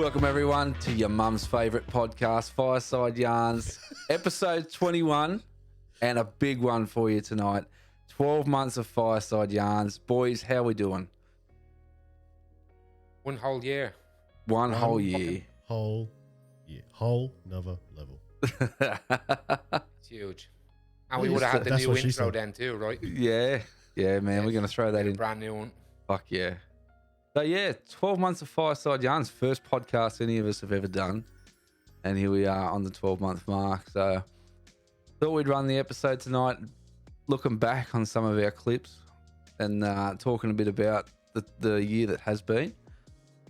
Welcome everyone to your mum's favourite podcast, Fireside Yarns, episode 21, and a big one for you tonight. 12 months of Fireside Yarns. Boys, how we doing? One whole year. One whole year. Whole year. Whole another level. It's huge. And we would have had the That's new what she intro said. then too, right? Yeah, man, we're going to throw that in. Brand new one. Fuck yeah. So yeah, 12 months of Fireside Yarns, first podcast any of us have ever done. And here we are on the 12-month mark. So thought we'd run the episode tonight, looking back on some of our clips and talking a bit about the year that has been.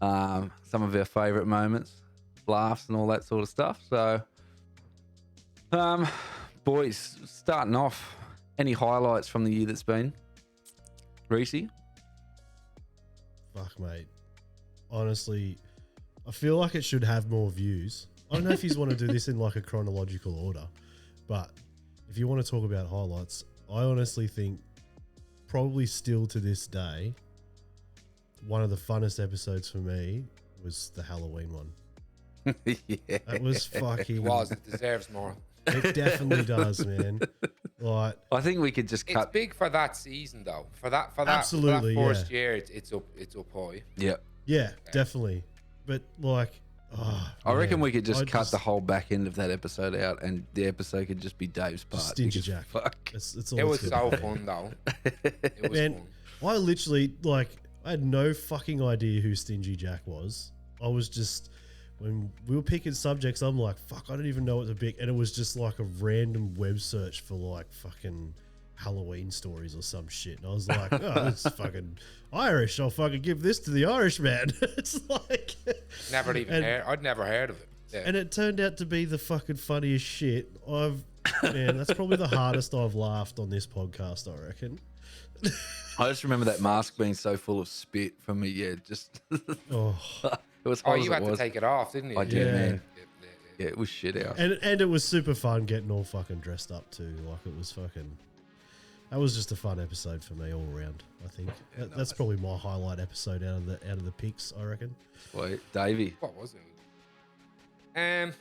Some of our favourite moments, laughs and all that sort of stuff. So, boys, starting off, any highlights from the year that's been? Reese? Fuck, mate. Honestly, I feel like it should have more views. I don't know if you want to do this in like a chronological order, but if you want to talk about highlights, I honestly think probably still to this day, one of the funnest episodes for me was the Halloween one. Yeah. That was fucking... It deserves more. It definitely does, man. Like, I think we could just It's cut. big for that season though. For that Absolutely, first yeah. year, it's up high. Yeah. yeah, definitely. But like, I reckon we could I just cut the whole back end of that episode out, and the episode could just be Dave's part. Stingy because Jack. Fuck. It's all It was good. so fun though. It was Man, fun. I literally, like, I had no fucking idea who Stingy Jack was. I was just, when we were picking subjects, I'm like, fuck, I don't even know what to pick. And it was just like a random web search for like fucking Halloween stories or some shit. And I was like, oh, it's fucking Irish. I'll fucking give this to the Irish man. It's like... Never even heard. I'd never heard of it. Yeah. And it turned out to be the fucking funniest shit. Man, that's probably the hardest I've laughed on this podcast, I reckon. I just remember that mask being so full of spit from me. Yeah, just Oh. it was hot as You it had to was. take it off, didn't you? I did, Yeah. man. Yeah. Yeah, it was shit out. And it was super fun getting all fucking dressed up too. Like it was fucking... That was just a fun episode for me all around, I think. That's probably my highlight episode out of the picks, I reckon. Wait, Davey. What was it?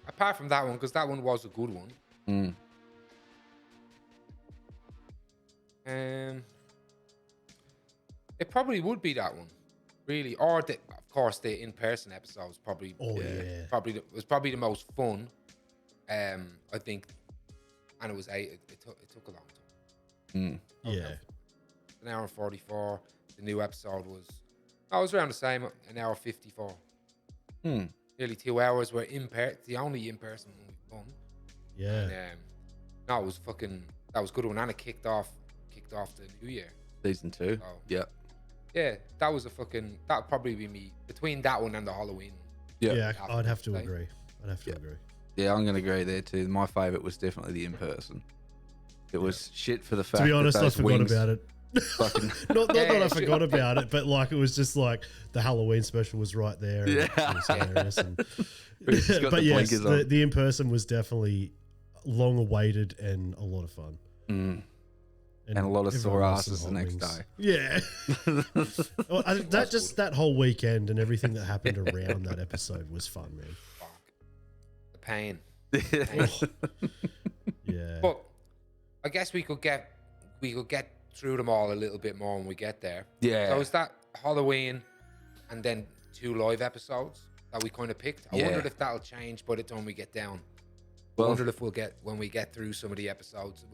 Apart from that one, because that one was a good one. Mm. It probably would be that one, really. Or of course the in-person episodes probably. Oh yeah. Was probably the most fun. I think, and it was it took a long time. Yeah. An hour and 44. The new episode was around the same, an hour 54. Nearly 2 hours. Were the only in-person one we've done. Yeah. And, no, it was that was a good one, and it kicked off the new year. Season 2. Oh. Yep. Yeah, that'd probably be me between that one and the Halloween. Yep. Yeah, After I'd have to the agree. I'd have to agree. Yeah, I'm going to agree there too. My favourite was definitely the in-person. It was shit for the fact To be honest, that I those forgot wings about it. fucking... Not that I Yeah, forgot about it, but like it was just like the Halloween special was right there. And Yeah. it was hilarious. And He's got but the yes, blinkers on. the in-person was definitely long awaited and a lot of fun. And a lot of sore everyone loves asses the some hot next wings. day. Yeah. Well, that whole weekend and everything that happened around that episode was fun, man. Fuck. The pain. Yeah. But I guess we could get through them all a little bit more when we get there. Yeah. So is that Halloween and then 2 live episodes that we kind of picked? I wondered if that'll change by the time we get down. Well, I wondered if when we get through some of the episodes.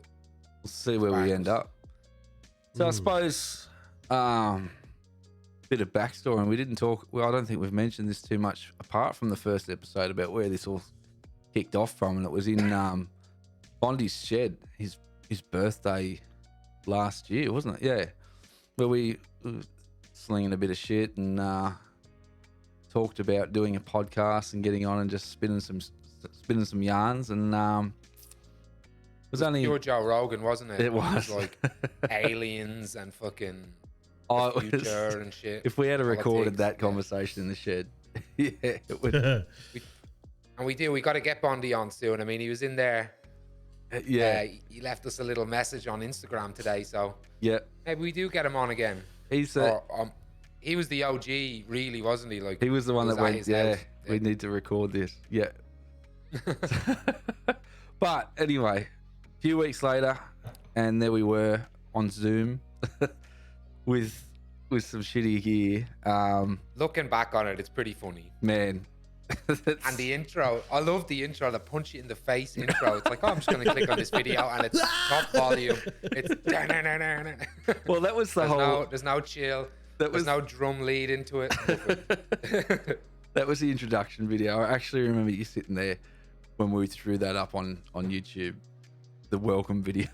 we'll see where we end up. So I suppose bit of backstory, and we didn't talk. Well, I don't think we've mentioned this too much apart from the first episode about where this all kicked off from, and it was in Bondi's shed, his birthday last year, wasn't it? Yeah, where we were slinging a bit of shit and talked about doing a podcast and getting on and just spinning some yarns, and it was only Pure Joe Rogan, wasn't it? It was. like aliens and fucking Oh, the it was- future and shit. If we had recorded Politics, that yeah. conversation in the shed, yeah, it would. And we got to get Bondi on soon. I mean, he was in there. Yeah, He left us a little message on Instagram today, so yeah. maybe we do get him on again. He's Or he was the OG, really, wasn't he? Like He was the one that at went, his yeah, house. we need to record this. Yeah. But anyway, a few weeks later, and there we were on Zoom with some shitty gear. Looking back on it, it's pretty funny. Man. And the intro, I love the intro, the punch you in the face intro. It's like, oh, I'm just going to click on this video, and it's top volume. It's Well, that was the whole. There's no chill. That There's was no drum lead into it. that was the introduction video. I actually remember you sitting there when we threw that up on YouTube, the welcome video,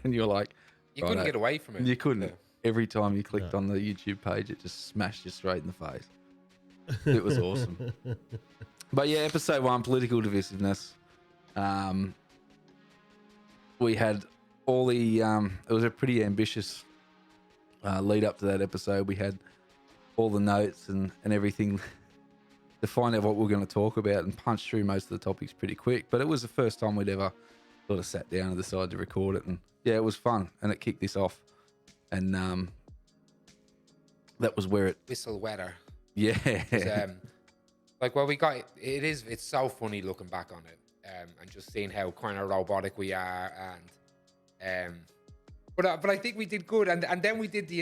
and you're like, You couldn't get away from it. You couldn't. Yeah. Every time you clicked on the YouTube page, it just smashed you straight in the face. It was awesome. But yeah, episode 1, political divisiveness. We had all the it was a pretty ambitious lead up to that episode. We had all the notes and everything to find out what we're going to talk about, and punch through most of the topics pretty quick. But it was the first time we'd ever sort of sat down and decided to record it, and yeah, it was fun, and it kicked this off. And that was where it Whistle weather. Yeah. Like, well, it's so funny looking back on it, and just seeing how kind of robotic we are, and but I think we did good, and then we did the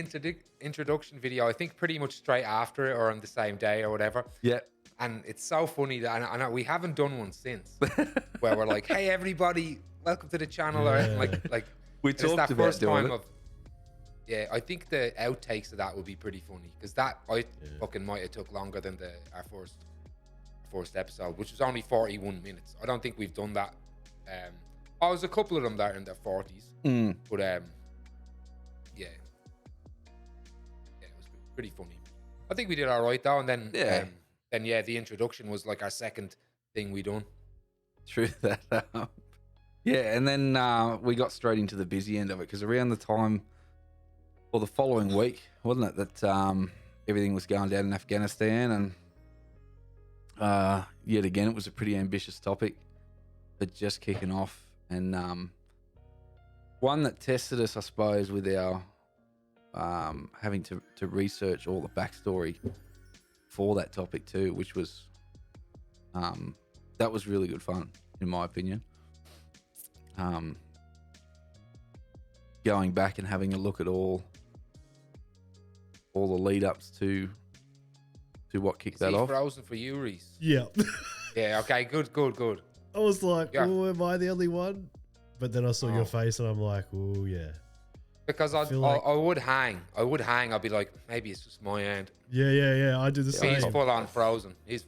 introduction video, I think pretty much straight after it, or on the same day or whatever. Yeah. And it's so funny that and we haven't done one since, where we're like, hey everybody, welcome to the channel, or like we talked that about first doing time it. of. Yeah, I think the outtakes of that would be pretty funny, because that fucking might have took longer than our first episode, which was only 41 minutes. I don't think we've done that. I was a couple of them that are in their 40s, but yeah, it was pretty funny. I think we did all right though, and then the introduction was like our second thing we done. True that. Yeah, and then we got straight into the busy end of it, because around the time, or the following week, wasn't it, that everything was going down in Afghanistan, and yet again it was a pretty ambitious topic, but just kicking off, and one that tested us, I suppose, with our having to research all the backstory for that topic too, which was that was really good fun, in my opinion. Going back and having a look at all the lead ups to what kicked that off. Frozen for you, Reese? Yeah. Yeah. Okay. Good. I was like, Yeah. oh, am I the only one? But then I saw your face and I'm like, oh, yeah. Because I would hang. I'd be like, maybe it's just my end. Yeah. I do the same. He's full on Frozen. There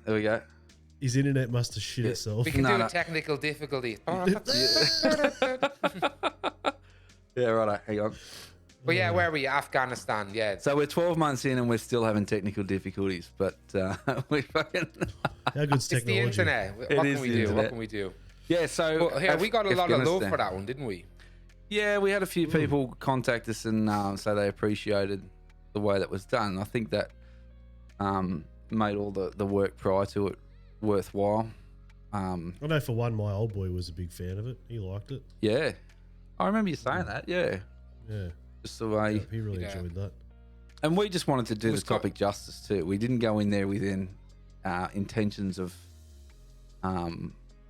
we go. His internet must have shit itself. We can do a technical difficulty. Yeah, right. Hang on. But yeah, where are we? Afghanistan. Yeah. So we're 12 months in and we're still having technical difficulties, but we fucking. How good's It's the technology? internet. What can we do? Yeah. So we got a lot of love Afghanistan. for that one, didn't we? Yeah, we had a few people contact us and say they appreciated the way that was done. I think that made all the work prior to it worthwhile. I know for one, my old boy was a big fan of it. He liked it. Yeah, I remember you saying that. Yeah, just the way. Yeah, he really enjoyed that. And we just wanted to do the was topic justice too. We didn't go in there within intentions of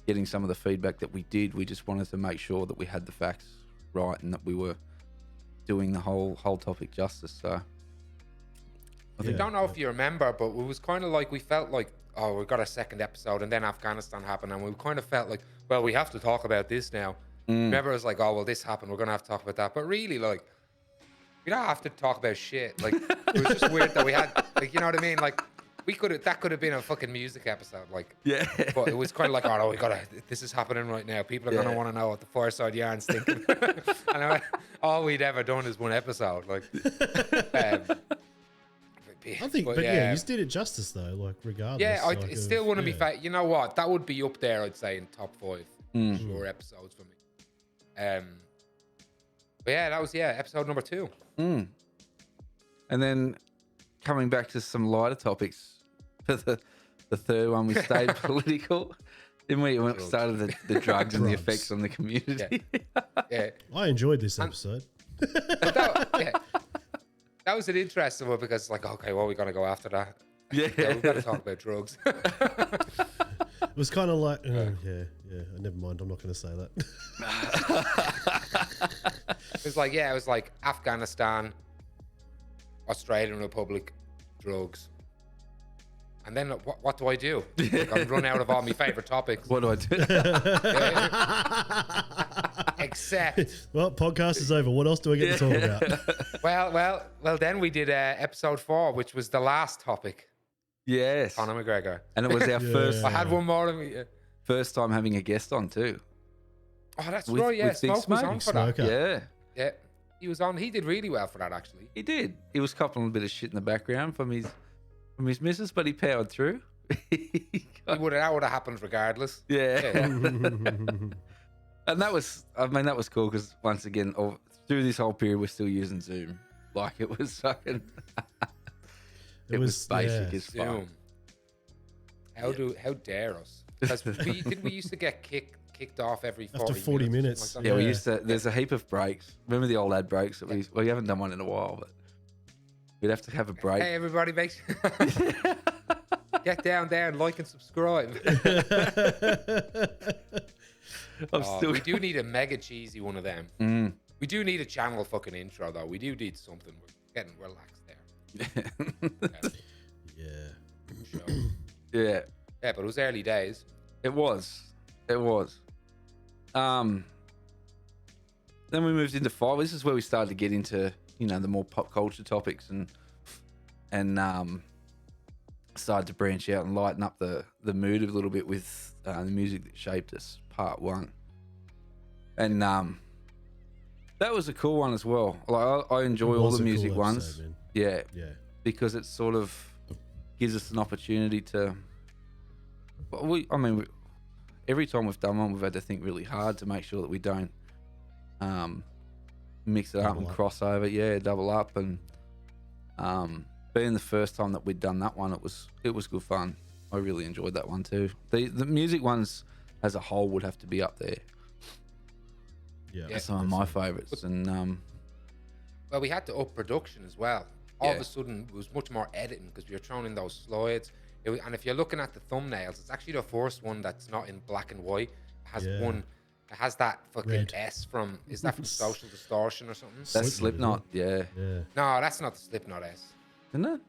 getting some of the feedback that we did. We just wanted to make sure that we had the facts right and that we were doing the whole topic justice. So I don't know if you remember, but it was kind of like we felt like, oh, we got a second episode, and then Afghanistan happened, and we kind of felt like, well, we have to talk about this now. Remember, it was like, oh, well, this happened, we're gonna have to talk about that. But really, like, we don't have to talk about shit. Like, it was just weird that we had, like, you know what I mean? Like, that could have been a fucking music episode, like. yeah, But it was kind of like, oh, no, this is happening right now. People are gonna want to know what the Fireside Yarns thinking. And all we'd ever done is one episode, like. I think, but yeah, you did it justice though, like regardless. Yeah, like, it still wouldn't be fair. You know what? That would be up there, I'd say, in top 5 sure episodes for me. But yeah, that was episode number 2. And then coming back to some lighter topics for the third one, we stayed political. Then we started the drugs and the effects on the community. Yeah. I enjoyed this episode. But That was an interesting one because it's like, okay, well, we're gonna go after that. Yeah. We've got to talk about drugs. It was kind of like, yeah. Never mind. I'm not going to say that. It was like Afghanistan, Australian Republic, drugs. And then what do I do? Like, I'm run out of all my favorite topics. What do I do? Except, Well, podcast is over. What else do I get to talk about? well. Then we did episode 4, which was the last topic. Yes. Conor McGregor. And it was our Yeah. I had one more than me. first time having a guest on too. Oh, that's With- right. Yeah, with Big Smoke was Smoke. on for that. Smoke. Okay. Yeah, Yeah, he was on. He did really well for that, actually. he did. He was copping a bit of shit in the background from his missus, but he powered through. That would have happened regardless. Yeah. Yeah. And that was cool because once again, through this whole period, we're still using Zoom. Like it was fucking. It was basic as fuck. Zoom. How dare us? Because we used to get kicked off every 40 After 40 minutes. minutes. or something Yeah, like we Yeah. used to. There's a heap of breaks. Remember the old ad breaks that we haven't done one in a while, but we'd have to have a that. break. Hey, everybody, get down there and like and subscribe. I'm still. We do need a mega cheesy one of them. Mm. We do need a channel fucking intro though. We do need something. We're getting relaxed there. Yeah. Show. Yeah, Yeah, but it was early days. it was. It was. Then we moved into 5. This is where we started to get into, the more pop culture topics and started to branch out and lighten up the mood a little bit with the music that shaped us, part 1. And that was a cool one as well. Like I enjoy It all was the a cool music episode, ones. man. Yeah, Yeah. because it sort of gives us an opportunity to. Every time we've done one, we've had to think really hard to make sure that we don't mix it up Double and up. cross over. Yeah, double up. And being the first time that we'd done that one, it was good fun. I really enjoyed that one too. The music ones as a whole would have to be up there. Yeah. Yeah. Some of my favourites. And Well, we had to up production as well. All of Yeah. a sudden, it was much more editing because we were throwing in those slides. And if you're looking at the thumbnails, it's actually the first one that's not in black and white. It has Yeah. it has that fucking Red. S from, is that from Social Distortion or something? that's Slipknot, Slipknot. Yeah, Yeah. No, that's not the Slipknot S. isn't it?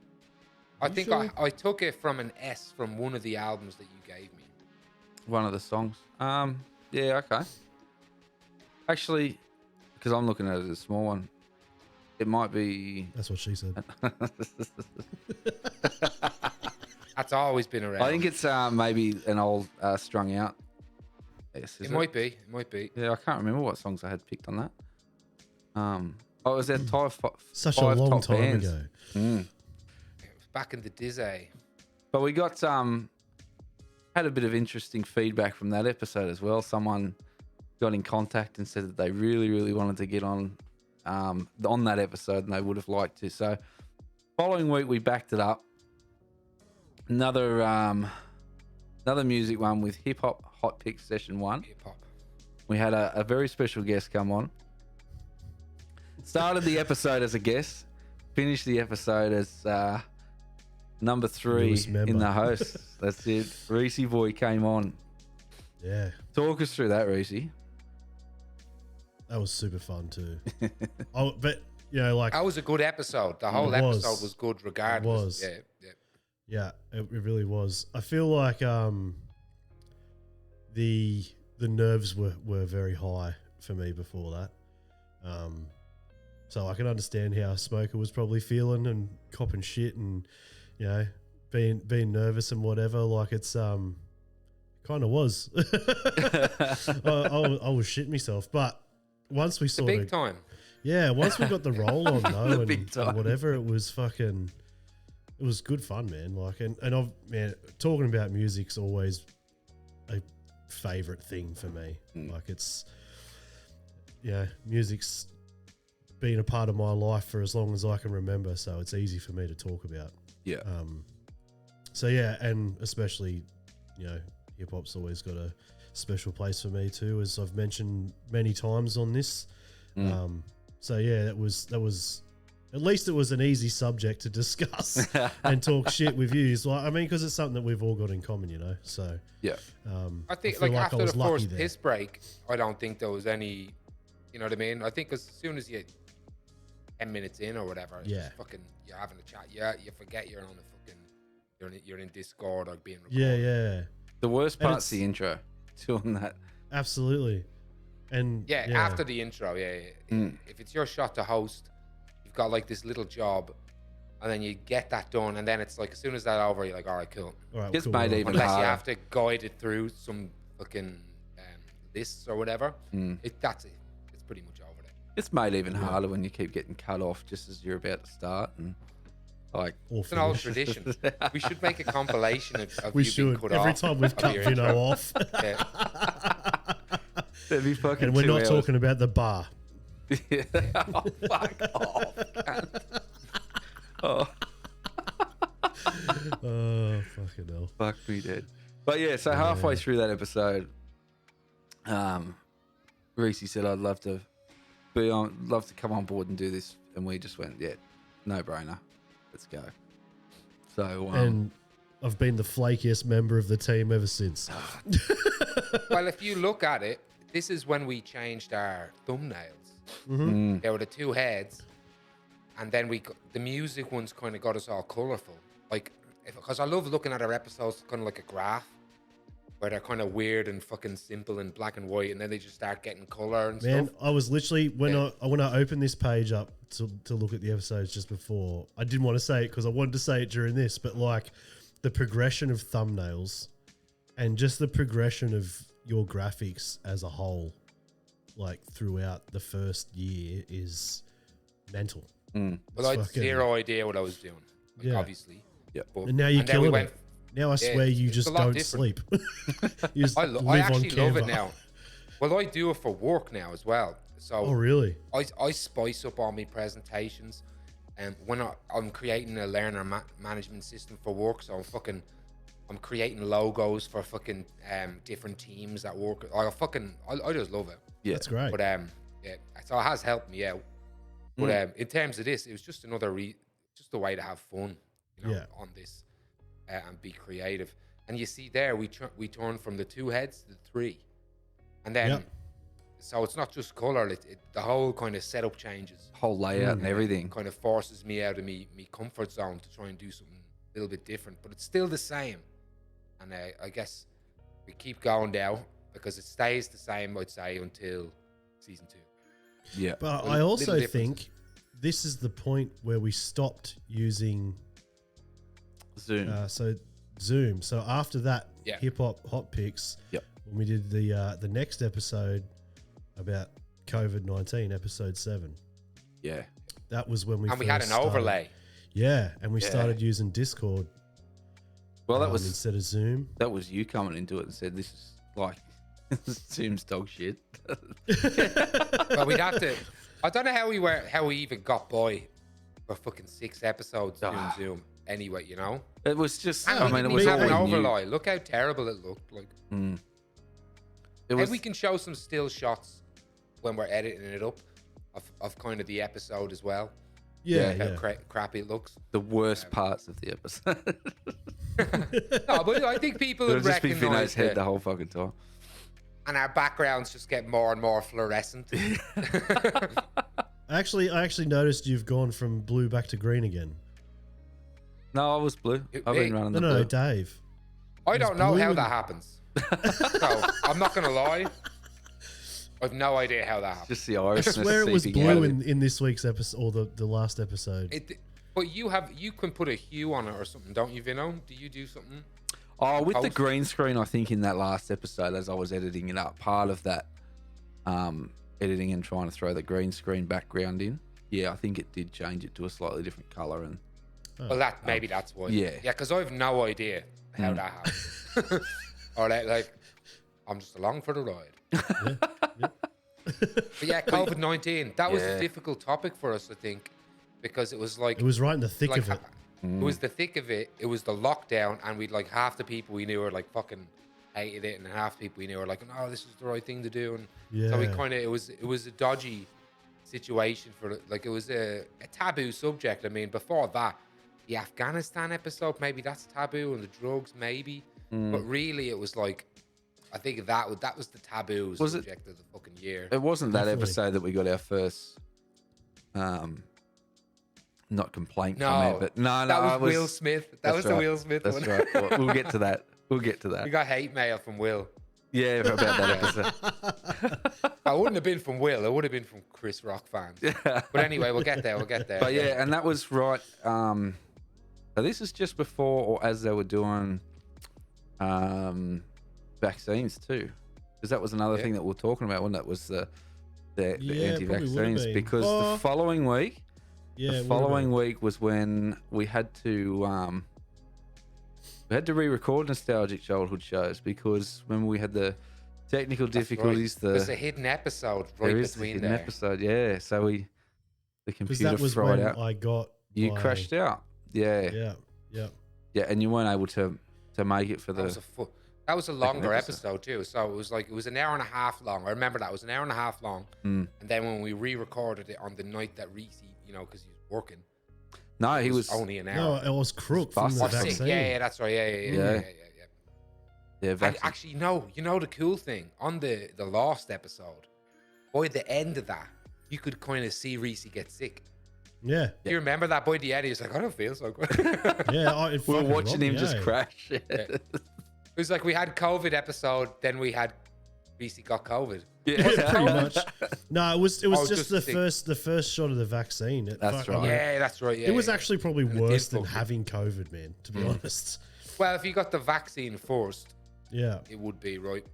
I you think sure? I took it from an S from one of the albums that you gave me. One of the songs. Yeah, okay. Actually, because I'm looking at it as a small one, it might be. That's what she said. That's always been around. I think it's maybe an old strung out. Yes, it might be. It might be. Yeah, I can't remember what songs I had picked on that. It was their top Such a five long top time bands. ago. Mm. It was back in the Dizzy. But we got had a bit of interesting feedback from that episode as well. Someone got in contact and said that they really, really wanted to get on that episode and they would have liked to. So following week we backed it up. Another music one with Hip Hop Hot Pick Session 1. Hip hop. We had a very special guest come on. Started the episode as a guest, finished the episode as number 3 Newest member. in the host. That's it. Reese boy came on. Yeah. Talk us through that, Reese. That was super fun too. Oh, but like That was a good episode. The whole It was. episode was good regardless. was. Yeah, yeah. yeah, it really was. I feel like the nerves were very high for me before that. So I can understand how Smoker was probably feeling and copping shit and being nervous and whatever. Like it's kind of was. I was shitting myself, but once we The sort big of time. once we got the roll on though big and time. whatever, it was good fun, man. Like and talking about music's always a favorite thing for me. Like it's music's been a part of my life for as long as I can remember, so it's easy for me to talk about. Yeah. So yeah, and especially hip hop's always got a special place for me too, as I've mentioned many times on this. So yeah, that was At least it was an easy subject to discuss and talk shit with you. So, I mean, because it's something that we've all got in common, you know. So Yeah. I think feel like I after was the lucky first there. piss break, I don't think there was any. You know what I mean? I think as soon as you 10 minutes in or whatever, it's just fucking you're having a chat. Yeah, you forget you're on a fucking you're in Discord or being recorded. Yeah. The worst And part's the intro. Doing that. Absolutely. And After the intro, if it's your shot to host, you've got like this little job, and then you get that done, and then it's like as soon as that's over, you're like, all right, cool. all right, It's cool, made well, even Unless harder. you have to guide it through some fucking lists or whatever, that's it. It's pretty much over there. It's made even harder when you keep getting cut off just as you're about to start, and like or It's an old finish. tradition. We should make a compilation of We you being should cut every off time we've of cut your Vinno intro. off, Yeah. it'd be fucking and we're 2 not hours. talking about the bar. Yeah. Oh, fuck off. cunt. Oh, Oh fucking hell! fuck me dead. But yeah, so halfway through that episode, Reese said, "I'd love to come on board and do this," and we just went, "Yeah, no brainer, let's go." So And I've been the flakiest member of the team ever since. Well, if you look at it, this is when we changed our thumbnails. Mm-hmm. There were the two heads, and then the music ones kind of got us all colourful. Like, because I love looking at our episodes kind of like a graph, where they're kind of weird and fucking simple and black and white, and then they just start getting colour and Man, stuff. I was literally when I opened this page up to look at the episodes just before, I didn't want to say it because I wanted to say it during this, but like the progression of thumbnails and just the progression of your graphics as a whole, like throughout the first year, is mental. Well, I had fucking- zero idea what I was doing, like, Yeah. obviously. Yeah. And now you're then we killing went- it. Now I swear you it's just a lot don't different. sleep. You just I live actually on love it Canva. now. Well, I do it for work now as well. So Oh really? I spice up all my presentations, and when I'm creating a learner management system for work, so I'm creating logos for fucking different teams at work. I just love it. yeah, That's great. But so it has helped me out. But in terms of this, it was just another just a way to have fun, you know, Yeah. on this and be creative. And you see there, we turn from the 2 heads to the 3, and then. Yep. So it's not just color; the whole kind of setup changes. whole layout and everything. Kind of forces me out of me comfort zone to try and do something a little bit different, but it's still the same. And I guess we keep going now because it stays the same, I'd say, until season 2. Yeah, But Little- I also little think this is the point where we stopped using Zoom. Zoom. So after that Yeah. hip hop hot picks, Yep. when we did the next episode about COVID-19, episode 7, Yeah, that was when we And we had an first started- overlay. Yeah, and we Yeah. started using Discord. well, that was instead of Zoom. you coming into it and said, "This is like Zoom's dog shit." But we'd have to. I don't know how we even got by for fucking 6 episodes doing Zoom. Anyway, you know. It was just. And I we mean, it didn't was even all have an we knew. overlay. Look how terrible it looked. Like, It was. and we can show some still shots when we're editing it up of kind of the episode as well. Yeah, How yeah. crappy it looks. the worst parts of the episode. No, but I think people It'll would just be recognize Vinno's head it. the whole fucking time. And our backgrounds just get more and more fluorescent. I actually noticed you've gone from blue back to green again. No, I was blue. It- I've been me? running No, the no, blue. Dave. I don't know blue how and- that happens. So I'm not gonna lie. I've no idea how that happens. Just the I Irishness swear it was seeping out blue of it. in this week's episode, or the last episode. But you can put a hue on it or something, don't you, Vinno? Do you do something? Oh, with the Post- green screen, I think in that last episode, as I was editing it up, part of that editing and trying to throw the green screen background in, yeah, I think it did change it to a slightly different color. And Well, maybe that's why. Yeah. Yeah, because I have no idea how that happened. Or like, I'm just along for the ride. But yeah, COVID-19. That was Yeah. a difficult topic for us, I think, because it was like It was right in the thick like of it. it was the thick of it. It was the lockdown, and we'd like half the people we knew were like fucking hated it, and half the people we knew were like, "No, this is the right thing to do." And so we Yeah. kind of it was a dodgy situation for like it was a taboo subject. I mean, before that, the Afghanistan episode, maybe that's taboo, and the drugs, maybe. But really, it was like, I think that was the taboo subject of the fucking year. It wasn't that Definitely. episode that we got our first, not complaint No, comment, but no, that was it Will Smith. That that's was the right. Will Smith That's one. right. We'll get to that. We'll get to We that. got hate mail from Will. Yeah, about that episode. That wouldn't have been from Will. It would have been from Chris Rock fans. But anyway, we'll get there. We'll get there. But yeah, and that was right. So this is just before or as they were doing vaccines too, because that was another thing that we were talking about when that was the Yeah, probably would've anti-vaccines. been. Because Oh. the following week, Yeah, the it would've following been. week was when we had to re-record nostalgic childhood shows, because when we had the technical difficulties, There's a hidden episode right there is a between hidden there. episode, yeah. So the Because computer that was fried when out. I got You my- crashed out, yeah, Yeah. and you weren't able to make it for That the. was a longer episode. episode too. So it was an hour and a half long. I remember that it was an hour and a half long. Mm. And then when we re-recorded it on the night that Reese, because he was working, No, he it was. only an No, hour. it was Crook from the Busted. Oh, sick. vaccine. Yeah, that's right. Yeah. Yeah, And vaccine. actually, no, the cool thing on the Lost episode, by the end of that, you could kind of see Reese get sick. Yeah. Do you remember that? By the end, he was like, I don't feel so good. Yeah. we were fucking watching robbed him me, just eh? crash. It was like we had COVID episode, then we had Reese got COVID. Yeah, pretty much. No, it was Oh, just just the sick. first shot of the vaccine. That's right. Yeah, that's right. Yeah, It was yeah. actually probably And it did worse than fuck you. having COVID, man, to be honest. Well, if you got the vaccine first, Yeah. it would be right.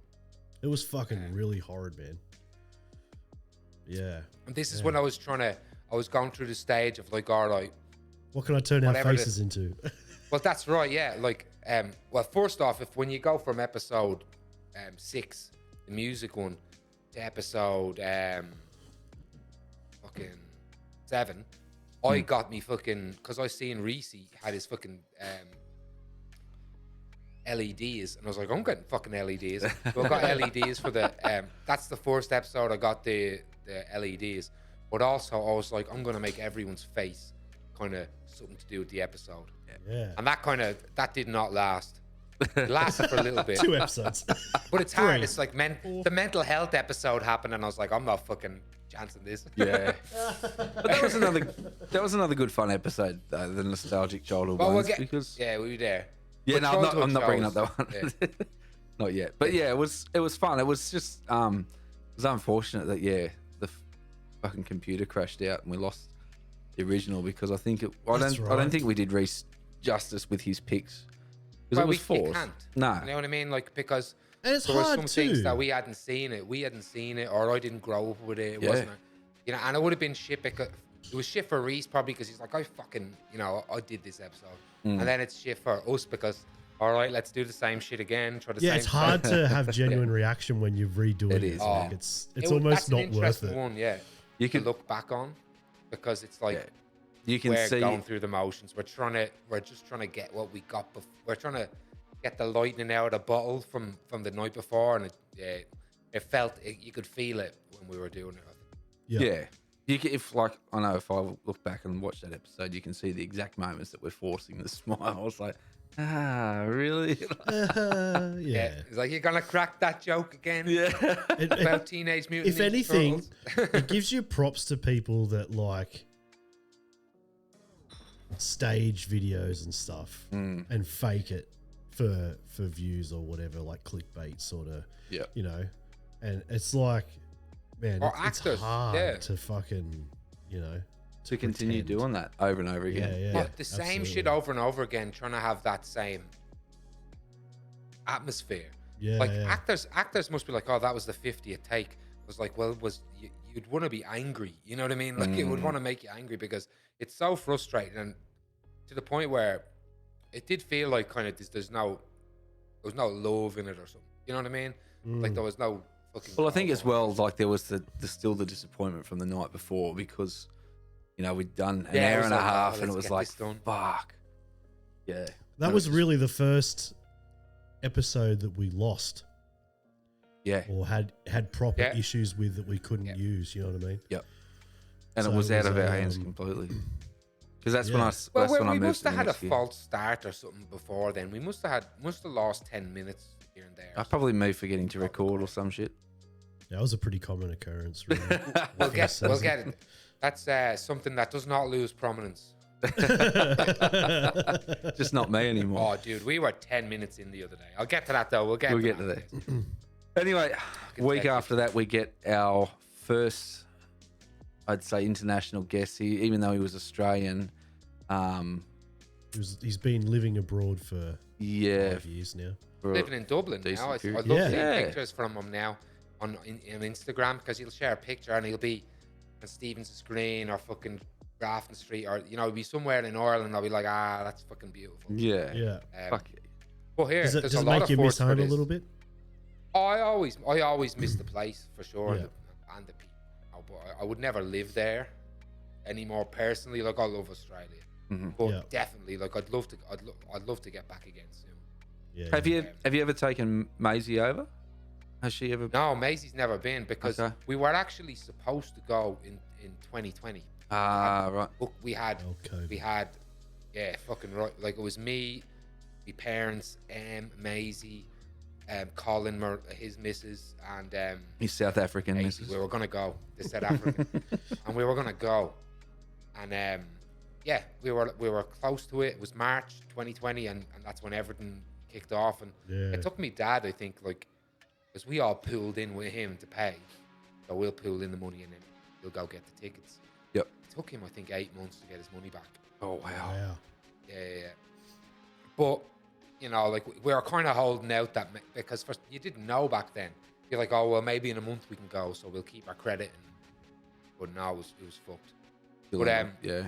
It was fucking really horrid, man. Yeah. And this is when I was going through the stage of like, all right, What can I turn our Whatever the- faces into? well, that's right, yeah. Like, well, first off, when you go from episode 6, the music one, to episode fucking 7, I got me fucking, because I seen Reese had his fucking LEDs, and I was like, I'm getting fucking LEDs. So I got LEDs for the that's the first episode I got the LEDs, but also I was like, I'm gonna make everyone's face kind of something to do with the episode, Yeah. and that did not last. It lasted for a little bit, 2 episodes. but it's hard. Three. It's like the mental health episode happened, and I was like, I'm not fucking chancing this. Yeah, but that was another good fun episode, the nostalgic childhood Well, we'll ones, get because yeah, we were there. yeah, But no, childhood I'm not bringing up shows, that one, not yet. But yeah, it was fun. It was just it was unfortunate that the fucking computer crashed out and we lost the original, because I think I That's don't right. think we did Reese justice with his picks, because Well, it was you forced. can't. No, You know what I mean? Like, because And it's there were hard some too. things that we hadn't seen it, or I didn't grow up with it. It Yeah. wasn't, and it would have been shit because it was shit for Reese probably because he's like, I fucking, I did this episode, Mm. and then it's shit for us because, all right, let's do the same shit again. Try the Yeah, same. it's hard to have genuine reaction when you're redoing It it. is, Like, man. it's That's almost an not worth interesting it. one, yeah. you To can look back on, because it's like. Yeah. You can We're see going through the motions. We're just trying to get what we got. We're trying to get the lightning out of the bottle from the night before, and it felt you could feel it when we were doing it. Yeah. You can, if I look back and watch that episode, you can see the exact moments that we're forcing the smile. I was like, really? Yeah. It's like, you're gonna crack that joke again. Yeah. About Teenage Mutant If Ninja anything, Turtles. it gives you props to people that like stage videos and stuff and fake it for views or whatever, like clickbait sort of. Yeah. And it's like, man, Or it's actors, hard yeah. to fucking, To continue pretend. doing that over and over again. Yeah. But the same shit absolutely. over and over again, trying to have that same atmosphere. Yeah, Like yeah. actors must be like, oh, that was the 50th take. It was like, well, you'd want to be angry, you know what I mean? Like, it would want to make you angry because it's so frustrating, and to the point where it did feel like kind of there was no love in it or something. You know what I mean? Like there was no fucking. Well, I think love as or- well, like there was still the disappointment from the night before, because we'd done an Yeah, it hour was and a like, oh, half, and it let's was get like, this done. fuck. Yeah. That And was it just- really the first episode that we lost Yeah. or had proper Yeah. issues with that we couldn't Yeah. use. You know what I mean? Yep. And So it was out of our a, hands completely. Because that's when yeah. I that's when I we moved must to have the had a next gear. false start or something before then. We must have lost 10 minutes here and there. Probably me forgetting to record or some shit. That was a pretty common occurrence, really. We'll First get season. it. That's something that does not lose prominence. Just not me anymore. Oh, dude, we were 10 minutes in the other day. I'll get to that though. We'll get to that. that. Anyway, week take after that, we get our first, I'd say, international guest. Even though he was Australian, He's been living abroad for yeah, 5 years now. for Living in Dublin decent now. I'd period. love to Yeah. see pictures from him now on Instagram, because he'll share a picture and he'll be on Stevenson's Green or fucking Grafton Street, or he'll be somewhere in Ireland. I'll be like, that's fucking beautiful. yeah, Yeah. fuck yeah. But here, Does it, there's does a it lot make of you miss force for home a this. little bit? I always miss the place for sure, Yeah. and the people. But I would never live there anymore personally. Like, I love Australia, but Yeah. definitely, like, I'd love to get back again soon. Yeah. Have you ever taken Maisie over? Has she ever? No, Maisie's never been, because Okay. we were actually supposed to go in 2020. Ah, right. But we had, Oh, COVID. yeah, fucking right. Like, it was me, my parents, Maisie, Colin, his missus, and He's South African, Maisie. Mrs. We were gonna go to South Africa, and we were gonna go, and yeah, we were close to it. It was March 2020, and that's when everything kicked off. And Yeah. it took me dad, I think, like, because we all pooled in with him to pay, so we'll pool in the money and then he'll go get the tickets. Yep. It took him, I think, 8 months to get his money back. Oh wow. Wow. Yeah. But, you know, like, we were kind of holding out that, because first, you didn't know back then. You're like, oh, well, maybe in a month we can go, so we'll keep our credit. But no, it was fucked. But yeah.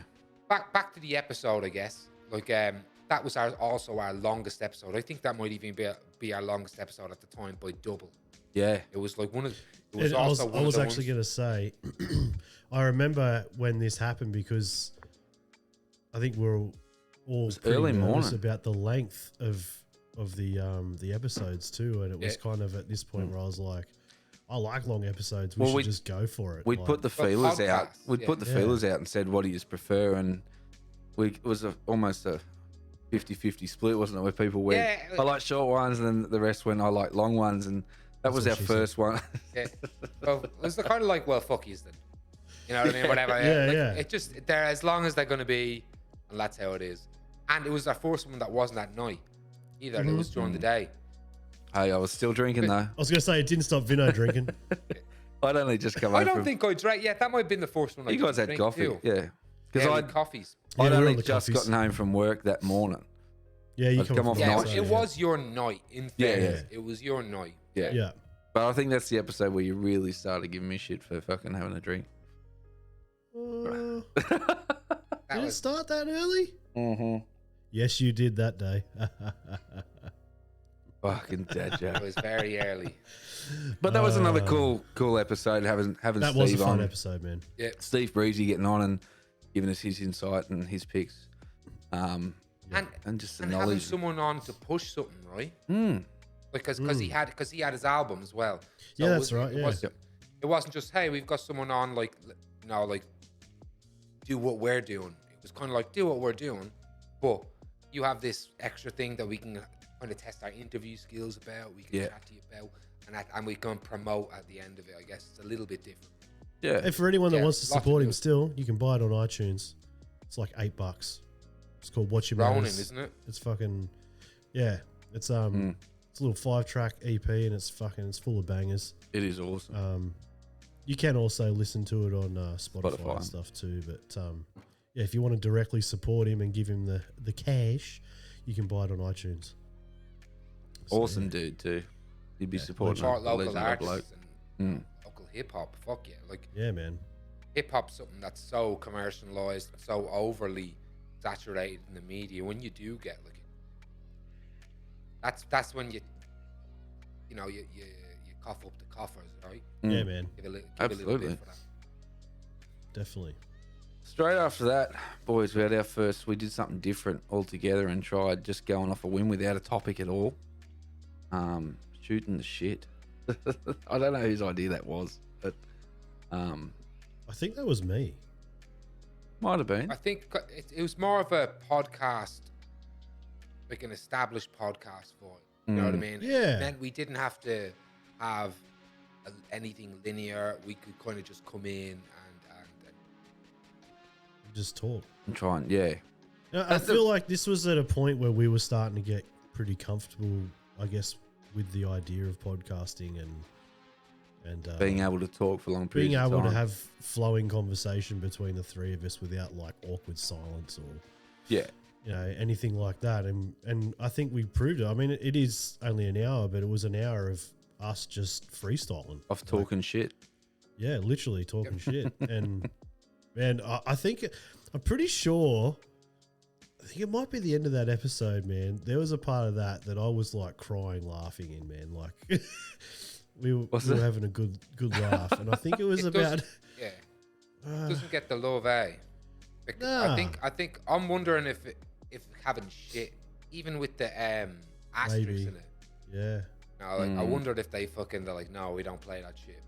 back to the episode, I guess. Like, that was also our longest episode. I think that might even be our longest episode at the time by double. Yeah. It was like one of. It And was I was, also I one was of the actually ones- going to say, I remember when this happened, because I think we're all was pretty early nervous morning. about the length of the episodes too, and it was Yeah. kind of at this point where I was like, I like long episodes. We Well, should we- just go for it. We'd Like, put the feelers out. podcasts, We'd yeah. put the Yeah. feelers out and said, what do you prefer? And it was almost a 50-50 split, wasn't it? Where people went, Yeah. I like short ones, and then the rest went, I like long ones. And that That's was what our she first one. Yeah. Well, it was kind of like, well, fuck yous then. You know what I mean? Whatever. Yeah, Like, yeah. It just, they're as long as they're going to be, and that's how it is. And it was our first one that wasn't at night either. It was during the day. Hey, I was still drinking though. I was going to say it didn't stop Vinno drinking. I'd only just come I over don't from... think I drank. Yeah, that might have been the first one. I You guys didn't had drink coffee, too. yeah. Because Yeah, I'd with coffees. Yeah, I'd we were only on the just coffees. gotten home from work that morning. Yeah, you I'd come come off off the Yeah, night. outside, it yeah. was your night. In Yeah, fairness, it was your night. Yeah. Yeah. But I think that's the episode where you really started giving me shit for fucking having a drink. Did That it was start that early? Mm-hmm. Yes, you did that day. Fucking dad it joke. was very early. But that was another cool episode having That Steve was a fun on. episode, man. Yeah. Steve Breezy getting on and giving us his insight and his picks. And And just the and having knowledge. someone on to push something, right? Mm. Because he had his album as well. Yeah, it that's was- right, It, yeah. was, it wasn't just, hey, we've got someone on, like, you know, like, do what we're doing. It was kind of like, do what we're doing, but you have this extra thing that we can kind of test our interview skills about. We can Yeah. chat to you about, and we can promote at the end of it. I guess it's a little bit different. Yeah. Hey, for anyone that Yeah, wants to lots support to him do. still, you can buy it on iTunes. It's like $8. It's called Watch Your Ronin, Manners. isn't it? It's fucking, yeah. It's it's a little 5-track EP and it's full of bangers. It is awesome. You can also listen to it on Spotify Spotify. and stuff too. But yeah, if you want to directly support him and give him the cash, you can buy it on iTunes. So, Awesome yeah. dude too. You'd be Yeah, supporting Support a local legendary bloke. artists and local hip hop. Fuck yeah! Like, Yeah, man. hip hop's something that's so commercialized, so overly saturated in the media. When you do get like, that's when you cough up the coffers, right? Yeah, man. Give a little Absolutely. bit for that. Definitely. Straight after that, boys, we did something different altogether and tried just going off a whim without a topic at all. Shooting the shit. I don't know whose idea that was, but I think that was me. Might have been. I think it was more of a podcast, like an established podcast for it. You know what I mean? Yeah. It meant we didn't have to have anything linear. We could kind of just come in and Just talk. I'm trying, yeah. I feel like this was at a point where we were starting to get pretty comfortable, I guess, with the idea of podcasting and Being able to talk for long periods being of able time. to have flowing conversation between the three of us without like awkward silence or Yeah. anything like that. And I think we proved it. I mean, it is only an hour, but it was an hour of us just freestyling, Of talking shit. Yeah, literally talking shit. And man, I think I'm pretty sure. I think it might be the end of that episode, man. There was a part of that I was like crying, laughing in, man. Like we were having a good laugh, and I think it was about. It doesn't get the love, eh? Nah. I think I'm wondering if having shit, even with the asterisks Maybe. in it. Yeah. No, like I wondered if they're like, no, we don't play that shit.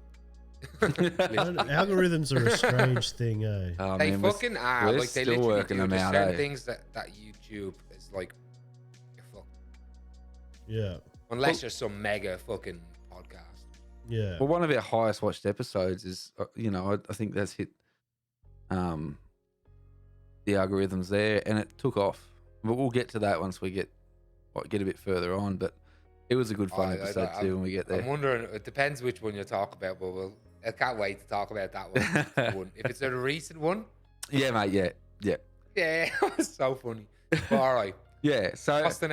Algorithms are a strange thing, eh? Oh, They man, fucking are. we're Like they still literally working do. them There's out, certain eh? things that YouTube is like, you're fucked. Yeah. Unless you're some mega fucking podcast. Yeah. Well, one of our highest watched episodes is, I think that's hit the algorithms there, and it took off. But we'll get to that once we get a bit further on. But it was a good fun episode too when we get there. I'm wondering, it depends which one you talk about, but I can't wait to talk about that one. If it's a recent one. Yeah, mate. Yeah. Yeah, it was so funny. But all right. Yeah. So What's the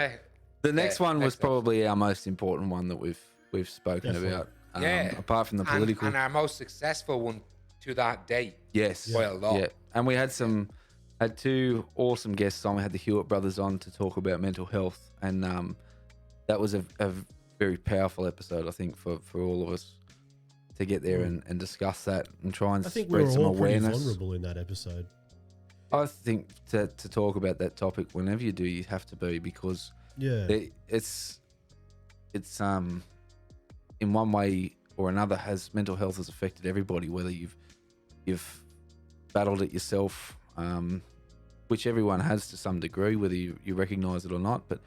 next one was next probably our most important one that we've spoken Definitely. about. Apart from the political. And our most successful one to that date. Yes. By a lot. Yeah. And we had two awesome guests on. We had the Hewitt brothers on to talk about mental health, and that was a very powerful episode, I think, for all of us to get there and discuss that and try and I think we spread were some all pretty awareness. vulnerable in that episode. I think to talk about that topic whenever you do, you have to be, because Yeah. it's in one way or another mental health has affected everybody, whether you've battled it yourself, which everyone has to some degree, whether you recognize it or not, but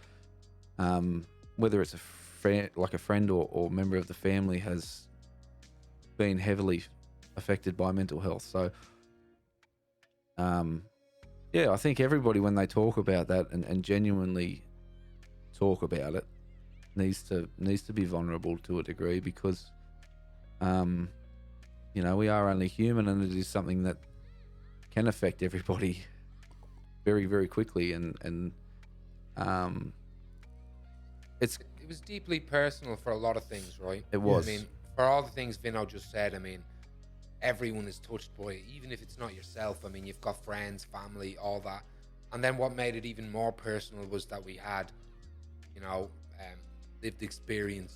whether it's a friend or member of the family has been heavily affected by mental health. So I think everybody, when they talk about that and genuinely talk about it, needs to be vulnerable to a degree, because we are only human, and it is something that can affect everybody very, very quickly, and it was deeply personal for a lot of things, right? It was. I mean, for all the things Vinno just said, I mean, everyone is touched by it, even if it's not yourself. I mean, you've got friends, family, all that. And then what made it even more personal was that we had, lived experience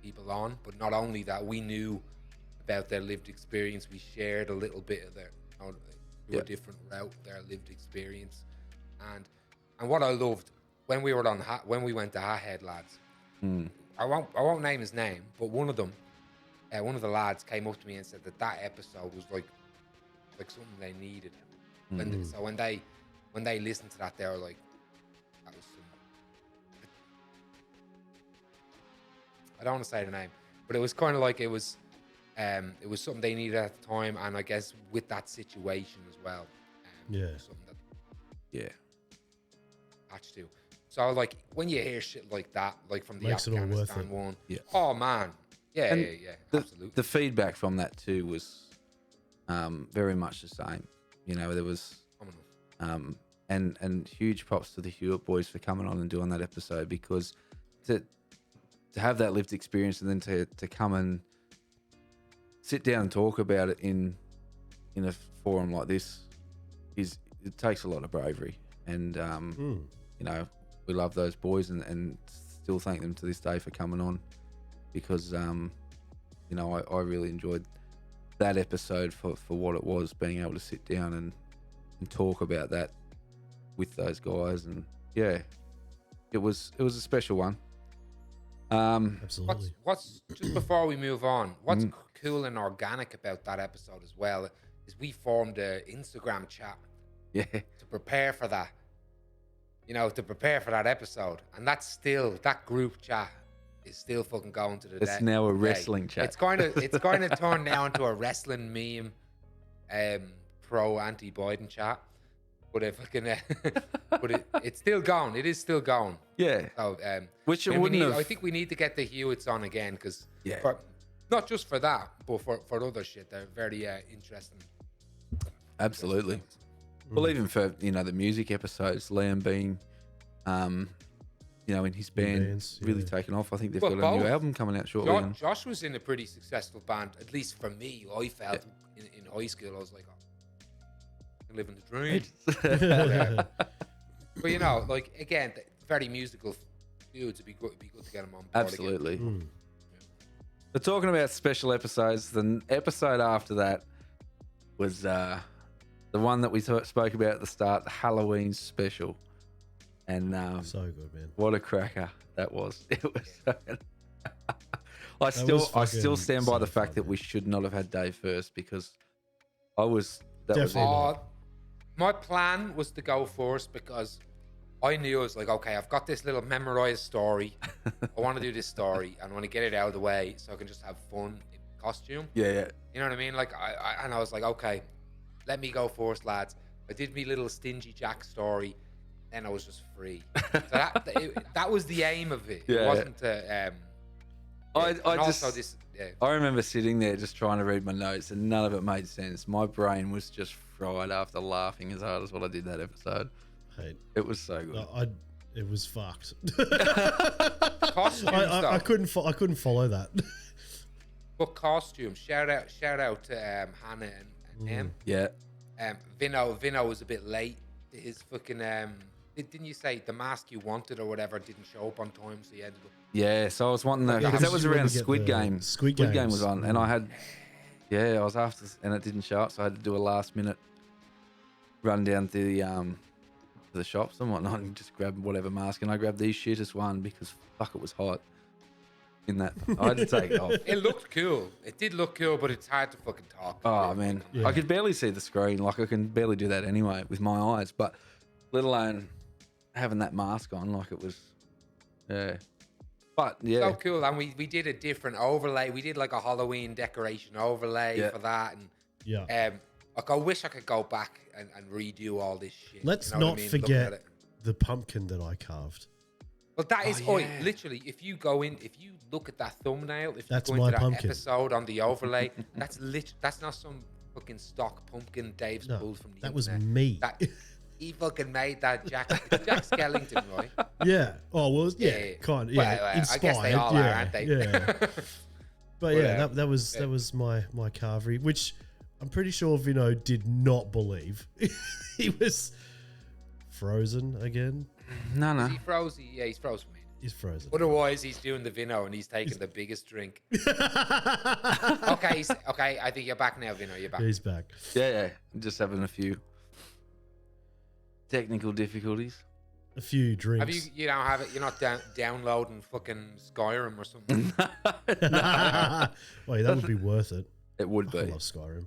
people on. But not only that, we knew about their lived experience. We shared a little bit of their, through a different route, their lived experience. And what I loved when we went to Hathead, lads, I won't name his name, but one of them, one of the lads came up to me and said that episode was like something they needed. So when they listened to that, they were like, that was some, I don't want to say the name, but it was kind of like it was something they needed at the time, and I guess with that situation as well. Something that attached to. So like when you hear shit like that, like from the Makes it all worth Afghanistan it. one, Yeah. oh man, yeah, absolutely. The feedback from that too was very much the same. There was and huge props to the Hewitt boys for coming on and doing that episode, because to have that lived experience and then to come and sit down and talk about it in a forum like this it takes a lot of bravery, and we love those boys and still thank them to this day for coming on, because I really enjoyed that episode for what it was, being able to sit down and talk about that with those guys, and it was a special one. Absolutely. What's just before we move on, what's cool and organic about that episode as well is we formed a Instagram chat Yeah. to prepare for that. To prepare for that episode, and that group chat is still fucking going to the It's day. now a today. wrestling chat. It's kind of turned now into a wrestling meme, pro anti-Biden chat. But if I can, it's still going. It is still going. Yeah. So, Which it and wouldn't have. I think we need to get the Hewitts on again because, Yeah. not just for that, but for other shit. They're very interesting. Absolutely. Well, even for the music episodes, Liam being, in his band bands, really yeah. taken off. I think they've Well, got a new both. album coming out shortly. and- Josh was in a pretty successful band, at least for me. I felt in high school, I was like, I'm living the dream. But like again, very musical dudes. It'd be good to get them on board. Absolutely. Again. But talking about special episodes, the episode after that was the one that we spoke about at the start, the Halloween special. And So good, man. what a cracker that was. It was. I was still fucking stand by so the fact fun, that man. we should not have had Dave first because that was Definitely it. not. My plan was to go first because I knew I was like, okay, I've got this little memorized story. I want to do this story and I want to get it out of the way so I can just have fun in costume. Yeah. You know what I mean? Like, I was like, okay, let me go first, lads. I did me little Stingy Jack story, then I was just free. So that was the aim of it. Yeah. It wasn't to. I remember sitting there just trying to read my notes and none of it made sense. My brain was just fried after laughing as hard as what I did that episode. Hey, It was so good. it was fucked. Costumes, though. I couldn't follow that. But costumes. Shout out to Hannah and Em. Yeah. Vinno was a bit late. His fucking didn't you say the mask you wanted or whatever didn't show up on time, so you ended up. Yeah, so I was wanting that Yeah, because that was you wanted around to get Squid the Game. Squid Game Games. was on, and I had, I was after, and it didn't show up, so I had to do a last minute run down to the shops and whatnot and just grab whatever mask, and I grabbed the shittest one because fuck, it was hot. In that, I had to take it off. It looked cool. It did look cool, but it's hard to fucking talk. Oh man, Yeah. I could barely see the screen. Like I can barely do that anyway with my eyes, but let alone having that mask on, like it was, yeah. But yeah, So cool, and we did a different overlay. We did like a Halloween decoration overlay Yeah. for that, and Yeah. like I wish I could go back and redo all this shit. Let's you know what I not mean? Looking forget at it. the pumpkin that I carved. But that is, Oh, yeah. literally, if you look at that thumbnail, if That's you go my into that pumpkin. episode on the overlay, that's not some fucking stock pumpkin Dave's No, pulled from the that was internet. me. He fucking made that Jack Skellington, right? Yeah. Oh well. Yeah. Yeah. Kind. Well, Yeah. I Inspired. guess they all yeah, are, aren't they? Yeah. But yeah, Yeah. that was my carvery, which I'm pretty sure Vinno did not believe. He was frozen again. no. Is he froze? Yeah, he's froze for me. He's frozen. Otherwise, he's doing the Vinno and he's taking the biggest drink. Okay, I think you're back now, Vinno. You're back. He's back. Yeah. I'm just having a few technical difficulties. A few drinks. Have you don't have it? You're not downloading fucking Skyrim or something? Wait, that would be worth it. It would I be, love Skyrim.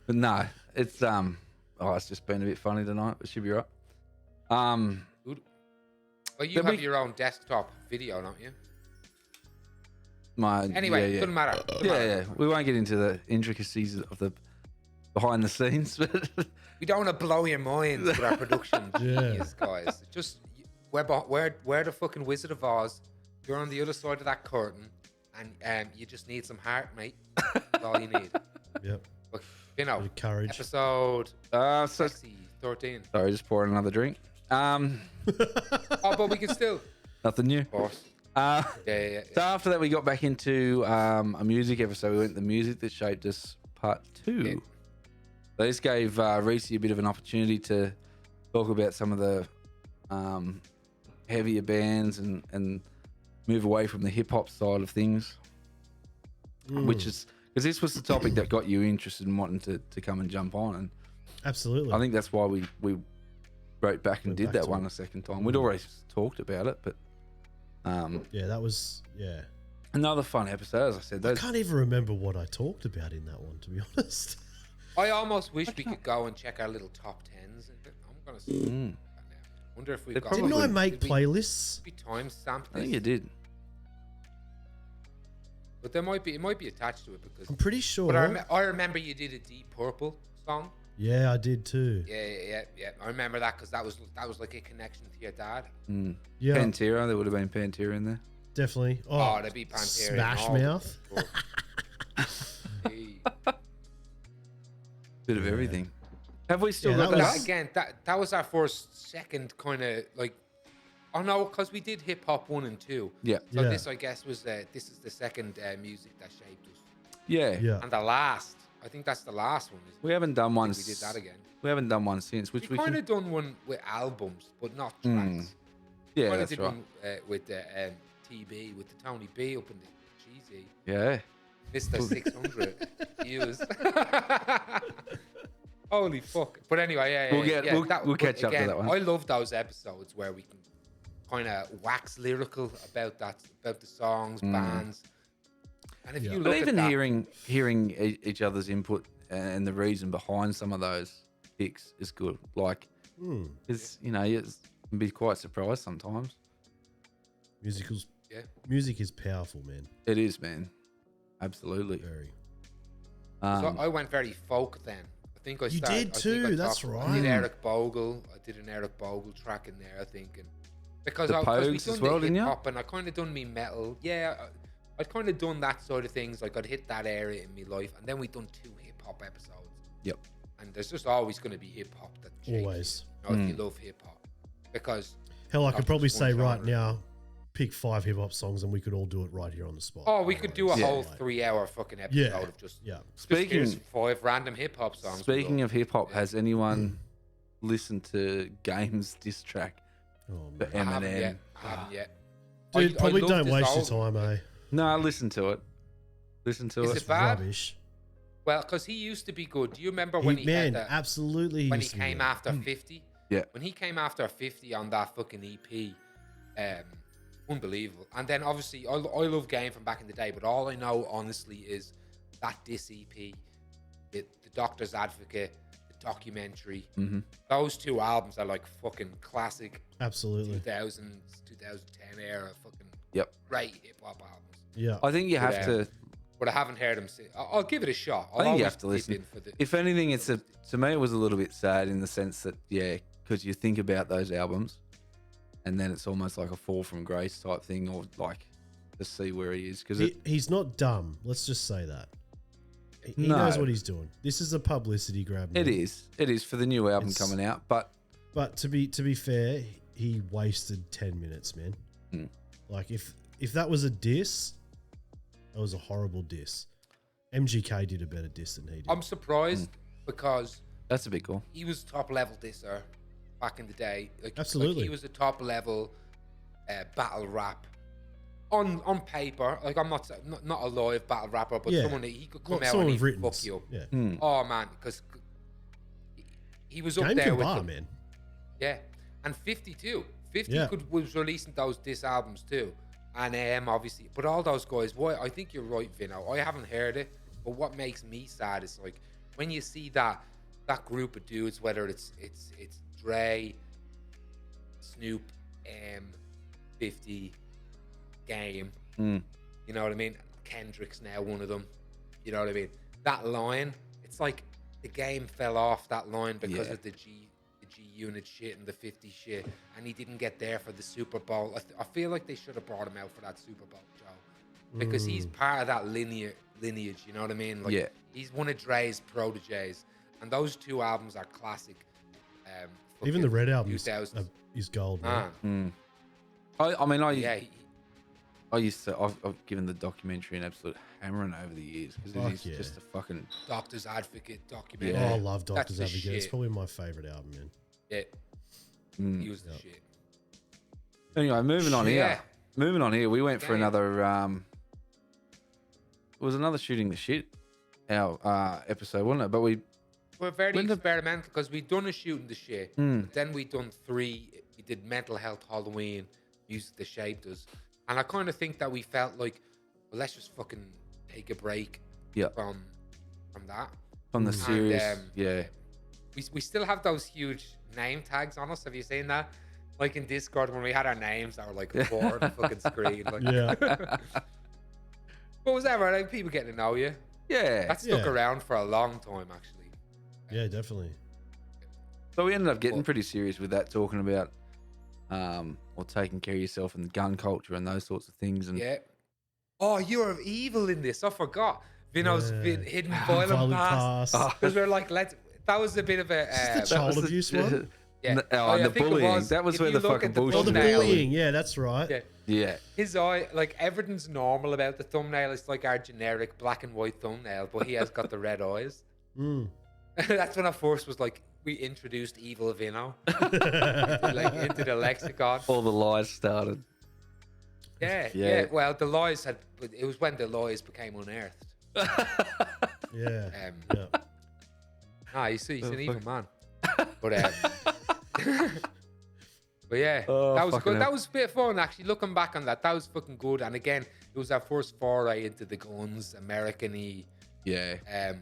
but no, it's it's just been a bit funny tonight, but should be right. Well, you Then have we- your own desktop video, don't you? My Anyway, yeah. doesn't matter. Yeah. We won't get into the intricacies of the behind the scenes, but We don't want to blow your minds with our production genius, guys. Just we're the fucking Wizard of Oz. You're on the other side of that curtain, and you just need some heart, mate. That's all you need. Yep. Look, you know, Bit of courage. episode so 13. sorry, just pouring another drink. Oh, but we can still. Nothing new. Of course. Uh, Yeah. So after that, we got back into a music episode. We went to the music that shaped us, part 2. Yeah. So this gave Reese a bit of an opportunity to talk about some of the heavier bands and move away from the hip hop side of things, which is because this was the topic that got you interested in wanting to come and jump on. And Absolutely. I think that's why we wrote back and Went did back that to one it. a second time. We'd already talked about it, but Yeah, that was another fun episode. As I said, I those can't even remember what I talked about in that one, to be honest. I almost wish we could go and check our little top tens. I'm gonna see that now. Wonder if we've got. Didn't I make did playlists? we time stamp I this? think you did. But there might be. It might be attached to it because. I'm pretty sure. But I remember you did a Deep Purple song. Yeah, I did too. Yeah. I remember that because that was like a connection to your dad. Yeah, Pantera, there would have been Pantera in there. definitely. Oh, there'd be Pantera. Smash Mouth. Hey. Bit of everything. Have we still Yeah, got that that? was- Again, that was our second kind of like. Oh no, because we did hip hop 1 and 2. Yeah. So Yeah. this, I guess, was this is the second music that shaped us, Yeah. Yeah. and the last. I think that's the last one. Isn't it? We haven't done one. We did that again. We haven't done one since. Which We we kind can. of done one with albums, but not tracks. Yeah, Kind of that's did right. one with the TB, with the Tony B up in the cheesy. Yeah. Mr. 600 views. Holy fuck. But anyway, We'll but catch up to that one. I love those episodes where we can kind of wax lyrical about the songs, bands. And if you But look even at that, hearing each other's input and the reason behind some of those picks is good. Like, it's you can be quite surprised sometimes. Musicals. Yeah. Music is powerful, man. It is, man. Absolutely. Very. so I went very folk then. I think I You started, did I think too, I that's talked- right. I did Eric Bogle. I did an Eric Bogle track in there, I think. And because The we Pogues done as well, the didn't you? hip-hop and I kind of done me metal. Yeah, I'd kind of done that sort of things. Like I'd hit that area in my life. And then we done 2 hip-hop episodes. Yep. And there's just always going to be hip-hop that shapes Always. you, if you love hip-hop. Because, Hell, I Not could probably just one say right genre. now, pick 5 hip hop songs and we could all do it right here on the spot. oh, we could do a Yeah. whole 3-hour fucking episode Yeah. of just Yeah. here's 5 random hip-hop songs. we Speaking love. of hip hop, has anyone listened to Game's diss track Oh, for man. I haven't Eminem? yet. I haven't yet. Dude, I probably love don't this waste your album. time, eh? No, listen to it. Listen to Is it. it bad? Rubbish. Well, because he used to be good. Do you remember when he Man, had absolutely. when he used to be came good. after 50? Yeah. When he came after 50 on that fucking EP, unbelievable. And then obviously, I love Game from back in the day, but all I know honestly is that this EP, the Doctor's Advocate, the documentary, those 2 albums are like fucking classic Absolutely. 2000s, 2010 era fucking Yep. great hip hop albums. Yeah. I think you have But, to. But I haven't heard him say. I'll give it a shot. I think you always have to dip listen. in for the- If anything, to me it was a little bit sad in the sense that because you think about those albums, and then it's almost like a fall from grace type thing, or like to see where he is because He's not dumb. Let's just say that. He No. knows what he's doing. This is a publicity grab. man. it is for the new album It's- coming out, but But to be fair, he wasted 10 minutes, man. Like if that was a diss, that was a horrible diss. MGK did a better diss than he did. I'm surprised because that's a bit cool. he was top level disser back in the day. Like Absolutely. he was a top level battle rap on paper. Like I'm not a live battle rapper, but Yeah. someone that he could come Well, out someone and with he'd written. fuck you up. Yeah. Oh man, because he was up Game there can with bar, them. man. Yeah, and 50 too. 50 Yeah. was releasing those diss albums too, and obviously, but all those guys. Why? I think you're right, Vinno. I haven't heard it, but what makes me sad is like when you see that group of dudes, whether it's Dre, Snoop, 50, Game. You know what I mean? Kendrick's now one of them. You know what I mean? That line, it's like the Game fell off that line because of the G Unit shit and the 50 shit, and he didn't get there for the Super Bowl. I feel like they should have brought him out for that Super Bowl show because he's part of that lineage. You know what I mean? Like, he's one of Dre's proteges, and those 2 albums are classic. Even the Red album 2000s. is gold, man. I mean, Yeah, I've given the documentary an absolute hammering over the years because Fuck it is yeah. just a fucking Doctor's Advocate documentary. Oh, I love That's Doctor's the Advocate. It's shit. probably my favorite album, man. Yeah, he was the shit. Anyway, moving on Yeah. here. We went for Damn. another. It was another shooting the shit our episode, wasn't it? But We're very When the- experimental because we done a shooting the shit. But then we done 3. We did mental health Halloween, music that shaped us, and I kind of think that we felt like, well, let's just fucking take a break Yeah. from that From the series, And, yeah. We still have those huge name tags on us. Have you seen that? Like in Discord when we had our names that were like a quarter of the fucking screen. Like, Yeah. what was that? Right? Like people getting to know you. Yeah. That stuck Yeah. around for a long time, actually. Yeah, definitely. So we ended up getting pretty serious with that, talking about or taking care of yourself and gun culture and those sorts of things. And Yeah. Oh, you're evil in this. I forgot. Vinno's hidden violent Violent past. past. Because we're like, that was a bit of a. Is this the child abuse one? Yeah. And I the think it bullying. That was if where you the look fucking at the bullshit. Oh, the thumbnail- bullying. Yeah, that's right. Yeah. Yeah. His eye, like everything's normal about the thumbnail. It's like our generic black and white thumbnail, but he has got the red eyes. Mm. That's when I first was like, we introduced evil Vinno into the lexicon. All the lies started. Yeah. Well, the lies had. It was when the lies became unearthed. Yeah. Yeah. Ah, he's an evil man. But but yeah, Oh, that was fucking good. hell. That was a bit of fun actually. Looking back on that was fucking good. And again, it was our first foray into the guns, American-y. Yeah.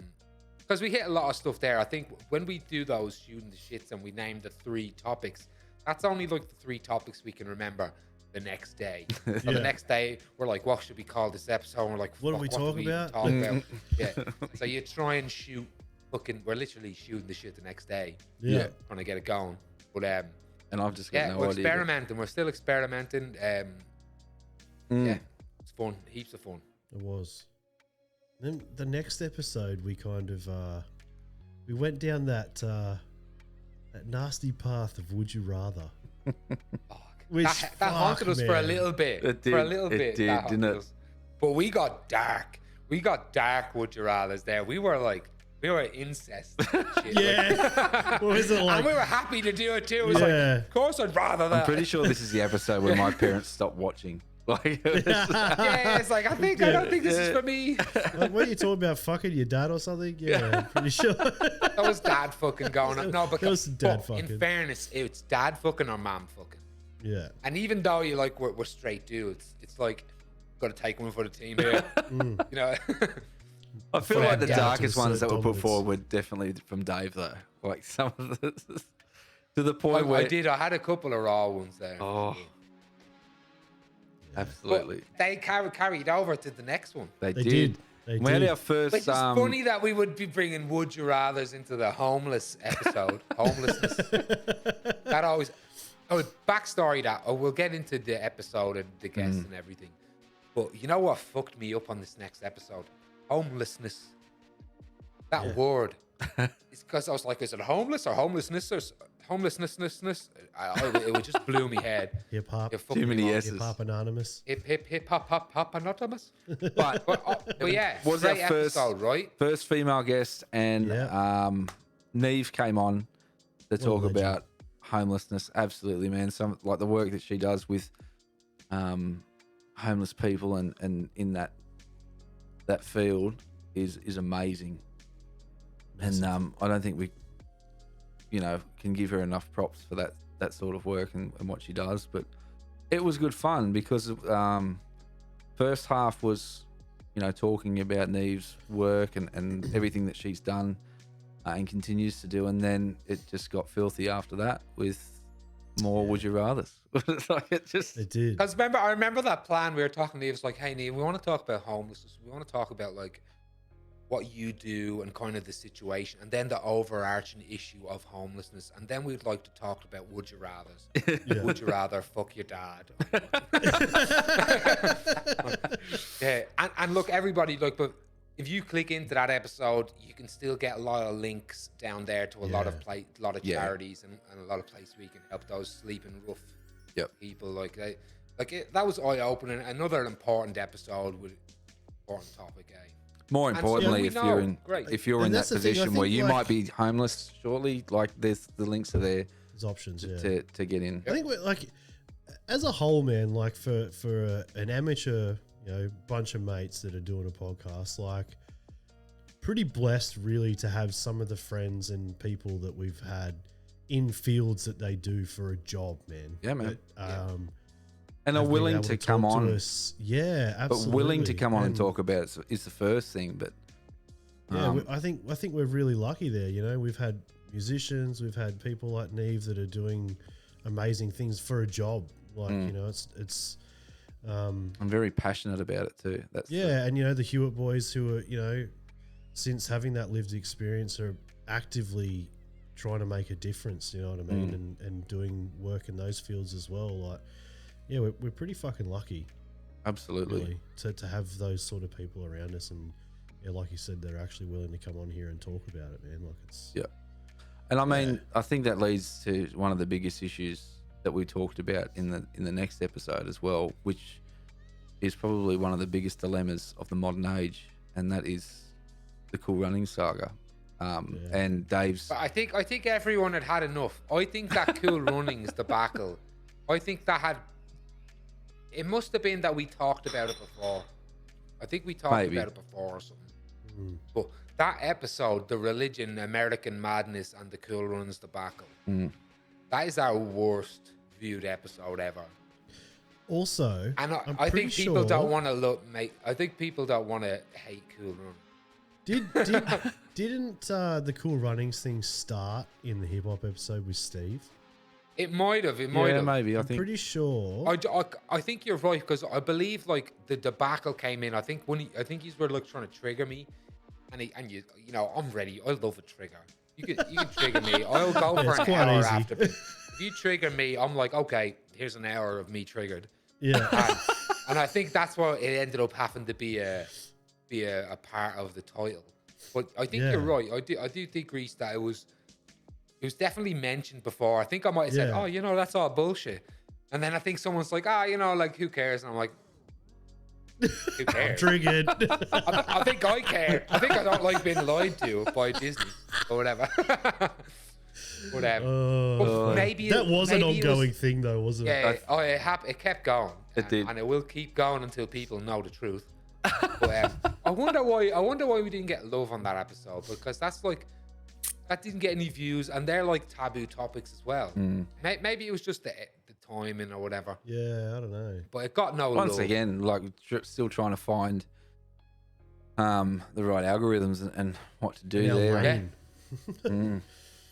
Because we hit a lot of stuff there. I think when we do those shooting the shits and we name the 3 topics, that's only like the 3 topics we can remember the next day. So Yeah. the next day, we're like, what should we call this episode? And we're like, What do fuck, we talk even about? talk about? Yeah. So you try and shoot we're literally shooting the shit the next day. Yeah. Trying to get it going. But And I've just got yeah, no we're idea. experimenting. We're still experimenting. Yeah, it's fun. Heaps of fun. It was. Then the next episode, we kind of we went down that nasty path of would you rather. Which That haunted us for a man. little bit. It For a did. little It bit. did, that didn't haunted it? us. But we got dark. We got dark would you rathers there. We were incest. and shit. Yeah. What was it like? And we were happy to do it too. It was like, Yeah. of course I'd rather that. I'm pretty sure this is the episode where my parents stopped watching. Like, it was- Yeah, it's like, I don't think this is for me. Like, what are you talking about? Fucking your dad or something? Yeah, pretty sure. That was dad fucking going on. No, That was dad but in fucking. fairness, it's dad fucking or mom fucking. Yeah. And even though you like we're straight dudes, it's like got to take one for the team here. You know. I feel But, like the yeah, darkest to ones that were put dominance. forward were definitely from Dave, though. Like some of the to the point where I had a couple of raw ones there. Oh, But absolutely, they carried over to the next one. They did. They We had did. our first. Which is funny that we would be bringing would you rathers into the homeless episode. Homelessness. That always. Oh, backstory that. Oh, we'll get into the episode and the guests and everything. But you know what fucked me up on this next episode? Homelessness. That word. It's because I was like, is it homeless or homelessness or homelessness? It just blew me head. Hip hop. It fucked Too me many up. S's. Hip hop anonymous. Hip hop anonymous. But But yeah, was great our first episode, right? first female guest, and Yeah. Neve came on to talk legend. about homelessness. Absolutely, man. Some like the work that she does with homeless people and in that field is amazing. And I don't think we, can give her enough props for that sort of work and what she does. But it was good fun because first half was, talking about Neve's work and everything that she's done and continues to do. And then it just got filthy after that with more would you rathers. It did. Because I remember that plan we were talking to. It was like, hey, Neve, we want to talk about homelessness. We want to talk about like what you do and kind of the situation, and then the overarching issue of homelessness, and then we'd like to talk about would you rathers. Yeah. Would you rather fuck your dad? Yeah, and look, everybody, but if you click into that episode, you can still get a lot of links down there to a lot of Yeah. charities and a lot of places where you can help those sleeping rough people. That was eye opening. Another important episode with important topic. More And so importantly, we if know. you're in Great. And that that's the thing, I position where think, you like- might be homeless shortly, like there's the links are there There's options. Yeah. to get in. I think as a whole, man, like for an amateur, bunch of mates that are doing a podcast, like pretty blessed really to have some of the friends and people that we've had in fields that they do for a job, man. Yeah, man. That, And are have been willing able to talk come to on, us. Yeah, but absolutely. willing to come on and talk about it is the first thing. But Yeah, I think we're really lucky there. You know, we've had musicians, we've had people like Neve that are doing amazing things for a job. Like you know, it's. I'm very passionate about it too. And you know the Hewitt boys who are since having that lived experience are actively trying to make a difference. You know what I mean, and doing work in those fields as well. Like, yeah, we're pretty fucking lucky. Absolutely. Really, to have those sort of people around us, and like you said, they're actually willing to come on here and talk about it, man. Like it's and I mean, I think that leads to one of the biggest issues that we talked about in the next episode as well, which is probably one of the biggest dilemmas of the modern age, and that is the Cool Running saga. And Dave's. But I think everyone had enough. I think that Cool Runnings debacle. I think that had. It must have been that we talked about it before. I think we talked about it before or something. But that episode, the religion, American madness, and the Cool Runnings debacle. That is our worst viewed episode ever. Also, and I think people don't want to I think people don't want to hate Cool Running. Didn't the Cool Runnings thing start in the hip hop episode with Steve? It might have. It might have. Maybe. I'm pretty sure. I think you're right because I believe like the debacle came in. I think you were like trying to trigger me, and you know I'm ready. I love a trigger. You can trigger me. I'll go for an hour after. If you trigger me, I'm like, okay, here's an hour of me triggered. Yeah. And I think that's why it ended up having to be a part of the title. But I think you're right. I do think, Reese, that it was definitely mentioned before. I think I might have said, oh, you know, that's all bullshit. And then I think someone's like, you know, like, who cares? And I'm like, who cares? Triggered. I think I care. I think I don't like being lied to by Disney or whatever. But maybe that was an ongoing thing, though, wasn't it? Yeah, it kept going. It did, and it will keep going until people know the truth. But I wonder why we didn't get love on that episode, because that didn't get any views, and they're like taboo topics as well. Maybe it was just the timing or whatever. Yeah, I don't know. But it got no Once love. again, like still trying to find the right algorithms and what to do there.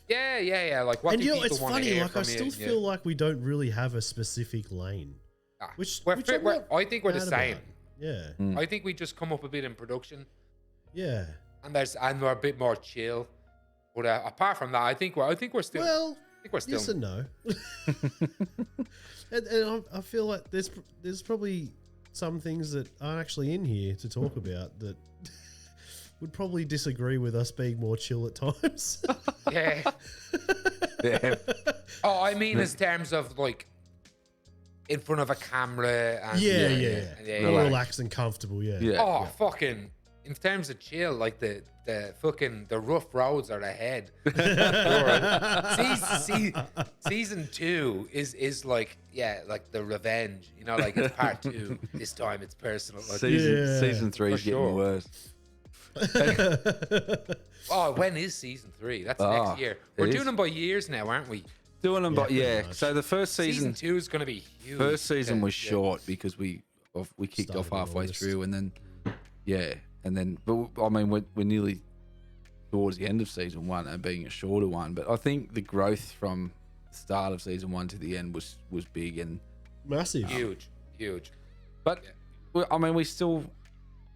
Yeah. Like, what and do you know, people it's want to funny. hear Like, from I still feel like we don't really have a specific lane. Which I think we're the same. Yeah. I think we just come up a bit in production. Yeah. And we're a bit more chill. But apart from that, I think we're still. Well, yes and no. and I feel like there's probably some things that aren't actually in here to talk about that would probably disagree with us being more chill at times. Yeah. Oh, I mean, in terms of like in front of a camera. And, yeah. More relaxed and comfortable. Yeah. Fucking. In terms of chill, like the rough roads are ahead. Season 2 is like the revenge, you know, like it's part 2. This time it's personal. Like, season 3 is getting worse. When is season 3? That's next year. We're doing them by years now, aren't we? Doing them, so the first season 2 is going to be huge. First season was short because we kicked off halfway through, and then but I mean we're nearly towards the end of season 1 and being a shorter one. But I think the growth from the start of season 1 to the end was big and massive, huge. But I mean, we still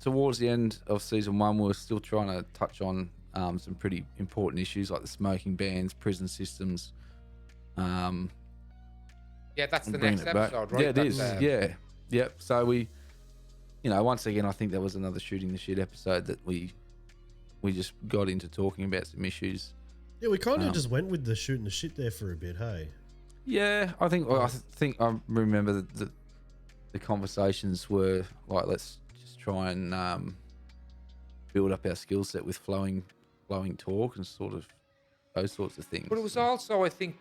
towards the end of season 1, we were still trying to touch on some pretty important issues like the smoking bans, prison systems. That's the next episode, right? Yeah, it is. Yep. So we, once again, I think that was another shooting the shit episode that we just got into talking about some issues. Yeah, we kind of just went with the shooting the shit there for a bit, hey? Yeah, I think I remember the conversations were like, let's just try and build up our skill set with flowing talk and sort of those sorts of things. But it was also, I think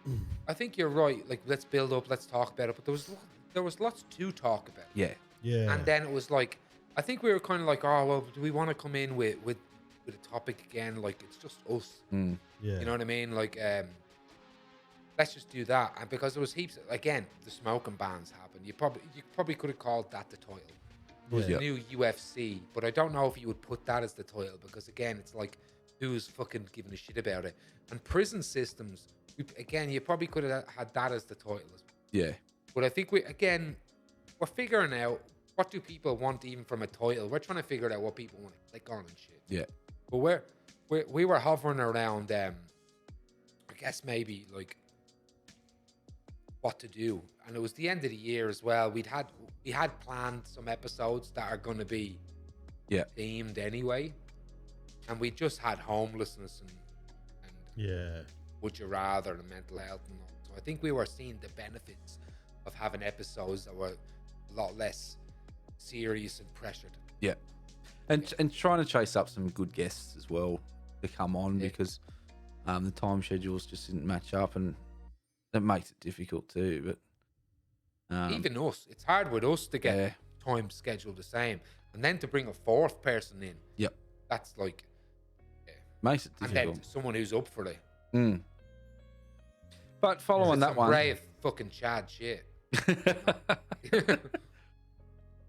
you're right. Like, let's build up, let's talk about it. But there was lots to talk about. Yeah. And then it was like, I think we were kind of like, oh well, do we want to come in with a topic again? Like, it's just us. Yeah. You know what I mean? Like, let's just do that. And because there was heaps. Again, the smoking bans happened. You probably could have called that the title. It was Yeah. a new UFC, but I don't know if you would put that as the title because again, it's like who's fucking giving a shit about it. And prison systems, again, you probably could have had that as the title. Yeah. But I think we're figuring out what do people want even from a title. We're trying to figure out what people want to click on and shit. Yeah. But we were hovering around, I guess maybe like what to do. And it was the end of the year as well. We had planned some episodes that are going to be themed anyway. And we just had homelessness and Yeah. would you rather and mental health and all. So I think we were seeing the benefits of having episodes that were a lot less serious and pressured. Yeah. And trying to chase up some good guests as well to come on because the time schedules just didn't match up, and that makes it difficult too. But Even us, it's hard with us to get time scheduled the same, and then to bring a fourth person in. Yep. That's like makes it and difficult. then someone who's up for it. But following that one, brave fucking Chad shit.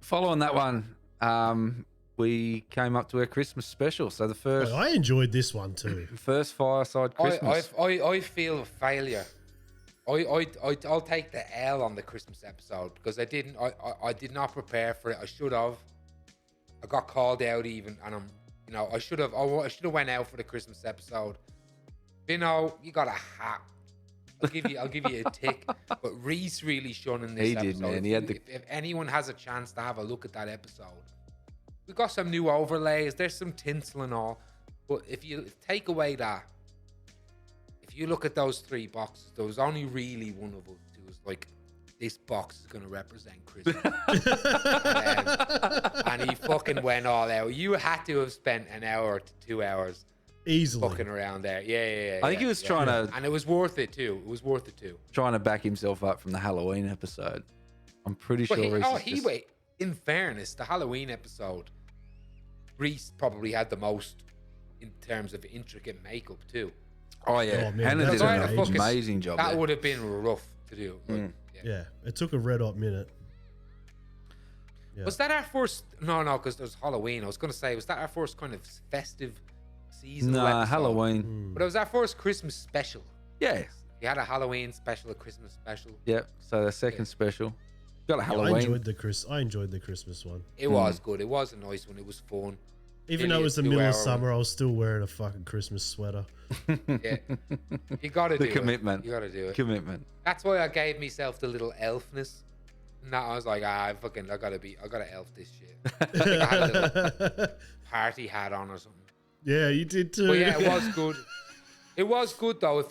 following that one, we came up to our Christmas special. So the first I enjoyed this one too. first Fireside Christmas. I feel a failure. I'll take the L on the Christmas episode because I did not prepare for it. I should have. I got called out even, and I should have went out for the Christmas episode. Vinno, you got a hat. I'll give you a tick. But Reese really shone in this episode. He did, man. He had if anyone has a chance to have a look at that episode, we got some new overlays. There's some tinsel and all. But if you take away that, if you look at those three boxes, there was only really one of us who was like, this box is going to represent Christmas. and he fucking went all out. You had to have spent an hour to 2 hours Easily. fucking around there. Yeah. I think he was trying to And it was worth it too. trying to back himself up from the Halloween episode. I'm pretty But sure in fairness, the Halloween episode, Reese probably had the most in terms of intricate makeup too. Oh yeah, Oh, man, Hannah that's did right. an Fucking- amazing job. That there. would have been rough to do. Like, Yeah, it took a red hot minute. Yeah. Was that our first? No, because there's Halloween. I was going to say, was that our first kind of festive seasonal Nah, episode? Halloween. But it was our first Christmas special. Yeah, We had a Halloween special, a Christmas special. yeah. So the second special, got a Yeah, Halloween. I enjoyed the Christmas one. It was good. It was a nice one. It was fun. Even though it was the middle of summer, I was still wearing a fucking Christmas sweater. Yeah, you got to do The commitment. it. You got to do it. Commitment. That's why I gave myself the little elfness. Now I was like, I gotta elf this shit. I had a little party hat on or something. Yeah, you did too. But yeah, it was good. It was good though.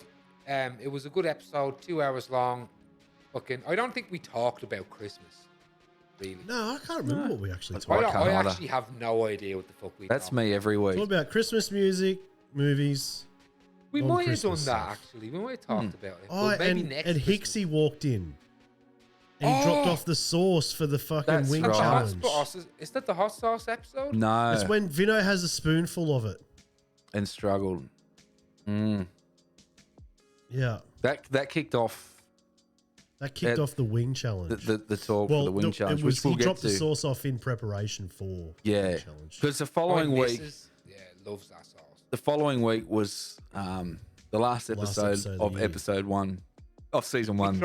It was a good episode, 2 hours long. Fucking, I don't think we talked about Christmas, really. No, I can't remember what we actually That's talked why about. can't I either. actually have no idea what the fuck we. That's talked me every week. What about Christmas music, movies? We might have done non-Christmas that stuff. actually. We might have talked about it. Oh, But maybe and next Hicksy walked in. And he dropped off the sauce for the fucking That's wing right. challenge. Is that the hot sauce episode? No, It's when Vinno has a spoonful of it. and struggled. Yeah. That kicked off That kicked off the wing challenge. the talk for the wing challenge, it was, which we'll he get dropped to. the sauce off in preparation for the Yeah, wing challenge. because the My following week, missus, loves that sauce. the following week was the last episode episode of of the year. episode 1 of season 1.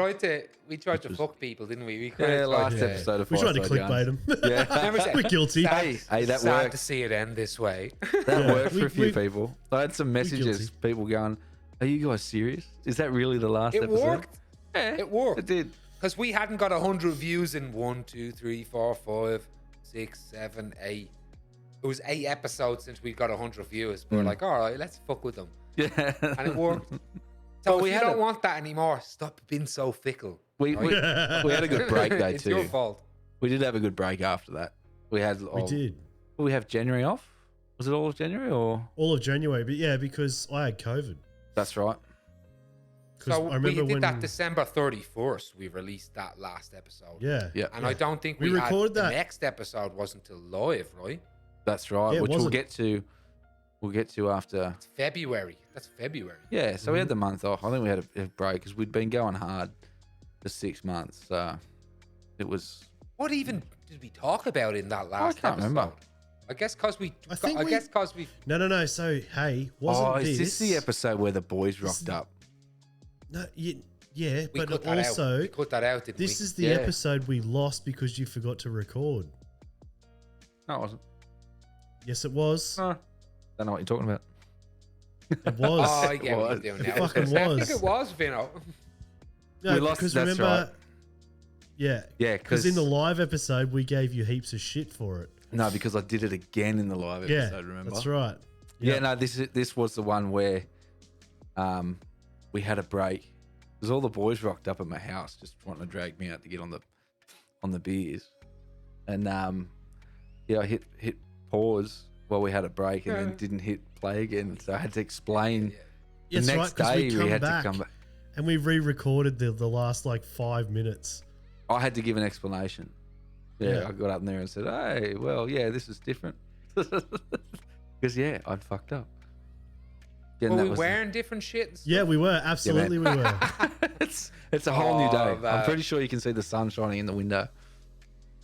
We tried to fuck people, didn't we? We Yeah, last tried to- episode of We tried to Fireside clickbait Yarns. him. Yeah, Remember that? We're guilty. Sad, Hey, that sad worked. to see it end this way. that Yeah, worked for a few we- people. I had some messages, guilty. people going, "Are you guys serious? Is that really the last It episode?" worked. Yeah, It worked. It did. Because we hadn't got 100 views in 1, 2, 3, 4, 5, 6, 7, 8. It was 8 episodes since we got 100 views. We're like, all right, let's fuck with them. Yeah, And it worked. So Well, if we you had don't a- want that anymore, stop being so fickle. we had a good break day It's your too. fault. We did have a good break after that. We had. We did. Did we have January off? Was it all of January or? All of January. But yeah, because I had COVID. That's right. 'Cause So I we remember did that when- December 31st. We released that last episode. Yeah. Yeah, And I don't think We we had recorded the that. next episode wasn't until live, right? that's right. Yeah, it which we'll wasn't. get to. We'll get to after. It's February. That's February. Yeah, so we had the month off. I think we had a break because we'd been going hard for 6 months. So it was. What even did we talk about in that last can't episode? remember. I guess because we. No. So hey, wasn't is this the episode where the boys rocked up? No, yeah, We but cut that also out. We cut that out, didn't this we? is the episode we lost because you forgot to record. No, it wasn't. Yes, it was. No, don't know what you're talking about. It was. Oh, I get what you're doing It now. fucking I was. think it was, Vinno. No, We lost, because that's remember, right. yeah, Yeah, because in the live episode we gave you heaps of shit for it. No, because I did it again in the live episode. Remember? That's right. Yeah, no, this was the one where we had a break because all the boys rocked up at my house just wanting to drag me out to get on the beers, and I hit pause while we had a break and then didn't hit play again, so I had to explain. The next day we had to come back and we re-recorded the last like 5 minutes. I had to give an explanation. Yeah, I got up there and said, "Hey, well, yeah, this is different," because I'd fucked up. Yeah, Well, we wearing different shit. And stuff. Yeah, we were. Absolutely, we were. it's a whole new day. Man. I'm pretty sure you can see the sun shining in the window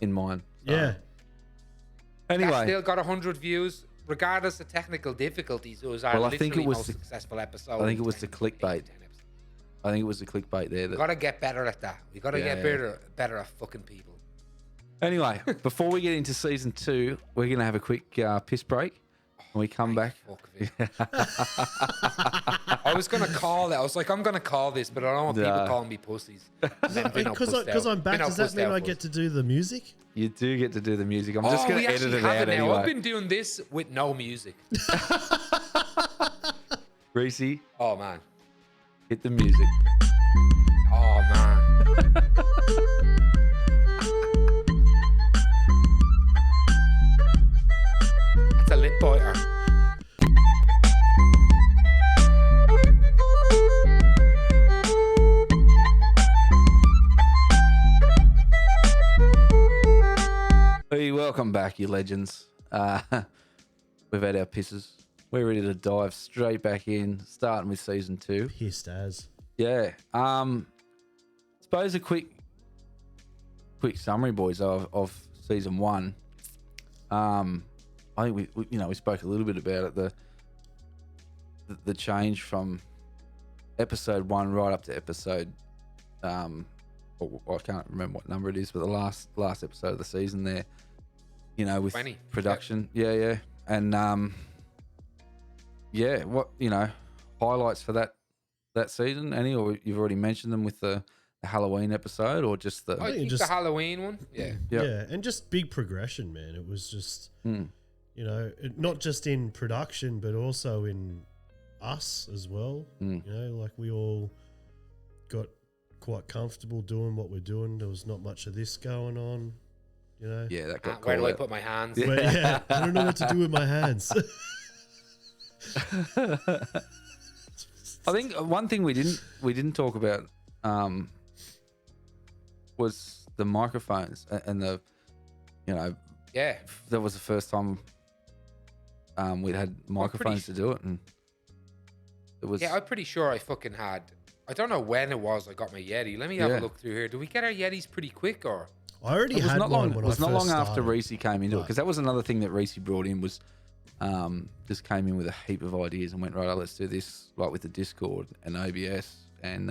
in mine. So. Yeah. Anyway, That still got 100 views, regardless of technical difficulties. It was our Well, I think it was most the- successful episode. I think it was in the 10 clickbait. 10 episodes. I think it was the clickbait there. We gotta get better at that. We gotta get Yeah. better at fucking people. Anyway, before we get into season 2, we're gonna have a quick piss break. When we come back, Fuck it. I was gonna call it. I was like, I'm gonna call this, but I don't want people calling me pussies. Because I'm back, does that mean I get to do the music? you do get to do the music. I'm just gonna we edit actually it have out it now. anyway. I've been doing this with no music. Reese, Oh man. hit the music. Oh man. It's a lip biter. Hey, welcome back, you legends. We've had our pisses. We're ready to dive straight back in, starting with season 2. Pissed as. Yeah. Suppose a quick summary, boys, of season 1. I think we spoke a little bit about it. The change from episode 1 right up to episode I can't remember what number it is, but the last episode of the season there, with 20. production. Yeah. And what, highlights for that season, any, or you've already mentioned them with the Halloween episode, or just the I think just- the Halloween one. Yeah. Yep. Yeah, and just big progression, man. It was just, not just in production, but also in us as well. Like we all got quite comfortable doing what we're doing. There was not much of this going on, Yeah, that got Where do called I out. put my hands? But yeah, I don't know what to do with my hands. I think one thing we didn't talk about was the microphones and the Yeah. that was the first time we'd had microphones to do it, and it was Yeah, I'm pretty sure I fucking had. I don't know when it was I got my Yeti. Let me have Yeah. a look through here. Do we get our Yetis pretty quick or? I already it was had not one long. when It was I not first long after started. Reese came into it, Right. because that was another thing that Reese brought in was just came in with a heap of ideas and went, right, let's do this, like with the Discord and OBS and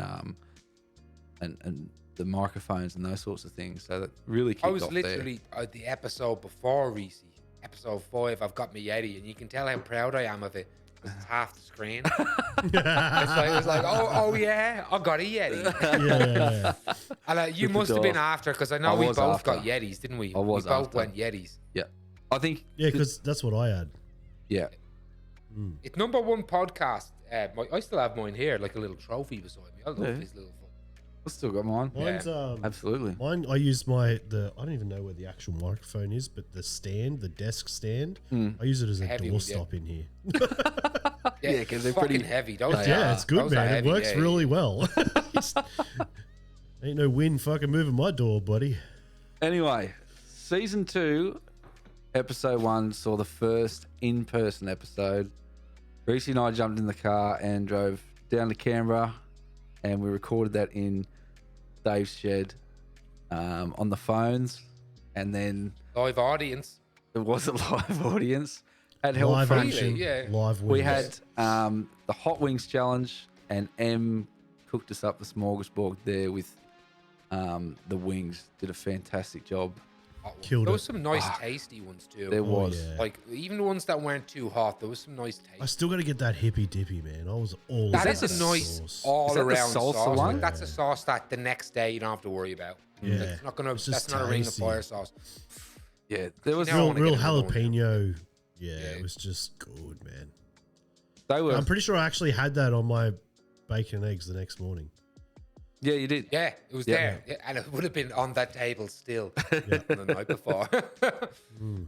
the microphones and those sorts of things. So that really kicked I was off literally the episode before Reese, episode 5. I've got my Yeti, and you can tell how proud I am of it because it's half the screen. It's like, oh yeah, I got a Yeti. Yeah. And you Look must at have been off. after, because I I know we was both after. got Yetis, didn't we? I was we both after. went Yetis. there. Yeah, I think. Yeah, because that's what I had. Yeah, It's number 1 podcast. I still have mine here, like a little trophy beside me. I love Yeah. this little. I still got mine. Mine's Absolutely. mine. I use I don't even know where the actual microphone is, but the desk stand. I use it as a Heavy one, doorstop in here. Yeah, 'cause they're fucking pretty heavy. Those Yeah, are- it's good, those are man. It heavy, works yeah. really well. Ain't no wind fucking moving my door, buddy. Anyway, season 2, episode 1 saw the first in-person episode. Reese and I jumped in the car and drove down to Canberra, and we recorded that in Dave's shed on the phones. and then Live audience. there was a live audience. Had help Live from action, yeah. live wings. we had the hot wings challenge, and M cooked us up the smorgasbord there with the wings. Did a fantastic job. Killed There it. was some nice tasty ones too. There Oh, was. yeah. Like even the ones that weren't too hot, there was some nice I taste. still got to get that hippy dippy, man. I was all That about is a nice sauce. all Is that the around salsa sauce. one? That's a sauce that the next day you don't have to worry about. Yeah. Like, it's not gonna. It's just That's not a ring of tasty. fire sauce. Yeah, there was. You know- I wanna Real get another one. jalapeno. Yeah, Yeah. it was just good, man. They were. I'm pretty sure I actually had that on my bacon and eggs the next morning. Yeah, you did. Yeah, it was Yeah. there, yeah, and it would have been on that table still the night before.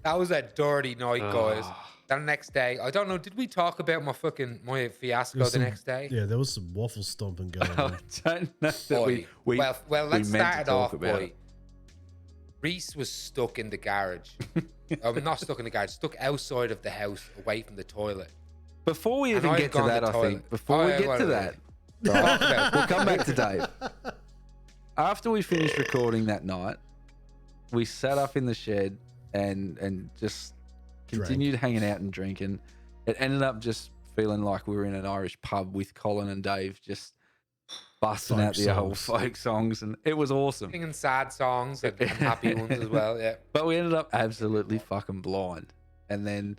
That was a dirty night, guys. That next day, I don't know. Did we talk about my fiasco There's the some- next day? Yeah, there was some waffle stomping going I on. don't know that Boy. we well, let's we meant start to it talk off, about boy. it. Reese was stuck in the garage. Not stuck in the garage, stuck outside of the house, away from the toilet. Before we And even I'd get to gone to that, the I toilet. think before Oh, we yeah, get right, to right, that, Talk about it. we'll come back to Dave. After we finished recording that night, we sat up in the shed and just continued hanging out and drinking. It ended up just feeling like we were in an Irish pub with Colin and Dave, just busting Folk out the old songs. folk songs, and it was awesome. Singing sad songs and happy ones as well. Yeah. But we ended up absolutely fucking blind, and then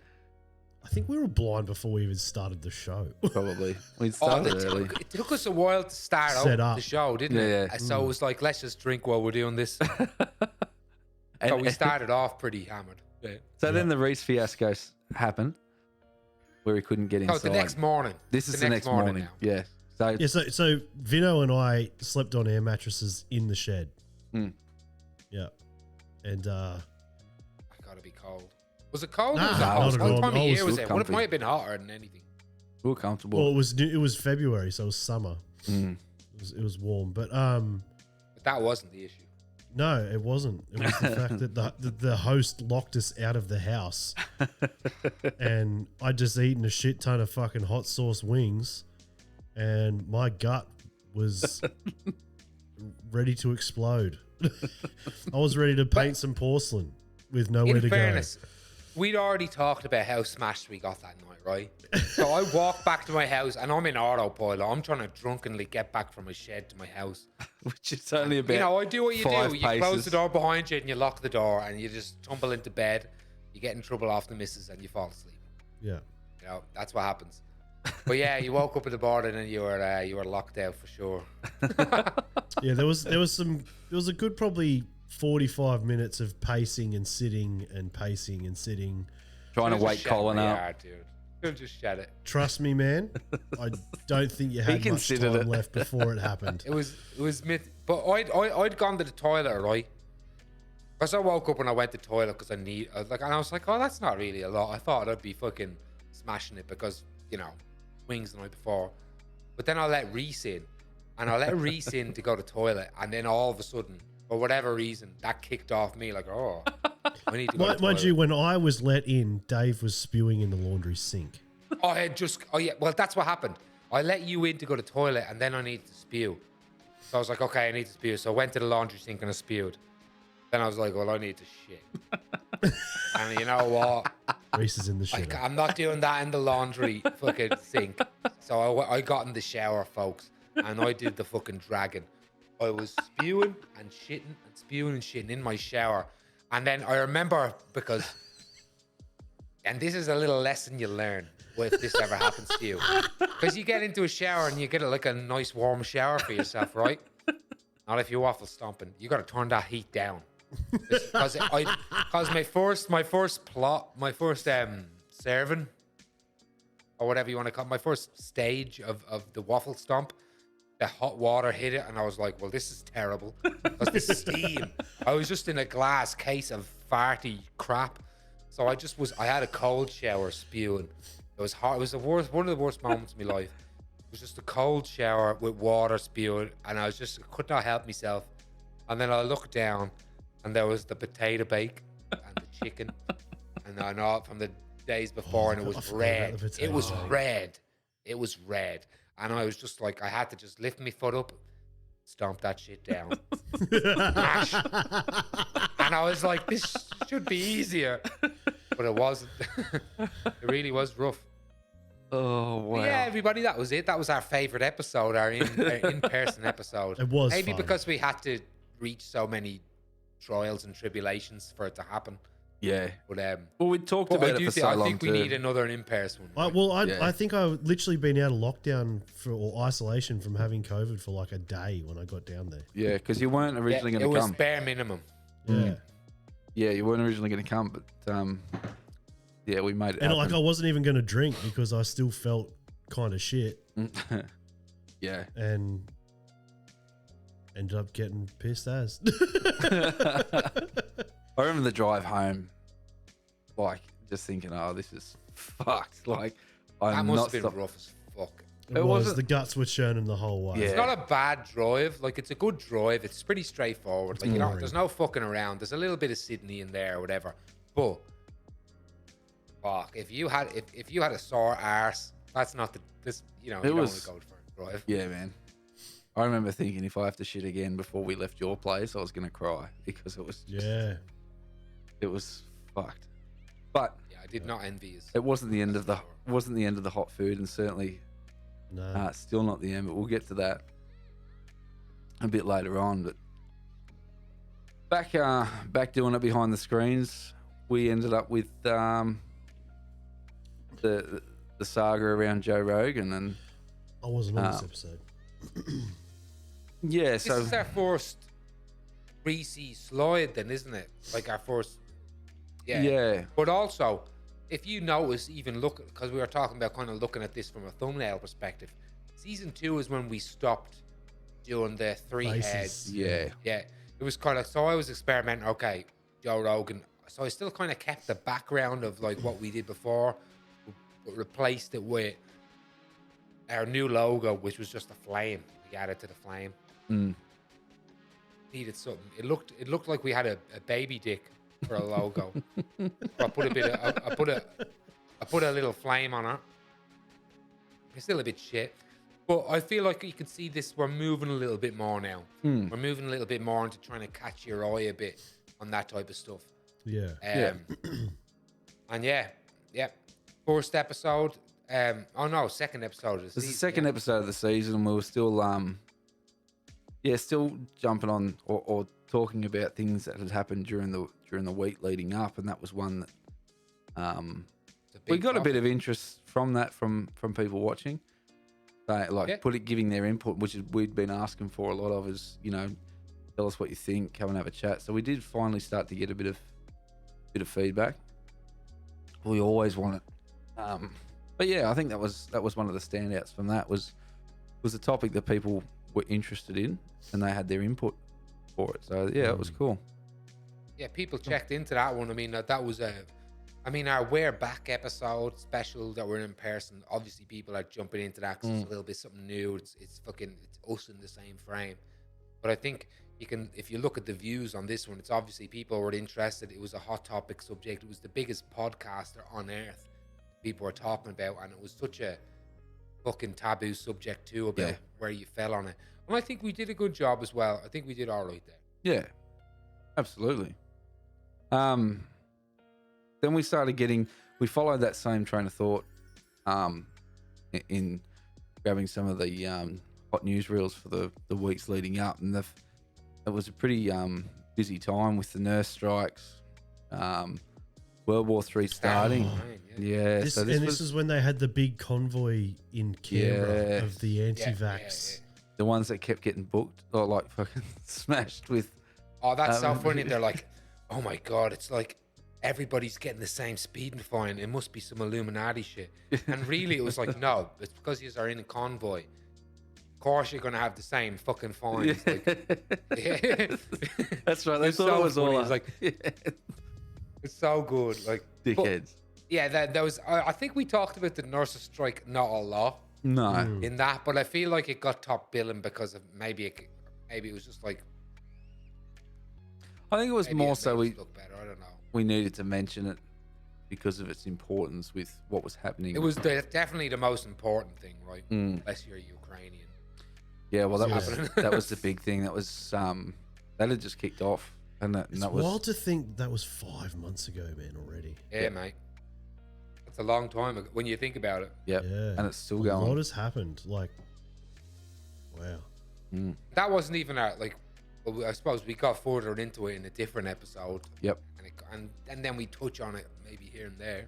I think we were blind before we even started the show. probably we Oh, started early. it took us a while to start Set out up. the show, didn't Yeah, it? yeah. So it was like, let's just drink while we're doing this. And- So we started off pretty hammered. Yeah. So then the Reese fiasco happened, where he couldn't get Oh, inside. the next morning. This is the next morning. now. Yeah. So Yeah, so Vinno and I slept on air mattresses in the shed. Mm. Yeah. And I gotta be cold. Was it cold? Nah, or was it not hot? at What all. time of I year was was it? so Well, it comfy. might have been hotter than anything. we were comfortable. well, it was February, so it was summer. Mm. It was warm, but But that wasn't the issue. no, it wasn't. It was the fact that the host locked us out of the house, and I just eaten a shit ton of fucking hot sauce wings, and my gut was ready to explode. I was ready to paint some porcelain with nowhere In to fairness, we'd already talked about how smashed we got that night, right? So I walked back to my house and I'm in autopilot. I'm trying to drunkenly get back from my shed to my house. Which is only about You know, I do what you 5 do. You close paces. the door behind you and you lock the door and you just tumble into bed. You get in trouble off the missus and you fall asleep. go. Yeah. You know, that's what happens. But yeah, you woke up in the morning and you were locked out for sure. Yeah, there was a good probably 45 minutes of pacing and sitting and pacing and sitting. trying to Could've wake just shed Colin my up. yard, dude. Could have just shed it. Trust me, man. I don't think you had much considered time it. left before it happened. It was myth. But I'd gone to the toilet, right? Because I woke up and I went to the toilet because and I was like, oh, that's not really a lot. I thought I'd be fucking smashing it because, you know, wings the night before. But then I let Reese in, and I let Reese in to go to the toilet, and then all of a sudden, for whatever reason, that kicked off me like, oh, I need to go to the Mind toilet. you, when I was let in, Dave was spewing in the laundry sink. Well, that's what happened. I let you in to go to the toilet, and then I needed to spew. So I was like, okay, I need to spew. So I went to the laundry sink and I spewed. Then I was like, well, I need to shit. And you know what? Reese is in the shit. I'm not doing that in the laundry fucking sink. So I got in the shower, folks, and I did the fucking dragon. I was spewing and shitting in my shower. And then I remember because, and this is a little lesson you learn if this ever happens to you. Because you get into a shower and you get like a nice warm shower for yourself, right? Not if you're waffle stomping. You got to turn that heat down. Because my first serving, or whatever you want to call it, my first stage of the waffle stomp, the hot water hit it, and I was like, well, this is terrible. Because the steam, I was just in a glass case of farty crap. So I had a cold shower spewing. It was hot. It was one of the worst moments of my life. It was just a cold shower with water spewing, and I could not help myself. And then I looked down, and there was the potato bake and the chicken, and I know from the days before, and it I was forgot about red. the potato It was bake. red. It was red, and I was just like, I had to just lift my foot up stomp that shit down. Smash. And I was like, this should be easier. But it wasn't. It really was rough. Oh, wow. But yeah, everybody, that was it. That was our favourite episode, our in-person episode. It was Maybe fun. because we had to reach so many trials and tribulations for it to happen. Yeah. But Well, we talked about it for so long. I think we need another in-person one. Yeah. I think I've literally been out of lockdown or isolation from having COVID for like a day when I got down there. Yeah, because you weren't originally going to It come. was bare minimum. Yeah. Yeah, you weren't originally going to come, but yeah, we made it And happen. like I wasn't even going to drink because I still felt kind of shit Yeah. and ended up getting pissed as. I remember the drive home, like just thinking, "Oh, this is fucked." Like, That I'm must not have been stop- rough as fuck. It was. wasn't- The guts were churning the whole way. Yeah. It's not a bad drive. Like, it's a good drive. It's pretty straightforward. Like, you know, boring. there's no fucking around. There's a little bit of Sydney in there or whatever. But fuck, if you had a sore arse, that's not this. You know, you don't want to go for a drive. Yeah, man. I remember thinking if I have to shit again before we left your place, I was gonna cry because it was fucked. But Yeah, I did not envy you. it wasn't the end of the hot food, and certainly No. still not the end. But we'll get to that a bit later on. But back doing it behind the screens, we ended up with the saga around Joe Rogan, and I wasn't on this episode. yeah, This so is our first greasy slide, then, isn't it? Like our first. yeah. But also, if you notice, even look, because we were talking about kind of looking at this from a thumbnail perspective, season 2 is when we stopped doing the three Faces. heads. Yeah. Yeah, it was kind of, so I was experimenting, okay, Joe Rogan. So I still kind of kept the background of like what we did before, but replaced it with our new logo, which was just a flame. We added to the flame. Needed something. It looked like we had a baby dick for a logo. So I put I put a little flame on it. It's still a bit shit, but I feel like you can see this. We're moving a little bit more now. We're moving a little bit more into trying to catch your eye a bit on that type of stuff. Yeah. And yeah. First episode. Second episode of the It's the season, second episode of the season, and we were still still jumping on or talking about things that had happened during the week leading up, and that was one that It's a we big got a bit topic. of interest from that from people watching. They giving their input, which is we'd been asking for a lot of, is, you know, tell us what you think, come and have a chat. So we did finally start to get a bit of feedback. We always want it. But yeah, I think that was one of the standouts from that was a topic that people were interested in, and they had their input for it. So yeah, it was cool. Yeah, people checked into that one. I mean, that was our We're Back episode special that we're in person. Obviously, people are jumping into that because it's a little bit something new. It's us in the same frame. But I think if you look at the views on this one, it's obviously people were interested. It was a hot topic subject. It was the biggest podcaster on earth people were talking about, and it was such a fucking taboo subject too about where you fell on it. And I think we did a good job as well. I think we did all right there. Yeah, absolutely. Then we followed that same train of thought in grabbing some of the hot news reels for the weeks leading up, and it was a pretty busy time with the nurse strikes, World War III starting. Yeah, This so this is when they had the big convoy in Canberra of the anti-vax. the ones that kept getting booked or like fucking smashed with. Oh, that's so funny. They're like, oh my God, it's like everybody's getting the same speeding fine. It must be some Illuminati shit. And really, it was like, no, it's because you are in a convoy. Of course, you're going to have the same fucking fines. Like, That's right. They It's thought so it was funny. all It's like, it's so good. Like, but, dickheads. yeah, there was, I think we talked about the nurses' strike not a lot No. in that, but I feel like it got top billing because of maybe it was just like, I think it was maybe more it so made we us look better. I don't know. we needed to mention it because of its importance with what was happening. It was definitely the most important thing, right? Unless you're Ukrainian. Yeah, well, that Yeah. was that was the big thing. That was that had just kicked off, and It's that was wild to think that was 5 months ago, man. Already. Yeah, mate. That's a long time ago when you think about it. yeah, Yeah. and it's still A lot going. has happened. Like, wow. That wasn't even our like. Well, I suppose we got further into it in a different episode. Yep. And then we touch on it maybe here and there.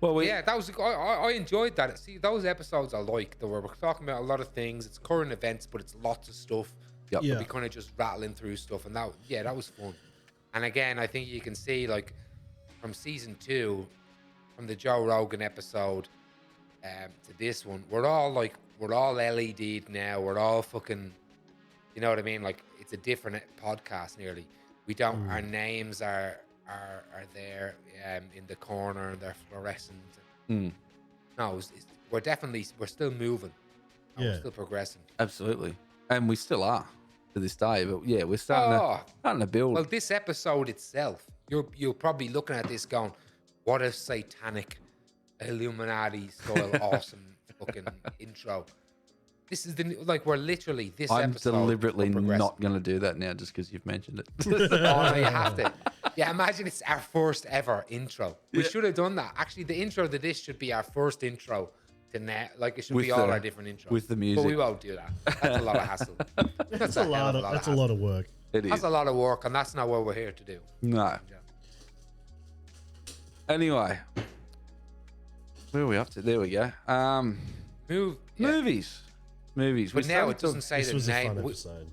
Well, Yeah, that was I enjoyed that. See, those episodes I like. We're talking about a lot of things. It's current events, but it's lots of stuff. Yep. Yeah. We kind of just rattling through stuff, and that was fun. And again, I think you can see like from season 2, from the Joe Rogan episode to this one, we're all LED'd now. We're all fucking, you know what I mean? Like it's a different podcast nearly. We don't. Our names are there in the corner, and they're fluorescent. No, we're still moving. And Yeah. we're still progressing. absolutely, and we still are to this day. But yeah, we're starting to build. Well, this episode itself, you're probably looking at this going, what a satanic Illuminati style awesome fucking intro. This is we're literally this I'm episode. deliberately we're progressing. not going to do that now, just because you've mentioned it. Oh, no, you have to. Yeah, imagine it's our first ever intro. We should have done that. Actually, the intro to this should be our first intro to net. Like it should With be all the- our different intros with the But music. we won't do that. That's a lot of hassle. That's a lot of work. It is. That's a lot of work, and that's not what we're here to do. No. Anyway, where are we up to? There we go. Movies. Movies. But We now started it doesn't say This the was a name. fun episode.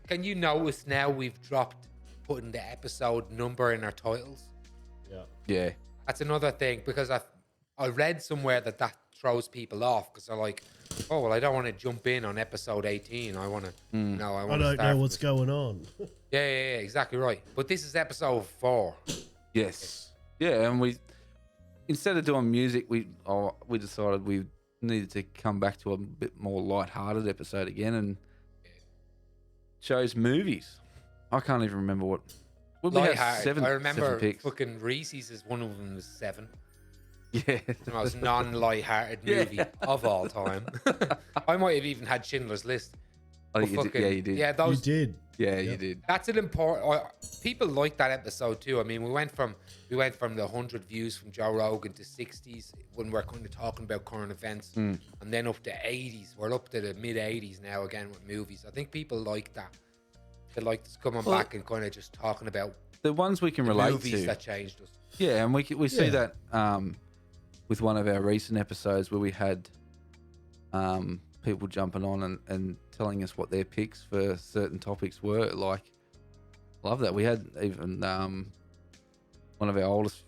Can you notice now we've dropped putting the episode number in our titles? Yeah. Yeah. That's another thing because I read somewhere that throws people off because they're like, oh well, I don't want to jump in on episode 18. I want to no, I I want to don't start know from what's the- going on. Yeah, exactly right. But this is episode 4. Yes. Yeah, and we instead of doing music, we decided we needed to come back to a bit more light-hearted episode again and chose movies. I can't even remember what we had Lighthearted. seven I remember picks. fucking Reese's is one of them was 7. Yeah. The most non-lighthearted movie of all time. I might have even had Schindler's List. I think But you did. Yeah, you did. Yeah, You those did. Yeah, you did. That's an important. People like that episode too. I mean, we went from the 100 views from Joe Rogan to 60s when we're kind of talking about current events, and then up to 80s. We're up to the mid 80s now again with movies. I think people like that. They like us coming back and kind of just talking about The ones we can relate movies to. that changed us. Yeah, and we see Yeah. that with one of our recent episodes where we had people jumping on and telling us what their picks for certain topics were. Like, love that. We had even one of our oldest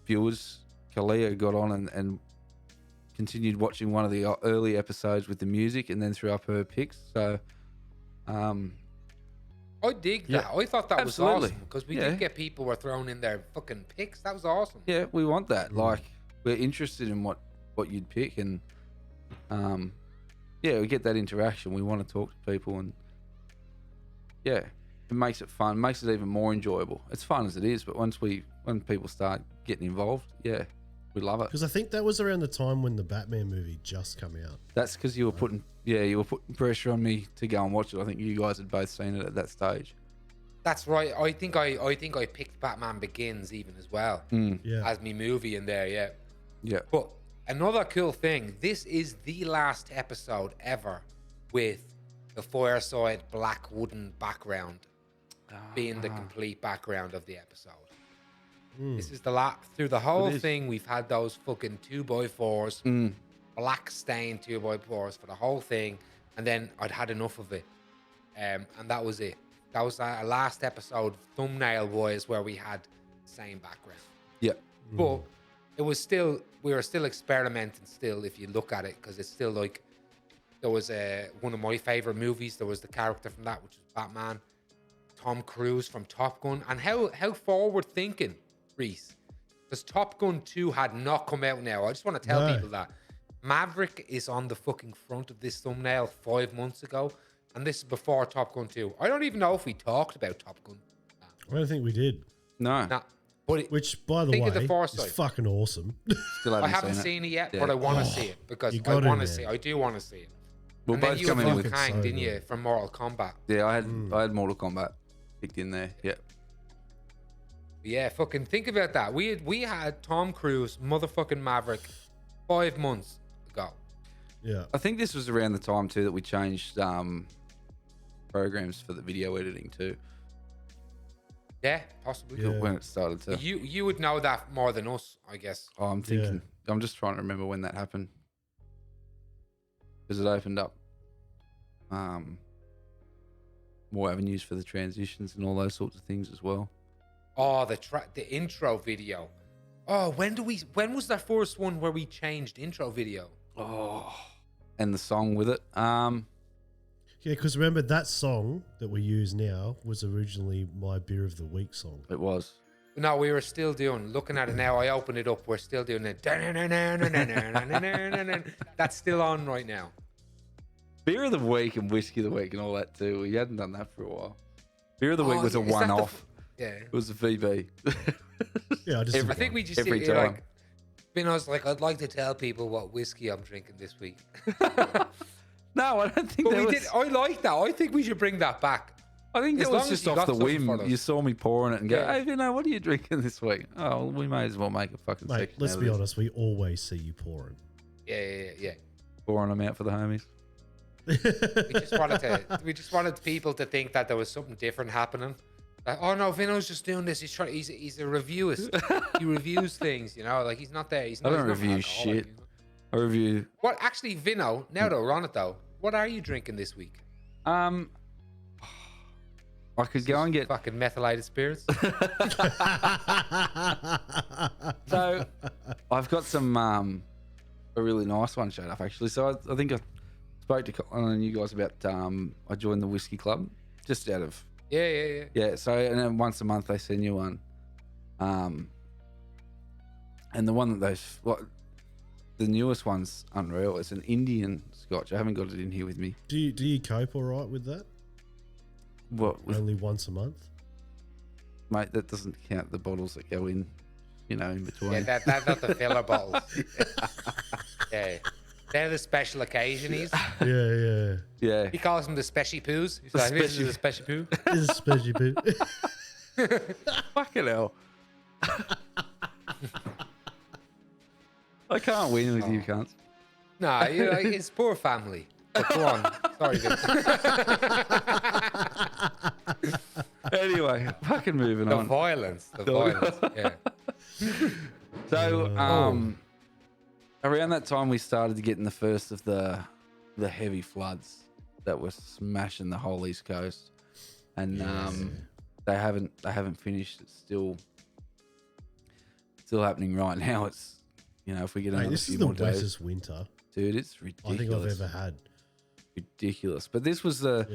viewers, Kalia, got on and continued watching one of the early episodes with the music and then threw up her picks. So, I dig that. I thought that Absolutely. was awesome because we Yeah. did get people were throwing in their fucking picks. That was awesome. yeah, we want that. Like, we're interested in what you'd pick, and yeah, we get that interaction. We want to talk to people, and yeah, it makes it fun, makes it even more enjoyable. It's fun as it is, but when people start getting involved, yeah, we love it. Because I think that was around the time when the Batman movie just come out. That's because you were putting pressure on me to go and watch it. I think you guys had both seen it at that stage. That's right. I think I picked Batman Begins even as well Yeah. as me movie in there. Yeah. Yeah, But another cool thing, this is the last episode ever with the fireside black wooden background being the complete background of the episode. This is through the whole thing, we've had those fucking 2x4s, black stained 2x4s for the whole thing, and then I'd had enough of it. And that was it. That was our last episode, thumbnail wise, where we had the same background. yeah, But it was still, we were still experimenting still, if you look at it, because it's still like, there was one of my favorite movies. There was the character from that, which was Batman, Tom Cruise from Top Gun. And how forward thinking, Reese, because Top Gun 2 had not come out now. I just want to tell No. people that Maverick is on the fucking front of this thumbnail 5 months ago. And this is before Top Gun 2. I don't even know if we talked about Top Gun. I don't think we did. no, Nah, but it, Which, by the Think of the way, Foresight. is fucking awesome. still I haven't haven't seen it. seen it yet, Yeah. but I want to see it because you I got it, want to man. see. I do want to see it. We'll and then both you come had in Liu with. Kang, so didn't you, good. from Mortal Kombat? Yeah, I had Mortal Kombat picked in there. Yeah. Yeah, fucking think about that. We had Tom Cruise, motherfucking Maverick, 5 months ago. Yeah. I think this was around the time too that we changed programs for the video editing too. Yeah, possibly. Yeah. When it started to. You would know that more than us, I guess. Oh, I'm thinking. I'm just trying to remember when that happened because it opened up more avenues for the transitions and all those sorts of things as well. Oh, the intro video. Oh, when was that first one where we changed intro video? Oh, and the song with it. Yeah, because remember that song that we use now was originally my Beer of the Week song. It was. No, we were still looking at it now. I opened it up. We're still doing it. That's still on right now. Beer of the week and whiskey of the week and all that too. We hadn't done that for a while. Beer of the week was a is that the one-off. Yeah. It was a VB. Yeah, I just I think we just Every sit time. like, Vinno's like, I'd like to tell people what whiskey I'm drinking this week. No, I don't think But that we was. did. I like that. I think we should bring that back. I think as that long was as just you off got the something whim. for us. You saw me pouring it and go, Yeah. "Hey, Vinno, what are you drinking this week?" Oh, well, we may as well make a fucking Mate, section. let's out of be this. honest, we always see you pouring. Yeah. Pouring them out for the homies. We just wanted people to think that there was something different happening. Like, oh no, Vinno's just doing this. He's a reviewist. He reviews things, like he's not there. I don't review shit. I review. What actually, Vinno? Now that we're on it though, what are you drinking this week? I could go and get. Fucking methylated spirits. So, I've got some a really nice one showed up actually. So I think I spoke to Colin and you guys about I joined the whiskey club just out of Yeah. yeah. So and then once a month they send you one, and the one that the newest one's unreal. It's an Indian Scotch. I haven't got it in here with me. Do you cope all right with that? What with, Only once a month? mate? That doesn't count the bottles that go in between. Yeah, that's not the filler bottles. Yeah. They're the special occasions. Yeah. Yeah. He calls them the special poos. He's like, this is the special poo. This is a special bit. Fucking hell. I can't win with you, cunts. Nah, it's poor family. But go on. Sorry, Vince. Anyway, fucking moving The on. violence. Yeah. So, around that time, we started to get in the first of the heavy floods that were smashing the whole East Coast, and they haven't finished. It's still happening right now. It's if we get another This few is the more days, wettest winter dude, it's ridiculous. I think I've ever had. Ridiculous. But this was the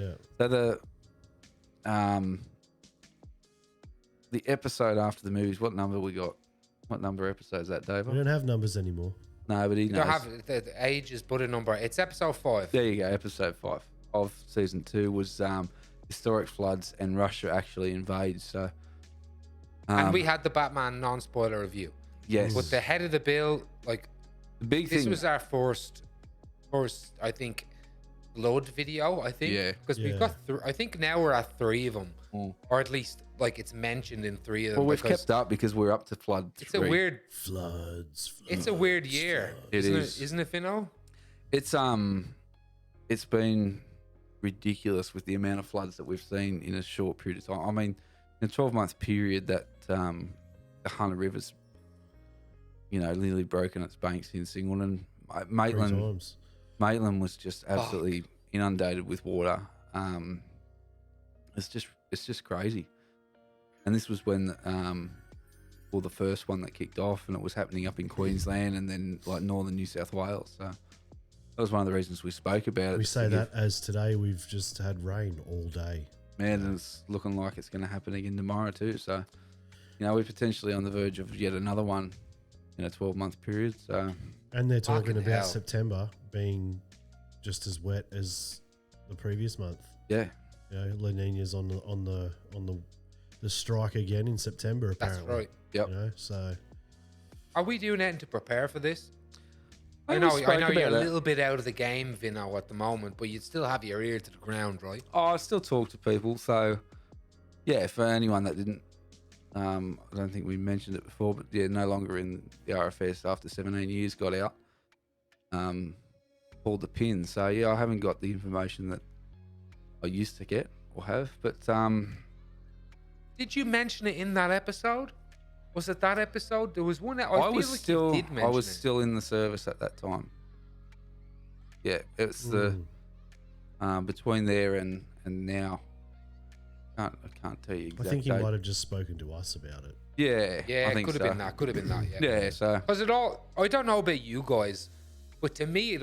episode after the movies. What number we got? What number episode is that, Dave? We don't have numbers anymore. No, but he You knows. don't have the age is but a number. It's episode 5. There you go. Episode 5 of season 2 was historic floods and Russia actually invades. So, And we had the Batman non-spoiler review. yes, But the head of the bill, like, the big this thing was our first, I think, blood video, I think. Yeah. Because we've got, I think now we're at 3 of them. Or at least, like, it's mentioned in 3 of them. well, we've because kept up because we're up to flood 3. It's a weird, Floods. it's a weird year. It is. Isn't it, Vinno? It's been ridiculous with the amount of floods that we've seen in a short period of time. I mean, in a 12-month period that the Hunter River's, nearly broken its banks in Singleton. Maitland was just absolutely inundated with water. It's just crazy. And this was when, the first one that kicked off, and it was happening up in Queensland and then like northern New South Wales. So that was one of the reasons we spoke about it. We say that as today we've just had rain all day. Man, and it's looking like it's going to happen again tomorrow too. So, we're potentially on the verge of yet another one in a 12-month period. So, And they're talking Fucking about hell. September being just as wet as the previous month. yeah. La Nina's on the strike again in September. That's Apparently, right. Yep. So Are we doing anything to prepare for this? I know spoke you're a about it. little bit out of the game, Vinno, at the moment, but you'd still have your ear to the ground, right? Oh, I still talk to people. So, yeah, for anyone that didn't, I don't think we mentioned it before, but yeah, no longer in the RFS after 17 years, got out, pulled the pin. So, yeah, I haven't got the information that I used to get or have, but Did you mention it in that episode? Was it that episode? There was one that I was still in the service at that time. Yeah, it's the between there and now. I can't tell you exactly. I think you might have just spoken to us about it. Yeah, Yeah, I it think could have so. been that. Could have been that. Yeah. Yeah, so Because I don't know about you guys, but to me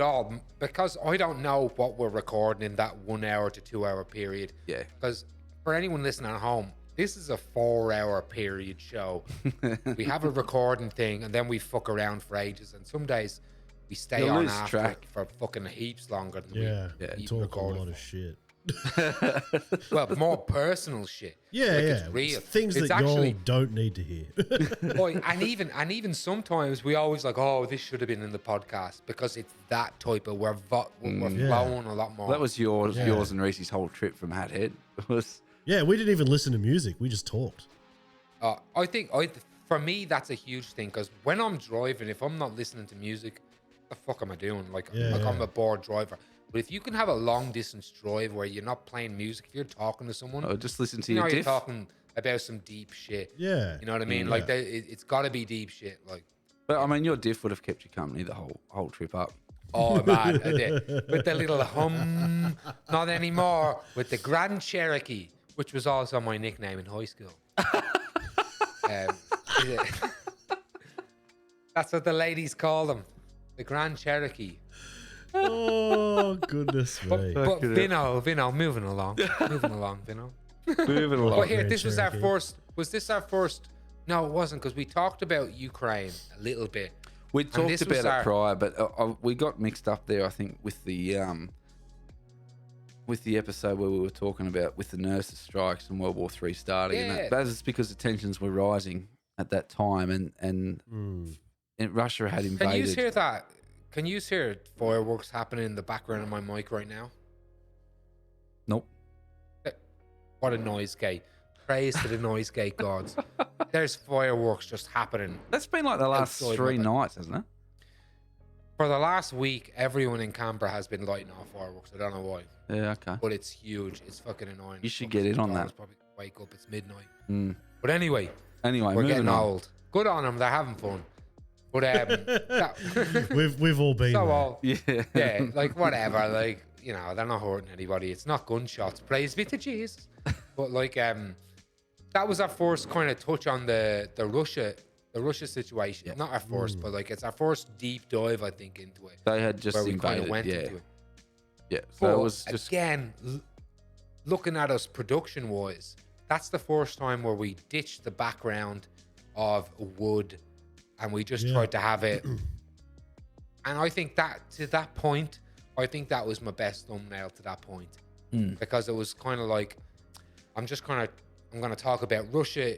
because I don't know what we're recording in that 1 hour to 2 hour period. yeah, Because for anyone listening at home, this is a 4 hour period show. We have a recording thing and then we fuck around for ages. And some days we stay You'll on lose after track. for fucking heaps longer than Yeah, we you even talk a recorded lot for. of shit. Well, more personal shit. Yeah, Like, yeah. it's real. Things It's that actually, y'all don't need to hear. boy, and even sometimes we always like, oh, this should have been in the podcast because it's that type of we're flowing a lot more. that was yours and Reese's whole trip from Hat Head. It was Yeah, we didn't even listen to music. We just talked. I think for me that's a huge thing because when I'm driving, if I'm not listening to music, what the fuck am I doing? I'm a bored driver. But if you can have a long distance drive where you're not playing music, if you're talking to someone, just listen to you know your you're diff. talking about some deep shit. Yeah. You know what I mean? Yeah. Like it's got to be deep shit. Like, But I mean, your diff would have kept you company the whole trip up. oh man, I did. With the little hum, not anymore. With the Grand Cherokee, which was also my nickname in high school. Yeah. That's what the ladies call them, the Grand Cherokee. Oh, goodness me. But Vinno, moving along, Vinno. Moving along. But here, Grand this was our Cherokee. first. Was this our first? No, it wasn't, because we talked about Ukraine a little bit. We And talked this about was it our- prior, but we got mixed up there. I think with the episode where we were talking about with the nurses' strikes and World War III starting, and Yeah. that is because the tensions were rising at that time, and Russia had Can invaded. you hear that? Can you hear fireworks happening in the background of my mic right now? Nope. What a noise gate. Praise to the noise gate gods. There's fireworks just happening. That's been like the last Outside 3 my- nights, hasn't it? For the last week, everyone in Canberra has been lighting off fireworks. I don't know why, Yeah. Okay. but it's huge. It's fucking annoying. You should Fucking get in on dogs that. Probably wake up. It's midnight. Mm. But anyway, Anyway, we're moving getting on. old. Good on them. They're having fun. But We've all been so there. old. Yeah. Yeah, like whatever. Like, you know, they're not hurting anybody. It's not gunshots. Praise be to Jesus. But like, that was our first kind of touch on the Russia situation. Yeah. Not our first, but like it's our first deep dive, I think, into it. They had just Where we kind invaded. of went Yeah. into it. Yeah. So But it was just again, looking at us production wise, that's the first time where we ditched the background of wood and we just tried to have it. And I think that to that point, I think that was my best thumbnail to that point. Because it was kind of like, I'm going to talk about Russia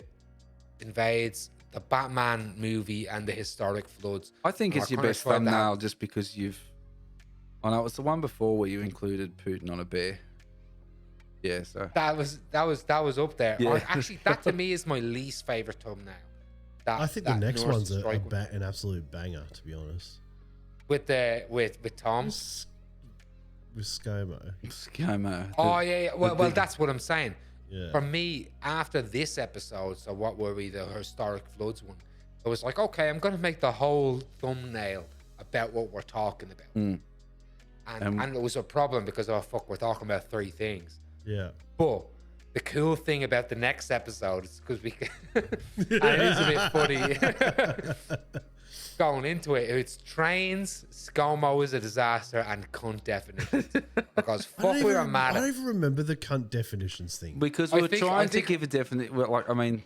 invades, the Batman movie, and the historic floods. I think And it's we're your kinda best trying to have- thumbnail just because you've. Oh no, it was the one before where you included Putin on a bear. Yeah, so That was up there. Yeah. Actually, that to me is my least favorite thumbnail. I think the next North one's Strike one. an absolute banger, to be honest. with Tom. With ScoMo. ScoMo. Oh yeah. Well, that's what I'm saying. Yeah. For me, after this episode, so what were we, the historic floods one? It was like, okay, I'm gonna make the whole thumbnail about what we're talking about. And it was a problem because, oh fuck, we're talking about 3 things. Yeah. But the cool thing about the next episode is because we can, and it is a bit funny going into it. It's trains, ScoMo is a disaster, and cunt definitions. Because fuck, we were mad I don't at. even remember the cunt definitions thing. Because I we were think- trying I to think- give a definite. Like, I mean,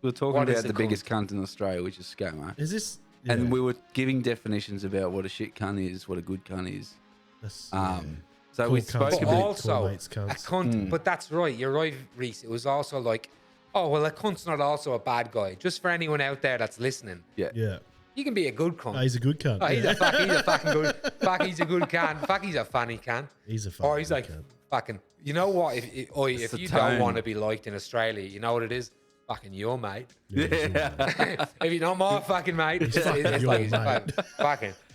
we were talking What is about a the biggest cunt in Australia, which is ScoMo. Is this? And we were giving definitions about what a shit cunt is, what a good cunt is. That's, So Cool we cunts spoke can But be about. also, cool a mates cunts. cunt, but that's right. You're right, Reese. It was also like, oh, well, a cunt's not also a bad guy. Just for anyone out there that's listening. Yeah. Yeah. You can be a good cunt. Oh, he's a good cunt. Oh, he's a fucking good. Fuck, he's a good can. Fuck, he's a funny can. He's a fucking Or he's like, cunt. fucking. You know what? If the you tone. don't want to be liked in Australia, you know what it is? Fucking your mate. Yeah. If you know my fucking mate, it's fucking your like he's mate.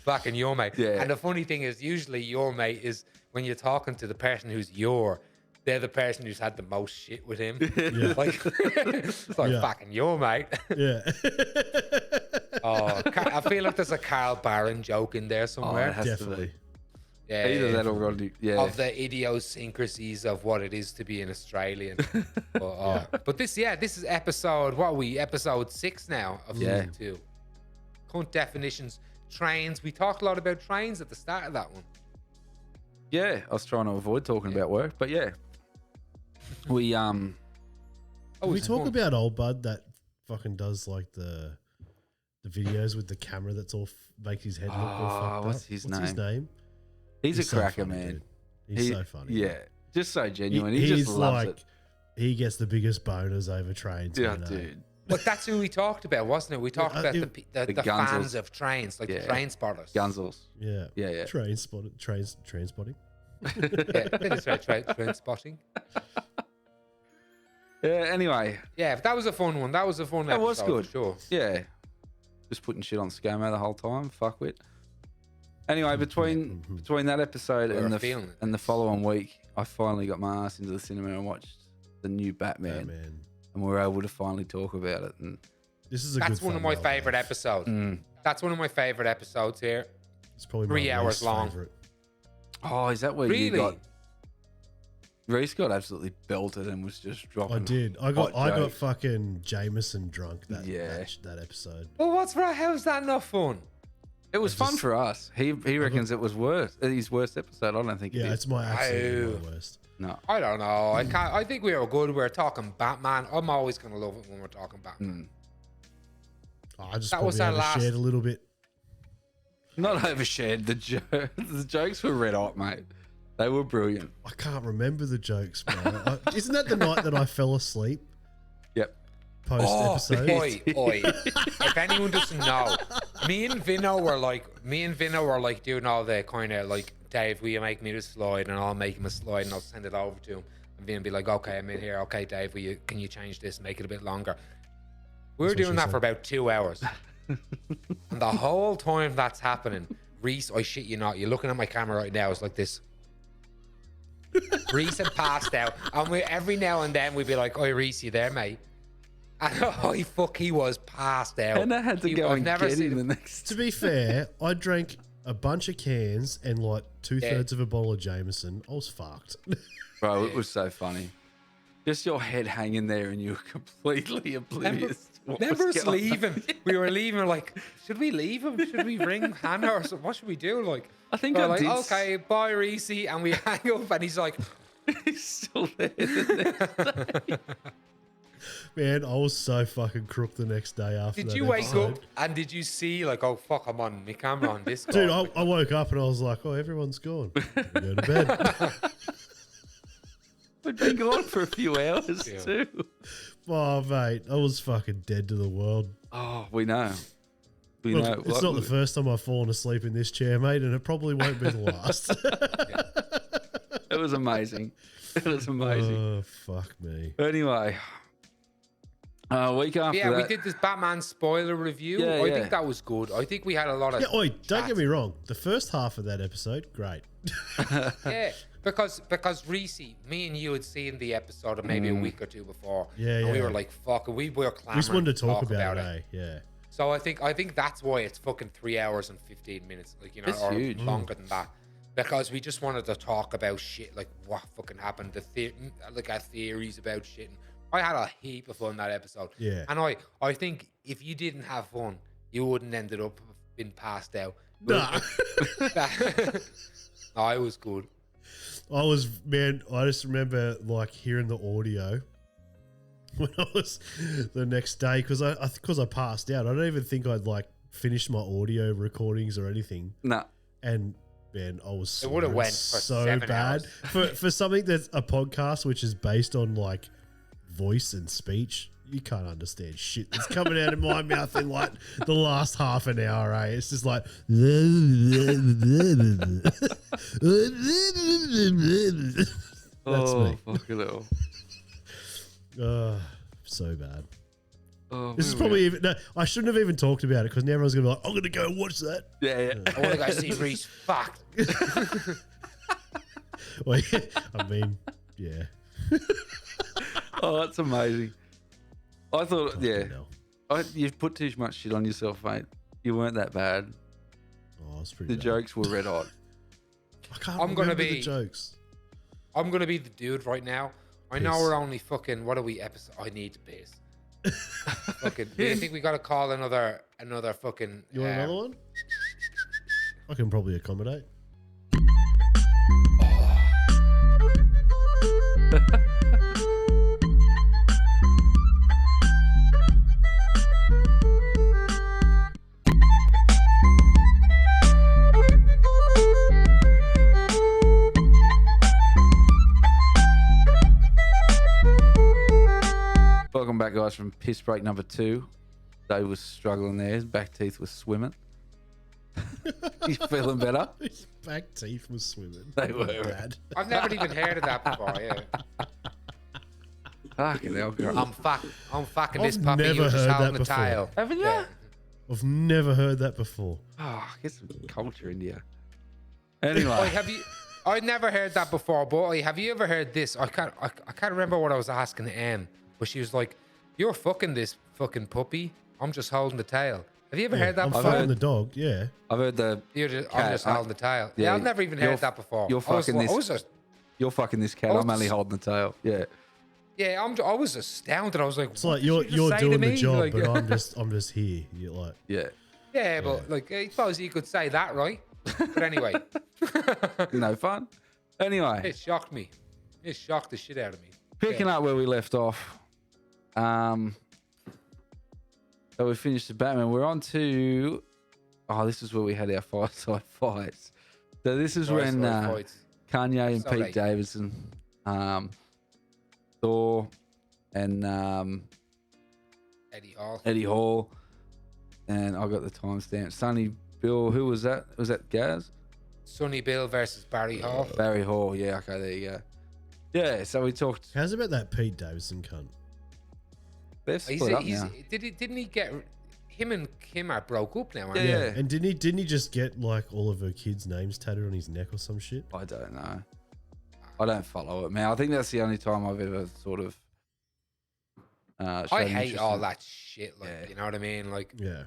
fucking your mate. Yeah. And the funny thing is, usually your mate is when you're talking to the person who's they're the person who's had the most shit with him. Yeah. Like, it's like Yeah. fucking your mate. Yeah. Oh, I feel like there's a Carl Barron joke in there Oh, somewhere. it has Definitely. to be. Yeah, Either that or Rodney. Yeah. of the idiosyncrasies of what it is to be an Australian. But this is episode 6 now of season 2. Cunt definitions, trains. We talked a lot about trains at the start of that one. Yeah, I was trying to avoid talking about work, but yeah. We Can we it's talk fun. about old bud that fucking does like the videos with the camera that's all makes his head look all fucked what's up? his What's his name? he's a so cracker, funny, man. dude. He's so funny. Yeah, just so genuine. He just he's loves like, it. he gets the biggest boners over trains. Yeah, man, eh? dude. But that's who we talked about, wasn't it? We talked about the the fans Gunzels. of trains, like the Yeah. train spotters. Gunzels. Yeah. Yeah. Train spotting. Train spotting. Yeah, I think it's right, train spotting. Yeah. Anyway, Yeah, but that was a fun one. That was a fun That episode. was good. For sure. yeah, just putting shit on ScoMo the whole time. Fuck with. Anyway, between that episode We were and feeling it. the following week, I finally got my ass into the cinema and watched the new Batman, Man, and we were able to finally talk about it. And this is a That's good one of my thumbnail, favorite Dave. episodes. That's one of my favorite episodes here. It's probably 3 my hours least long. favorite. oh, is that where Really? you got? Reese got absolutely belted and was just dropping. I did. I hot got jokes. fucking Jameson drunk that Yeah. that episode. Well, what's right? How's that not fun? It was fun for us. He reckons it was his worst episode. I don't think. Yeah, it is. it's my absolutely Ow. my worst. No. I don't know. I can't. I think we were good. We were talking Batman. I'm always gonna love it when we're talking Batman. I just That was probably our overshared last- a little bit. Not overshared. The jokes were red hot, mate. They were brilliant. I can't remember the jokes, man. Isn't that the night that I fell asleep Yep. post episode? Oi. If anyone doesn't know, me and Vinno were like doing all the kind of like, Dave, will you make me the slide? And I'll make him a slide and I'll send it over to him. And Vinno be like, okay, I'm in here. Okay, Dave, can you change this, make it a bit longer? We were That's what doing she that said. for about 2 hours. And the whole time that's happening, Reese, I shit you not, you're looking at my camera right now, it's like this. Reese had passed out, and every now and then we'd be like, "Oi, Reese, you there, mate?" And holy fuck, he was passed out. And I had to go I've and never get seen him the him. next. To be fair, I drank a bunch of cans and like 2/3 of a bottle of Jameson. I was fucked. Bro, it was so funny. Just your head hanging there and you were completely oblivious. to what Never was us going on. leaving. We were leaving. We're like, should we leave him? Should we ring Hannah or something? What should we do? Like, I think we're I like, did. okay, bye, Reese, and we hang up, and he's like, He's still there. the next day. Man, I was so fucking crook the next day after "Did that you wake episode. up and did you see like, oh fuck, I'm on my camera on this guy." Dude, I woke up and I was like, oh, everyone's gone. Go to bed. We'd been gone for a few hours Yeah. too. Oh, mate, I was fucking dead to the world. Oh, we know. We Look, know. it's not the first time I've fallen asleep in this chair, mate, and it probably won't be the last. It was amazing. It was amazing. Oh, fuck me. Anyway, week after Yeah, that, we did this Batman spoiler review. Yeah, I yeah. think that was good. I think we had a lot of Yeah, oi, don't chat. get me wrong. The first half of that episode, great. Yeah, because Reese, me and you had seen the episode of maybe a week or two before. Yeah, and we yeah. were like, "Fuck," we were clamoring We just wanted to talk about it. it, eh? Yeah. So I think that's why it's fucking 3 hours and 15 minutes, like It's or huge. longer than that, because we just wanted to talk about shit, like what fucking happened, like our theories about shit. And I had a heap of fun that episode. Yeah. And I think if you didn't have fun, you wouldn't ended up being passed out. Nah. No, it was good. I just remember like hearing the audio when I was the next day because I passed out. I don't even think I'd like finished my audio recordings or anything. nah. And man, I was It would've snoring went for so 7 bad hours. for something that's a podcast which is based on like voice and speech. you can't understand shit that's coming out of my mouth in like the last half an hour, eh? It's just like that's me. Fucking hell. So bad. Oh, This is probably even. No, I shouldn't have even talked about it because now everyone's gonna be like, "I'm gonna go and watch that." Yeah. I want to go see Reese. Fuck. Well, yeah, I mean, yeah. Oh, that's amazing. I thought, yeah. Hell. You've put too much shit on yourself, mate. You weren't that bad. Oh, it's pretty. The bad. jokes were red hot. I can't I'm gonna remember be- the jokes. I'm gonna be the dude right now. I know Piss. we're only fucking. What are we episode? I need to piss. Fucking. Do you think we gotta call another fucking? You want another one? I can probably accommodate. Welcome back, guys, from piss break number 2. Dave was struggling there. His back teeth were swimming. He's feeling better. His back teeth was swimming. They were. Bad. I've never even heard of that before. Yeah. Fucking hell, girl. I'm fucking this I've puppy. never You're just heard holding that the before. tail. Haven't you? Yeah. I've never heard that before. Oh, get some culture in you. Oi, Anyway. have you? I'd never heard that before, but oi, have you ever heard this? I can't remember what I was asking Em, but she was like, "You're fucking this fucking puppy. I'm just holding the tail." Have you ever heard that I'm before? fucking the dog. Yeah. I've heard I'm I'm just holding the tail. Yeah, I've never even heard that before. You're fucking You're fucking this cat. I'm only holding the tail. Yeah. Yeah, I was astounded. I was like, It's like you're doing the job, but I'm just here. You're like, Yeah. Yeah, but like, I suppose you could say that, right? But anyway, No fun. Anyway, it shocked me. It shocked the shit out of me. picking up where we left off. So we finished the Batman. We're on to. Oh, this is where we had our fireside fights. So this is when Kanye and So Pete late. Davidson, Thor, and Eddie Hall. and I got the timestamp. Sonny Bill, who was that? Was that Gaz? Sonny Bill versus Barry Hall. Barry Hall. Yeah, okay, there you go. Yeah, so we talked. how's about that Pete Davidson cunt? They've split up now. Didn't he get him and Kim are broke up now? Aren't Yeah. they? And didn't he just get like all of her kids' names tattooed on his neck or some shit? I don't know. I don't follow it, man. I think that's the only time I've ever sort of. I shown hate interest all in- that shit. Like, Yeah. you know what I mean? Like, Yeah.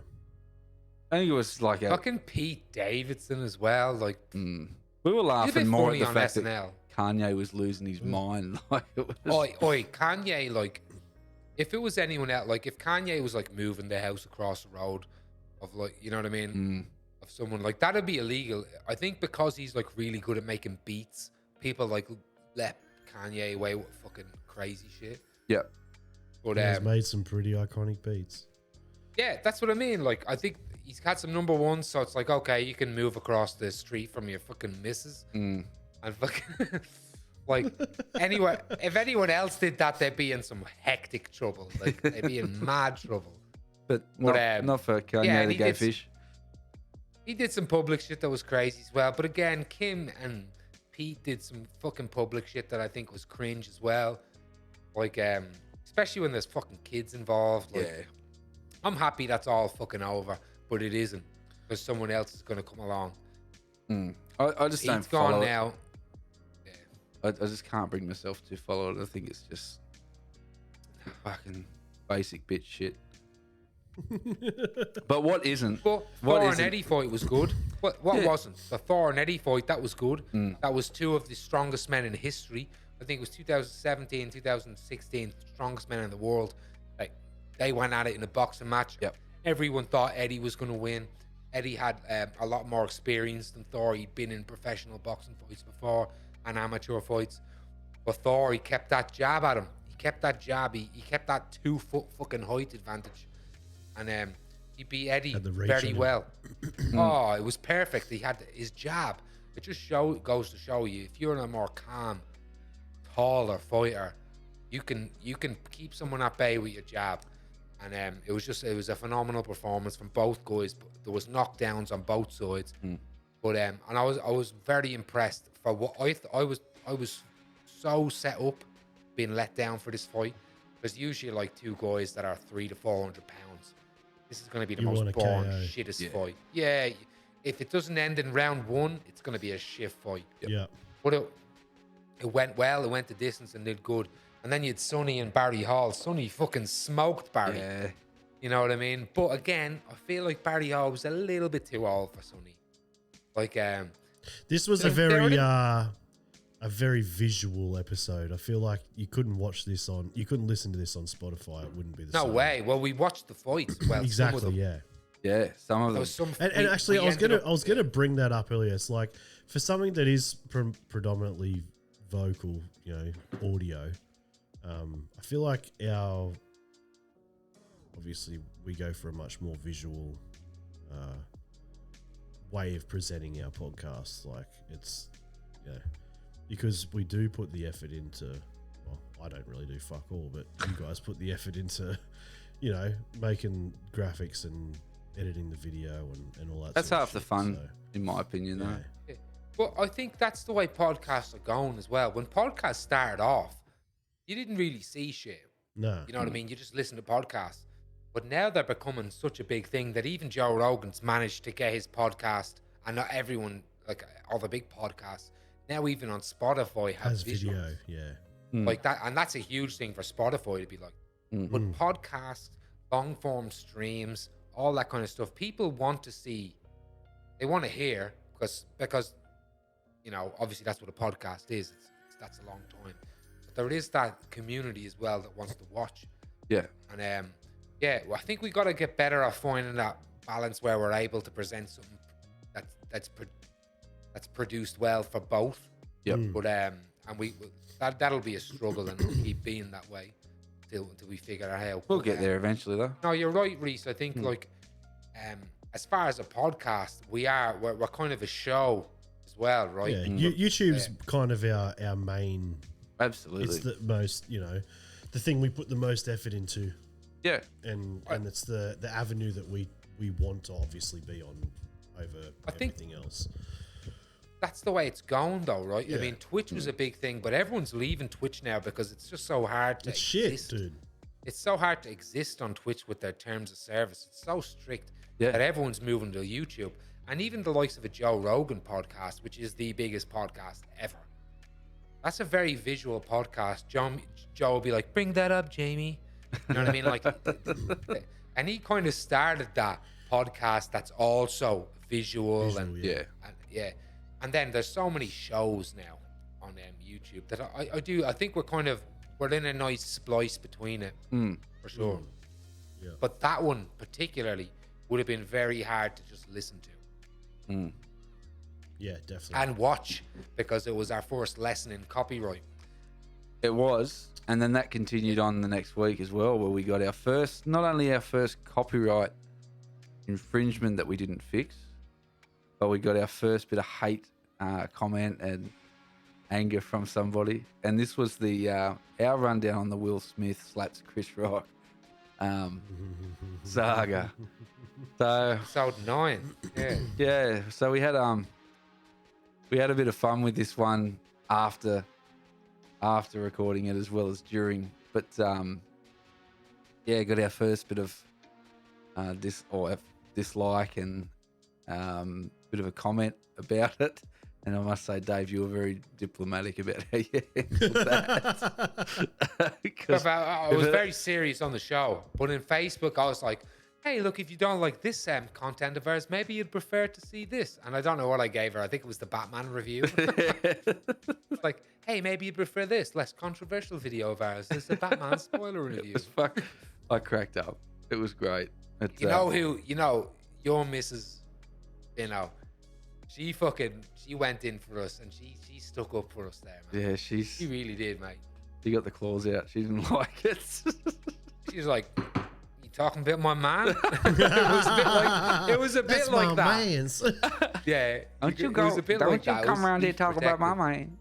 I think it was like a. fucking Pete Davidson as well. Like, We were he's a laughing bit more at funny the on fact that SNL. Kanye was losing his mind. Like it was. Oi, Kanye, like, if it was anyone else, like, if Kanye was, like, moving the house across the road of, like, you know what I mean? Of someone, like, that'd be illegal. I think because he's, like, really good at making beats, people, like, let Kanye away with fucking crazy shit. Yeah. But, He's made some pretty iconic beats. yeah, that's what I mean. Like, I think he's had some number ones, so it's like, okay, you can move across the street from your fucking missus. And fucking, like, anyway, if anyone else did that, they'd be in some hectic trouble. Like, they'd be in mad trouble. But not for Kanye yeah, to he go did- fish. He did some public shit that was crazy as well. But again, Kim and Pete did some fucking public shit that I think was cringe as well. Like, especially when there's fucking kids involved. Like, Yeah. I'm happy that's all fucking over, but it isn't. Because someone else is going to come along. I just don't Pete's follow gone it. now. I just can't bring myself to follow it. I think it's just fucking basic bitch shit. But what isn't? But What Thor and isn't? Eddie fight was good. What Yeah. wasn't? The Thor and Eddie fight, that was good. That was two of the strongest men in history. I think it was 2017, 2016, strongest men in the world. Like, they went at it in a boxing match. Yep. Everyone thought Eddie was going to win. Eddie had a lot more experience than Thor. He'd been in professional boxing fights before and amateur fights. But Thor, he kept that jab at him. He kept that jab. He kept that 2-foot fucking height advantage. And he beat Eddie Had the reach very on him. well. Oh, it was perfect. He had his jab. It just goes to show you, if you're a more calm, taller fighter, you can keep someone at bay with your jab. And it was a phenomenal performance from both guys. There was knockdowns on both sides. But and I was very impressed for what I was so set up being let down for this fight. There's usually like two guys that are 300 to 400 pounds. This is going to be the most boring, shittest fight. Yeah, if it doesn't end in round 1, it's going to be a shit fight. Yeah. But it went well. It went the distance and did good. And then you had Sonny and Barry Hall. Sonny fucking smoked Barry. Yeah. You know what I mean? But again, I feel like Barry Hall was a little bit too old for Sonny. Like, this was a very visual episode. I feel like you couldn't listen to this on Spotify. It wouldn't be the same. No way. Well, we watched the fights. Well, exactly. some of them. Yeah, some of them. And actually, I was gonna bring that up earlier. It's like for something that is predominantly vocal, audio. I feel like obviously we go for a much more visual way of presenting our podcast. Like it's, because we do put the effort into, well, I don't really do fuck all, but you guys put the effort into, making graphics and editing the video and all that. That's sort half of the shit, fun, so, in my opinion, though. Yeah. Well, I think that's the way podcasts are going as well. When podcasts started off, you didn't really see shit. No. You know what I mean? You just listen to podcasts. But now they're becoming such a big thing that even Joe Rogan's managed to get his podcast, and not everyone, like all the big podcasts, now even on Spotify has video, like that. And that's a huge thing for Spotify to be like. But podcasts, long form streams, all that kind of stuff, people want to see, they want to hear, because obviously that's what a podcast is. That's a long time. But there is that community as well that wants to watch. Yeah. And well, I think we got to get better at finding that balance where we're able to present something that's produced well for both. Yep. But and that'll be a struggle, and it'll keep being that way until we figure out how. We'll get there eventually, though. No, you're right, Reese. I think as far as a podcast, we're kind of a show as well, right? Yeah, YouTube's kind of our main. Absolutely. It's the most, the thing we put the most effort into. Yeah. And it's the avenue that we want to obviously be on over everything else. That's the way it's going, though, right? Yeah. I mean, Twitch was a big thing, but everyone's leaving Twitch now because it's just so hard to exist. Shit, dude. It's so hard to exist on Twitch with their terms of service. It's so strict that everyone's moving to YouTube. And even the likes of a Joe Rogan podcast, which is the biggest podcast ever. That's a very visual podcast. Joe will be like, bring that up, Jamie. You know what I mean? Like, and he kind of started that podcast that's also visual and and then there's so many shows now on YouTube that I think we're in a nice splice between it for sure. Yeah. But that one particularly would have been very hard to just listen to. Yeah, definitely. And watch, because it was our first lesson in copyright. It was. And then that continued on the next week as well, where we got not only our first copyright infringement that we didn't fix, but we got our first bit of hate comment and anger from somebody. And this was our rundown on the Will Smith slaps Chris Rock saga. So Episode 9. Yeah. Yeah. So we had a bit of fun with this one after recording it as well as during, but got our first bit of dislike and bit of a comment about it, and I must say, Dave, you were very diplomatic about how you handled that. I was very serious on the show, but in Facebook I was like, hey, look, if you don't like this content of ours, maybe you'd prefer to see this. And I don't know what I gave her. I think it was the Batman review. Like, hey, maybe you'd prefer this less controversial video of ours. This is a Batman spoiler review. I cracked up. It was great. Your missus, she went in for us, and she stuck up for us there, man. Yeah, she really did, mate. She got the claws out. She didn't like it. She was like, talking about my man. It was a bit like that. Man's. Yeah. Don't you come around here talking about my man.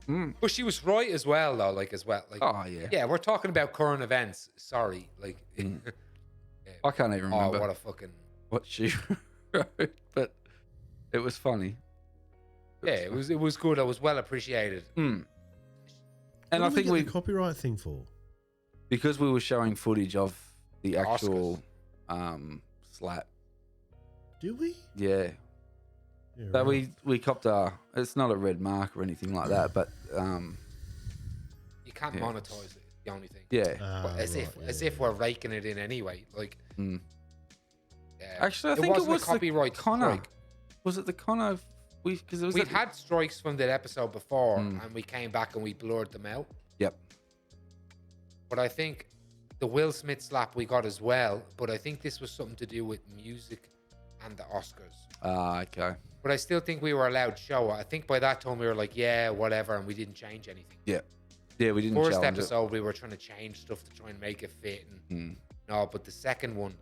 But she was right as well, though. Like, Oh, yeah. yeah, we're talking about current events. Sorry, like, I can't even remember what a fucking what she wrote, but it was funny. yeah. It was good. It was well appreciated. And What I did think get we, the copyright thing for. because we were showing footage of the actual slap. Do we? Yeah. Yeah, So right. we copped it's not a red mark or anything like that, but You can't monetize it. The only thing. yeah. But as if we're raking it in anyway. Like, Actually, I think it wasn't was a copyright the Connor. strike. Was it the Connor? Because it was We'd had strikes from that episode before, Mm. and we came back and we blurred them out. Yep. But I think the Will Smith slap we got as well. But I think this was something to do with music and the Oscars. Okay. But I still think we were allowed to show it. I think by that time we were like, yeah, whatever, and we didn't change anything. Yeah. Yeah, we didn't First challenge episode, we were trying to change stuff to try and make it fit. And no, but the second one,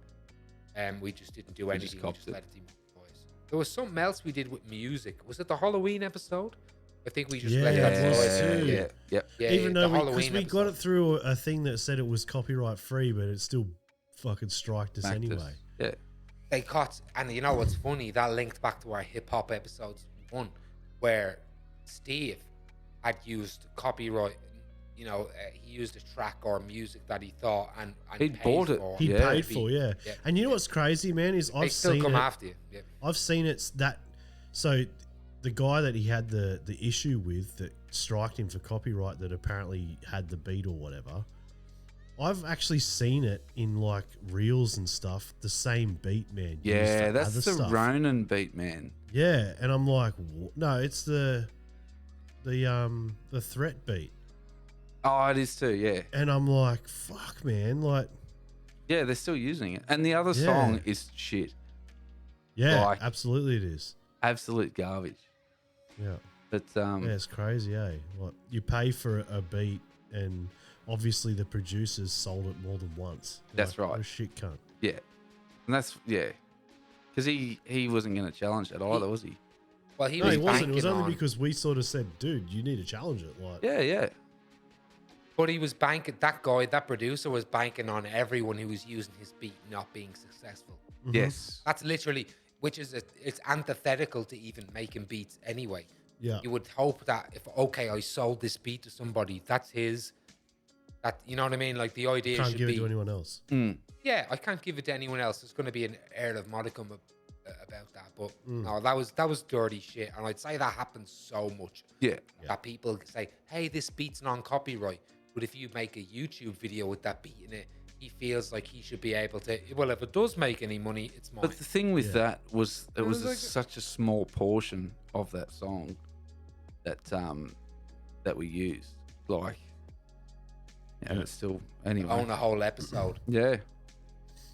we just didn't do anything. We copped just it. let it demobilize. There was something else we did with music. Was it the Halloween episode? I think we just let Yeah, that it was slide. too. Yeah. Yep. Yeah, Even the though Halloween we got it episode. through a thing that said it was copyright free, but it still fucking striked us Smacked us. anyway. Yeah. They caught, and you know what's funny? That linked back to our hip hop episodes 1, where Steve had used copyright. You know, he used a track or music that he thought and He'd paid bought it. for. He Yeah. paid for, yeah. Yeah. And you know what's crazy, man, is They I've still seen come it. after you. Yeah. I've seen it that. So the guy that he had the issue with that striked him for copyright that apparently had the beat or whatever. I've actually seen it in like reels and stuff. The same beat, man. used Yeah, for that's other the stuff. Ronin beat, man. Yeah, and I'm like, no, it's the threat beat, Oh, it is too, yeah. and I'm like, fuck, man, like, Yeah, they're still using it. And the other Yeah. song is shit. yeah, Like- absolutely, it is. Absolute garbage. Yeah, But yeah, it's crazy, eh? Like, you pay for a beat, and obviously the producers sold it more than once. That's Like, right. oh, shit, cunt. yeah. And that's because he wasn't going to challenge it either, was he? Well, he No, was it wasn't. It was banking only on, because we sort of said, dude, you need to challenge it. Like, Yeah. but he was banking. That guy, that producer, was banking on everyone who was using his beat not being successful. Yes. That's literally, which is it's antithetical to even making beats anyway. yeah, You would hope that if I sold this beat to somebody, that's his. That, you know what I mean? Like, the idea can't should give be, it to anyone else. yeah, I can't give it to anyone else. There's going to be an air of modicum about that. But no, that was dirty shit, and I'd say that happens so much. Yeah. That people say, "Hey, this beat's non-copyright," but if you make a YouTube video with that beat in it, he feels like he should be able to. Well, if it does make any money, it's mine. But the thing with that was it was like- such a small portion of that song that that we used. Like, and it's still anyway. Own a whole episode. Yeah.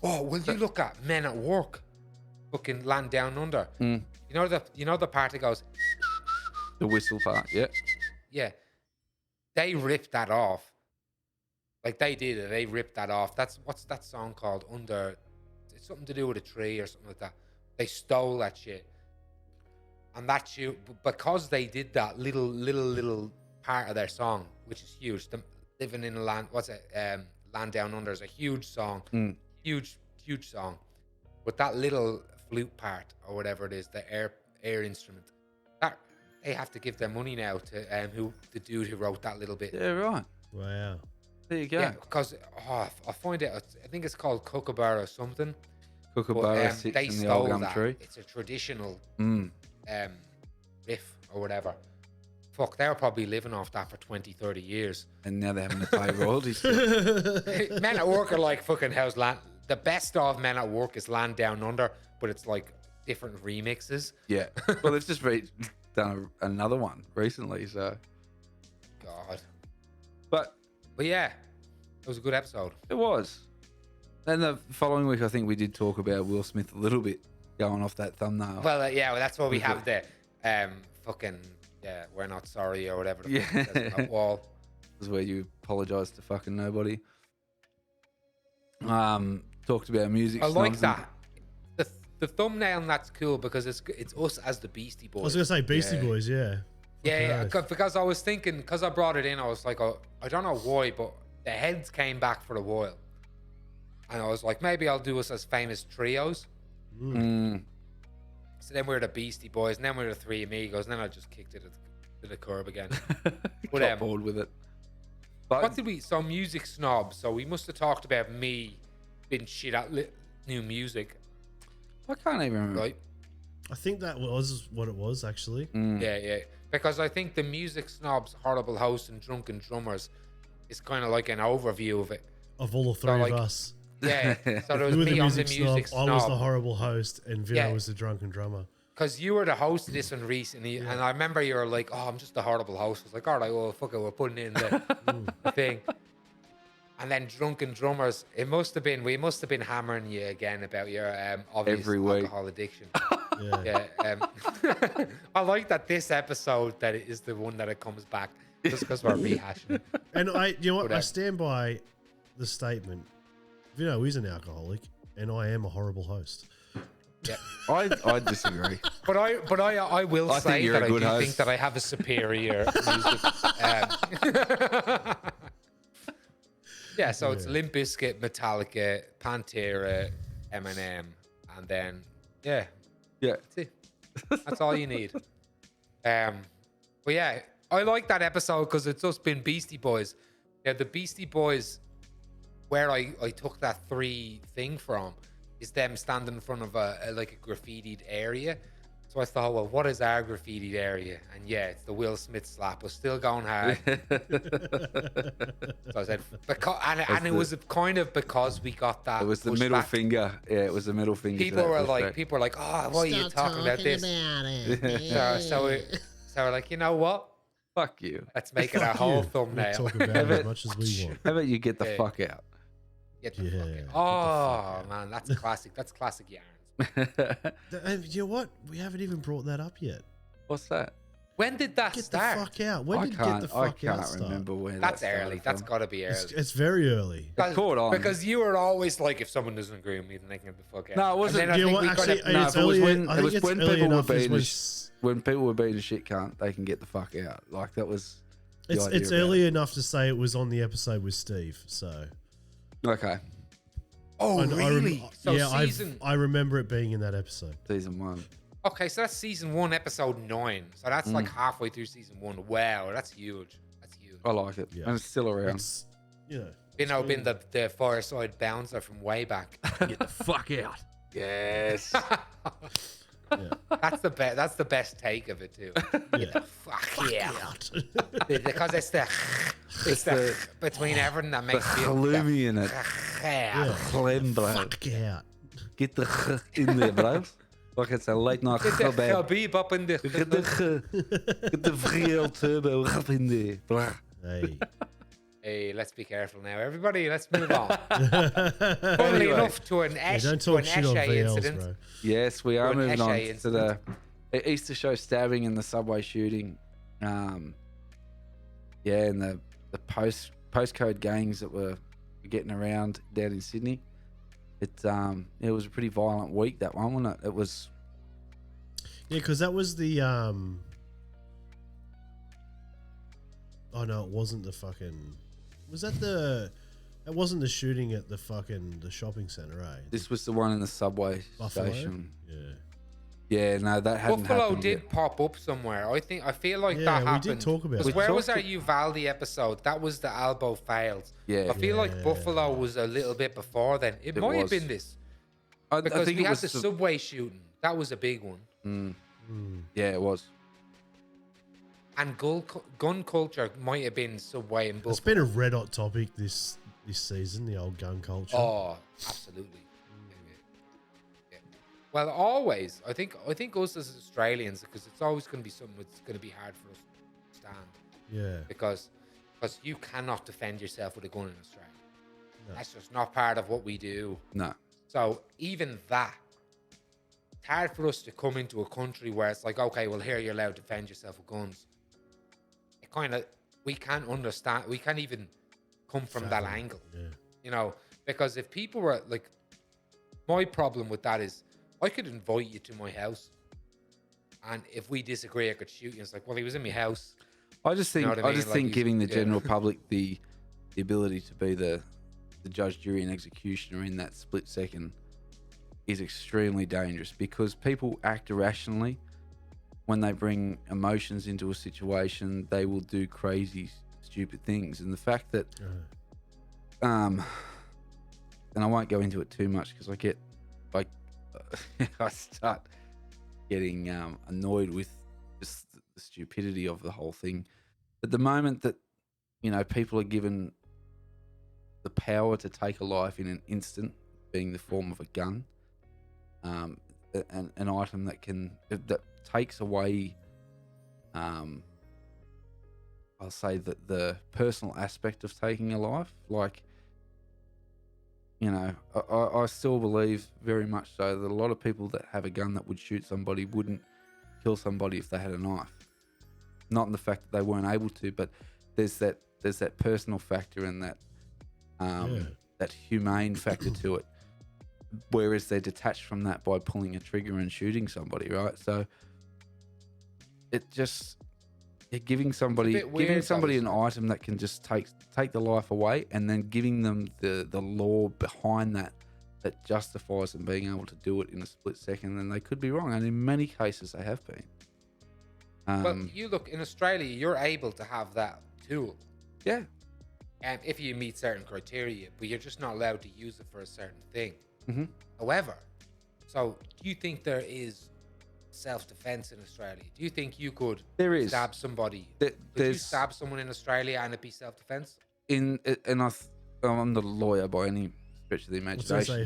Oh, will you look at Men at Work? Fucking Land Down Under. You know the part that goes, The whistle part. Yeah. yeah. They ripped that off. Like, they did it. They ripped that off. What's that song called? Under. It's something to do with a tree or something like that. They stole that shit. And that shit, because they did that little part of their song, which is huge. Them living in a land. What's it? Land Down Under is a huge song. Huge song. But that little flute part or whatever it is, the air instrument, that they have to give their money now to the dude who wrote that little bit. Yeah. Right. Wow. There you go. Yeah, because I find it. I think it's called Kookaburra or something. Kookaburra But, sits they in the old stole gum that. tree. It's a traditional riff or whatever. Fuck, they were probably living off that for 20, 30 years. And now they're having to pay royalties. to it. Men at Work are like fucking how's land. The best of Men at Work is Land Down Under, but it's like different remixes. Yeah. Well, they've just done another one recently. So, God. but But yeah, it was a good episode. it was. Then the following week, I think we did talk about Will Smith a little bit, going off that thumbnail. Well, that's what we have there. Fucking, yeah, we're not sorry or whatever the fuck it says on that wall. This is where you apologise to fucking nobody. Talked about music. I like snobs and- that. The thumbnail, and that's cool because it's us as the Beastie I was Boys. gonna say Beastie Yeah. Boys, yeah. Yeah, Fucking because I was thinking, because I brought it in, I was like, oh, I don't know why, but the heads came back for a while. And I was like, maybe I'll do us as famous trios. So then we were the Beastie Boys, and then we were the Three Amigos, and then I just kicked it to the curb again. Got bored with it. But What did we? So music snob. So we must have talked about me being shit at new music, I can't even remember. right? I think that was what it was actually. Yeah. Because I think the music snobs, horrible host, and drunken drummers is kind of like an overview of it. Of all the three like, of us. Yeah. So there was You were me the on the music music snob, I was the snob. horrible host, and Vinno Yeah. was the drunken drummer. Because you were the host of this one recently, and I remember you were like, "Oh, I'm just a horrible host." I was like, "All right, well, fuck it, we're putting in the thing." And then drunken drummers. We must have been hammering you again about your obvious Every week. alcohol addiction. Yeah. Yeah. I like that this episode that it is the one that it comes back just because we're rehashing it. And you know what? I Whatever. stand by the statement. Vinno is an alcoholic, and I am a horrible host. Yeah. I disagree. But I will I think say you're that a I good do host. think that I have a superior music. Yeah, so it's Limp Bizkit, Metallica, Pantera, Eminem, and then Yeah. that's it. That's all you need. But yeah, I like that episode because it's just been Beastie Boys. Yeah, the Beastie Boys, where I took that 3 thing from, is them standing in front of a graffitied area. So I thought, well, what is our graffitied area? And yeah, it's the Will Smith slap. Was still going hard. So I said, and it was kind of because we got that. It was the middle pushback. finger. Yeah, it was the middle finger. to People that were pushback. like, oh, why are you talking about this? So we're like, you know what? Fuck you. Let's make it Fuck our whole you. thumbnail. We'll talk about it as much as we want. How about you get the Yeah. fuck out? Get the Yeah, fuck get out. the Oh fuck man, that's classic. That's classic yarns. You know what? We haven't even brought that up yet. What's that? When did that Get start? the fuck out. When I did can't. get the fuck I can't out start? remember where That's that early. That's from. got to be early. It's very early. It caught on. Because you were always like, if someone doesn't agree with me, then they can get the fuck out. No, it wasn't. And then I You know think what? we Actually, kinda- No, it's if it was early. when- I it think was it's when early people were enough. being It's when people were being a shit cunt, they can get the fuck out. Like that was. the idea it's about early it. enough to say it was on the episode with Steve. So. Okay, Oh, I really? So yeah, season. I remember it being in that episode. season 1. Okay, so that's season 1, episode 9. So that's like halfway through season 1. Wow, that's huge. That's huge. I like it, Yeah. and it's still around. It's you know. Been the Fireside bouncer from way back. Get the fuck out. Yes. Yeah. That's the best take of it too. Yeah. Fuck yeah. Out. Because it's the between everything that The makes you gloomy in it. yeah. Clem, bro. Fuck out. Get the in there, bro. Like it's a late night Get the kebab. Habib up in the Get the VL turbo up in there, bro. Hey. Hey, let's be careful now, everybody. Let's move on. Funnily Anyway. enough, to an Yeah, Esh, don't to an talk shit on Eshe VLs, incident. bro. Yes, we are An moving on Eshe to the Easter show stabbing and the subway shooting. Yeah, and the postcode gangs that were getting around down in Sydney. It was a pretty violent week, that one, wasn't it? It was. Yeah, because that was the Oh no, it wasn't the fucking. Was that the? It wasn't the shooting at the shopping center, eh? This was the one in the subway Buffalo? station. Yeah. Yeah, no, that hadn't Buffalo happened did yet. pop up somewhere. I feel like Yeah, that we happened. did talk about 'Cause it. where We was our talked- Uvalde episode? That was the Albo fails. Yeah. I feel like Yeah. Buffalo was a little bit before then. It might have was. been this I because think we it had was the subway shooting. That was a big one. Yeah, it was. And gun culture might have been subway in Buffalo. It's been a red hot topic this season, the old gun culture. Oh, absolutely. Yeah. Well, always. I think us as Australians, because it's always going to be something that's going to be hard for us to stand. Yeah. Because you cannot defend yourself with a gun in Australia. No. That's just not part of what we do. No. So even that, it's hard for us to come into a country where it's like, okay, well, here you're allowed to defend yourself with guns. It kind of, we can't understand, we can't even come from that angle, you know, because if people were like, my problem with that is I could invite you to my house and if we disagree, I could shoot you. It's like, well, he was in my house. I just think You know what I I mean? just Like, think he's- giving the yeah. general public the ability to be the judge, jury, and executioner in that split second is extremely dangerous, because people act irrationally when they bring emotions into a situation. They will do crazy, stupid things, and the fact that and I won't go into it too much because I get like I start getting annoyed with just the stupidity of the whole thing. But the moment that, you know, people are given the power to take a life in an instant, being the form of a gun, an item that takes away, I'll say that the personal aspect of taking a life, like, you know, I still believe very much so that a lot of people that have a gun that would shoot somebody wouldn't kill somebody if they had a knife. Not in the fact that they weren't able to, but there's that personal factor and that that humane factor to it. Whereas they're detached from that by pulling a trigger and shooting somebody, right? So it just giving somebody an item that can just take the life away, and then giving them the law behind that justifies them being able to do it in a split second, and they could be wrong, and in many cases they have been. But you look, in Australia, you're able to have that tool. Yeah. If you meet certain criteria, but you're just not allowed to use it for a certain thing. Mm-hmm. However, so do you think there is self-defense in Australia? Do you think you could stab somebody? Could you stab someone in Australia and it be self-defense? I'm not a lawyer by any stretch of the imagination.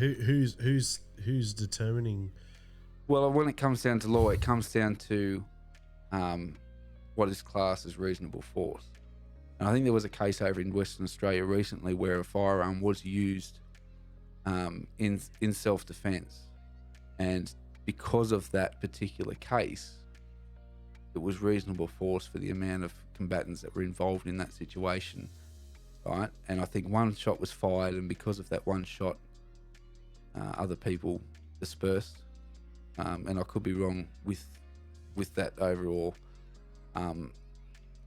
Who's determining? Well, when it comes down to law, it comes down to what is classed as reasonable force. And I think there was a case over in Western Australia recently where a firearm was used in self-defense, and because of that particular case, it was reasonable force for the amount of combatants that were involved in that situation, right? And I think one shot was fired, and because of that one shot, other people dispersed. And I could be wrong with that overall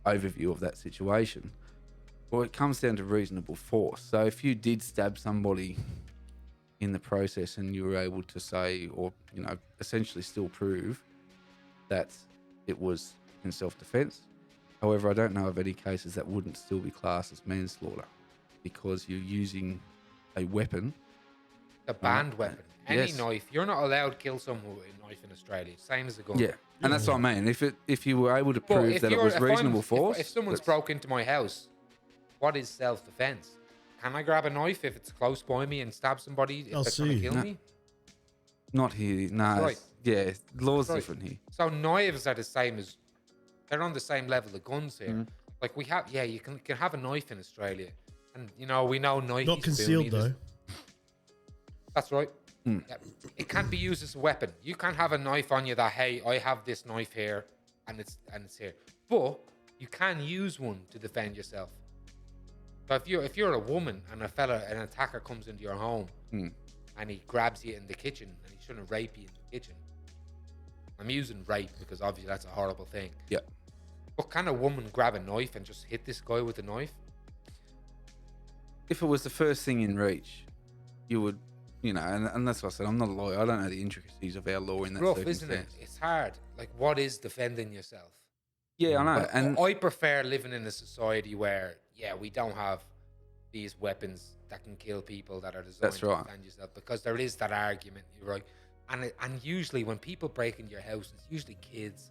overview of that situation. Well, it comes down to reasonable force. So if you did stab somebody in the process and you were able to say, or, you know, essentially still prove that it was in self-defense. However, I don't know of any cases that wouldn't still be classed as manslaughter, because you're using a weapon. A banned weapon. Any knife. You're not allowed to kill someone with a knife in Australia. Same as a gun. Yeah. And that's what I mean. If you were able to prove that it was reasonable force. If someone's broke into my house, what is self-defense? Can I grab a knife if it's close by me and stab somebody if they're trying to kill me? Not here. No. Right. Yeah. Law's different here. So knives are the same as, they're on the same level of guns here. Mm. Like we have, you can have a knife in Australia, and you know we know knife. Not concealed though. That's right. Mm. Yeah. It can't be used as a weapon. You can't have a knife on you that, hey, I have this knife here, and it's here. But you can use one to defend yourself. So if you're a woman and an attacker comes into your home and he grabs you in the kitchen, and he shouldn't rape you in the kitchen. I'm using rape because obviously that's a horrible thing. Yeah. But can a woman grab a knife and just hit this guy with a knife? If it was the first thing in reach, you would, you know, and that's what I said. I'm not a lawyer. I don't know the intricacies of our law in that Rough, circumstance. isn't it? It's hard. Like, what is defending yourself? Yeah, I know. But and I prefer living in a society where, we don't have these weapons that can kill people that are designed to defend yourself, because there is that argument, you're right. And usually when people break into your house, it's usually kids,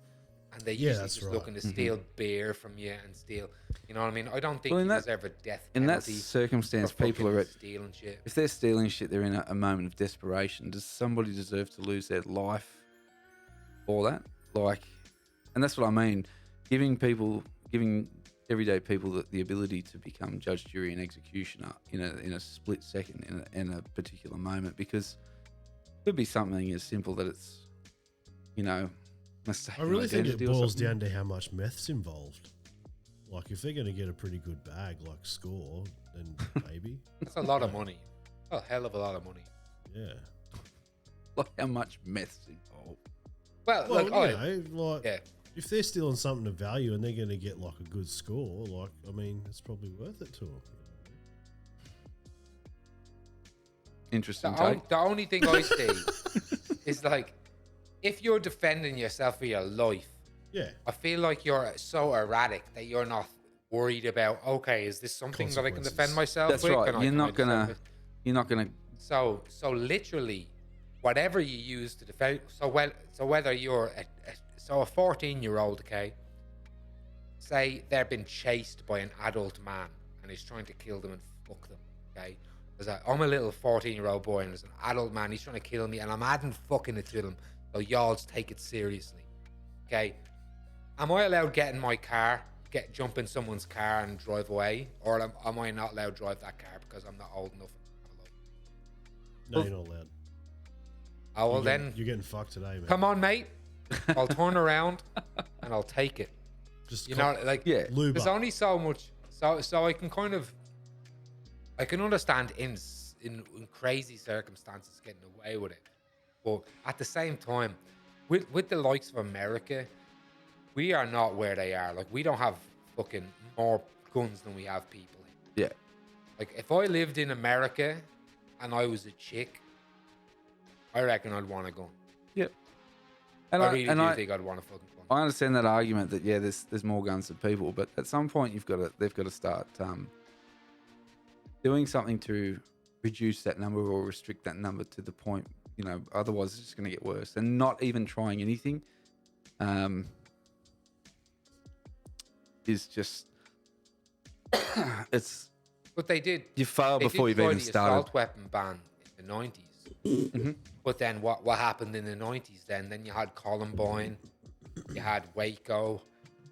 and they usually just looking to steal beer from you and steal, you know what I mean? I don't think you deserve a death penalty. In that circumstance, people are stealing shit. If they're stealing shit, they're in a moment of desperation. Does somebody deserve to lose their life for that? Like, and that's what I mean. Giving everyday people the ability to become judge, jury, and executioner in a split second, in a particular moment, because it could be something as simple that it's, you know, I really think it boils down to how much meth's involved. Like, if they're going to get a pretty good bag, like Score, then maybe. That's a lot of money. A hell of a lot of money. Yeah. Like how much meth's involved. Well, Well, like, like yeah. if they're stealing something of value and they're going to get like a good score, like I mean, it's probably worth it to them. Interesting take. The only thing I see is like, if you're defending yourself for your life, Yeah. I feel like you're so erratic that you're not worried about, okay, is this something that I can defend myself That's with? right. Can I- You're can I not defend gonna. with- You're not gonna. So literally, whatever you use to defend, so whether you're a 14-year-old, okay, say they're being chased by an adult man and he's trying to kill them and fuck them, okay. I'm a little 14-year-old boy and there's an adult man, he's trying to kill me and I'm adding fucking it to them, so y'all take it seriously, okay. Am I allowed get in my car, jump in someone's car and drive away, or am I not allowed to drive that car because I'm not old enough? No, you're not allowed. Oh well, then You're getting fucked today, man. come on, mate. I'll turn around and I'll take it. Just You know, like, Yeah. lube there's up. only so much. So I can kind of, I can understand in crazy circumstances getting away with it, but at the same time, with the likes of America, we are not where they are. Like, we don't have fucking more guns than we have people. Yeah. Like, if I lived in America and I was a chick, I reckon I'd want a gun. Yep. And I really do think I'd want a fucking gun. I understand that argument that there's more guns than people, but at some point they've got to start doing something to reduce that number or restrict that number to the point, otherwise it's just going to get worse. And not even trying anything is just it's. But they did. You fail They before did you've try even the started. assault weapon ban in the 90s. Mm-hmm. But then what happened in the 90s then? Then you had Columbine, you had Waco,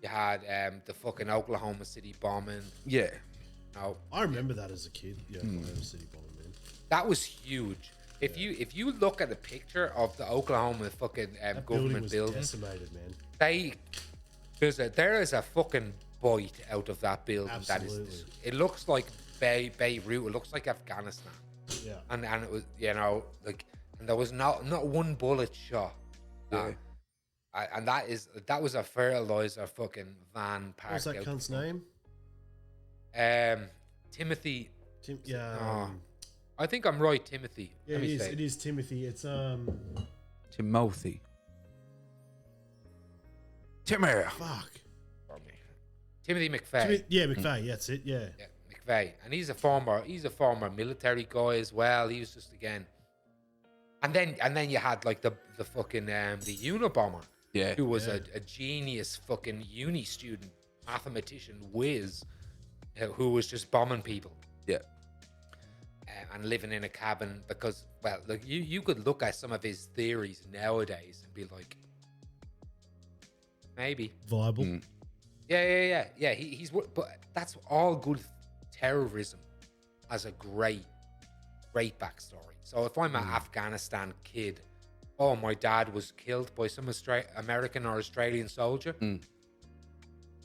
you had the fucking Oklahoma City bombing. Yeah. No, I remember that as a kid. Yeah, Oklahoma City bombing, man. that was huge. If you look at the picture of the Oklahoma fucking That government building was building, decimated, man. there is a fucking bite out of that building. Absolutely. That is, it looks like Beirut. It looks like Afghanistan. Yeah. And it was, like, and there was not one bullet shot. Yeah. And that was a fertilizer fucking van What was parked that out cunt's the name? front. Timothy. Yeah. I think I'm right, Timothy. Yeah, Let me say it is Timothy. It's Timothy. Timothy. fuck. Timothy McVeigh. Yeah, McVeigh. Yeah, that's it. Yeah. Yeah, McVeigh, and he's a former military guy as well. He was just again, and then you had like the fucking the Unabomber, Yeah. who was a genius fucking uni student, mathematician whiz, who was just bombing people. Yeah. And living in a cabin because, well, look, you could look at some of his theories nowadays and be like, maybe. Viable. Mm. Yeah. But that's all good. Terrorism has a great backstory. So if I'm an Afghanistan kid, oh, my dad was killed by some American or Australian soldier.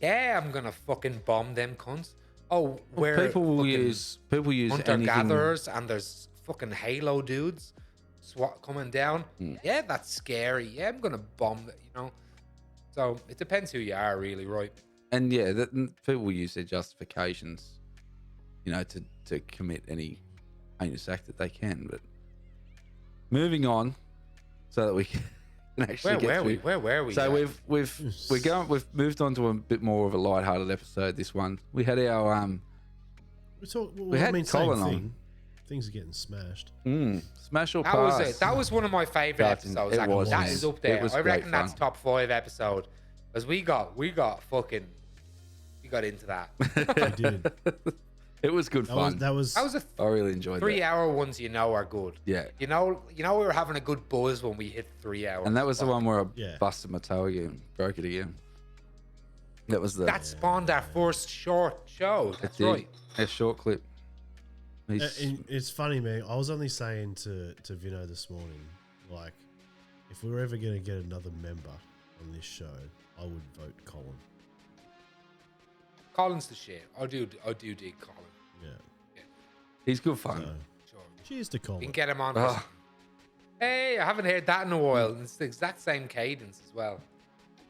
Yeah, I'm gonna fucking bomb them cunts. Oh, where People use hunter anything. gatherers and there's fucking Halo dudes SWAT coming down. Yeah, that's scary. Yeah, I'm gonna bomb it, So it depends who you are, really, right? And yeah, people use their justifications, to commit any heinous act that they can. But moving on, so that we can actually Where were we? So at? we've moved on to a bit more of a lighthearted episode. This one, we had our We had same Colin on. thing. Things are getting smashed. smash or That pass. was it. That was one of my favorite That's- episodes. it Actually. was, That man. is up It there. was I great reckon that's fun. top 5 episode because we got into that. I did. It was good fun. That was That was a I really enjoyed 3-hour ones. Are good. Yeah. We were having a good buzz when we hit 3 hours. And that was the one where I Yeah. busted my toe again, broke it again. That was the that spawned our first short show. That's right. A short clip. It's funny, man. I was only saying to Vinno this morning, like, if we were ever going to get another member on this show, I would vote Colin. Colin's the shit. I do dig Colin. Yeah. He's good fun. So, Sure. cheers to You can Colin. get him on. Oh. Hey, I haven't heard that in a while. And it's the exact same cadence as well.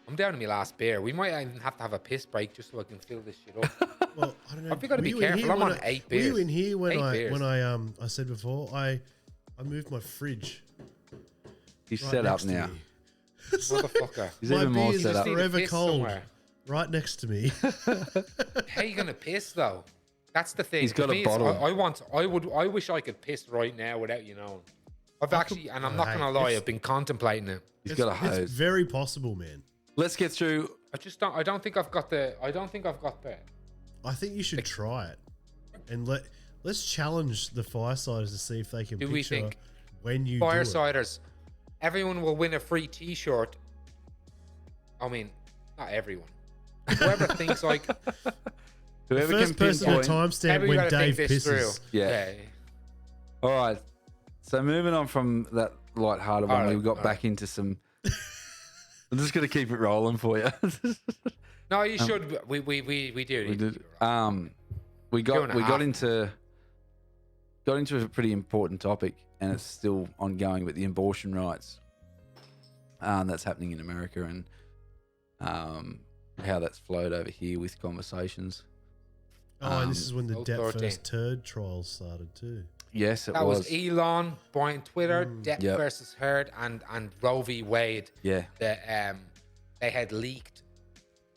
I'm down to my last beer. We might even have to have a piss break just so I can fill this shit up. Well, I don't know. I've got to be Were you in careful. here I'm when on 8 beers. Were you in here when 8 beers. I said before I moved my fridge? He's right set up next to now. me. Motherfucker. He's My even more beer's set just up. forever Piss cold. somewhere. Right next to me. How you gonna piss though? That's the thing. He's got For a me, it's- bottle. I wish I could piss right now without you knowing. I've actually, and I'm not Hey, gonna lie, it's- I've been contemplating it. He's got a hose. It's very possible, man. Let's get through. I don't think I've got the. I I think you should try it, and let's challenge the Firesiders to see if they can Do we picture think when you do it. Firesiders. Everyone will win a free T-shirt. I mean, not everyone. Whoever thinks like Whoever First can person to pinpoint. timestamp everyone when gotta Dave think this pisses. through. Yeah. All right. So moving on from that light-hearted one, All right, we got all back into some. I'm just gonna keep it rolling for you. No, you should. We do. we need did. to do it right. We Two and a half. got into a pretty important topic, and it's still ongoing. But the abortion rights, that's happening in America, and how that's flowed over here with conversations. Oh, and this is when the Vote Depp 13. first turd trials started too. Yes, it That was was. Elon buying Twitter, Depp Yep. versus Heard, and Roe v. Wade. Yeah, They had leaked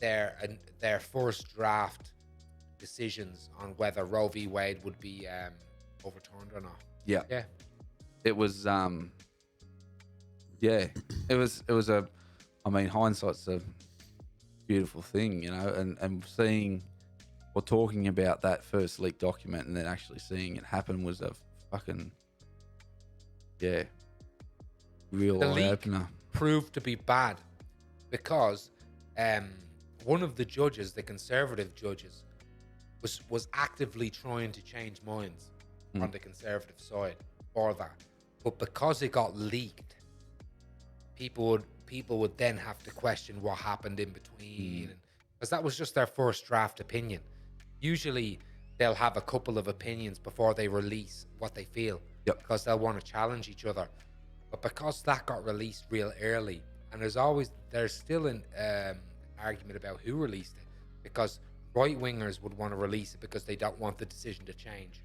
their first draft decisions on whether Roe v. Wade would be overturned or not. yeah. Yeah, It was. Yeah, it was a. I mean, hindsight's a beautiful thing, you know, and seeing or talking about that first leaked document and then actually seeing it happen was a fucking real The eye leak opener. proved to be bad because one of the judges, the conservative judges, was actively trying to change minds on the conservative side for that, but because it got leaked, people would then have to question what happened in between, because that was just their first draft opinion. Usually they'll have a couple of opinions before they release what they feel, Yep. because they'll want to challenge each other. But because that got released real early, and there's still an argument about who released it, because right wingers would want to release it because they don't want the decision to change,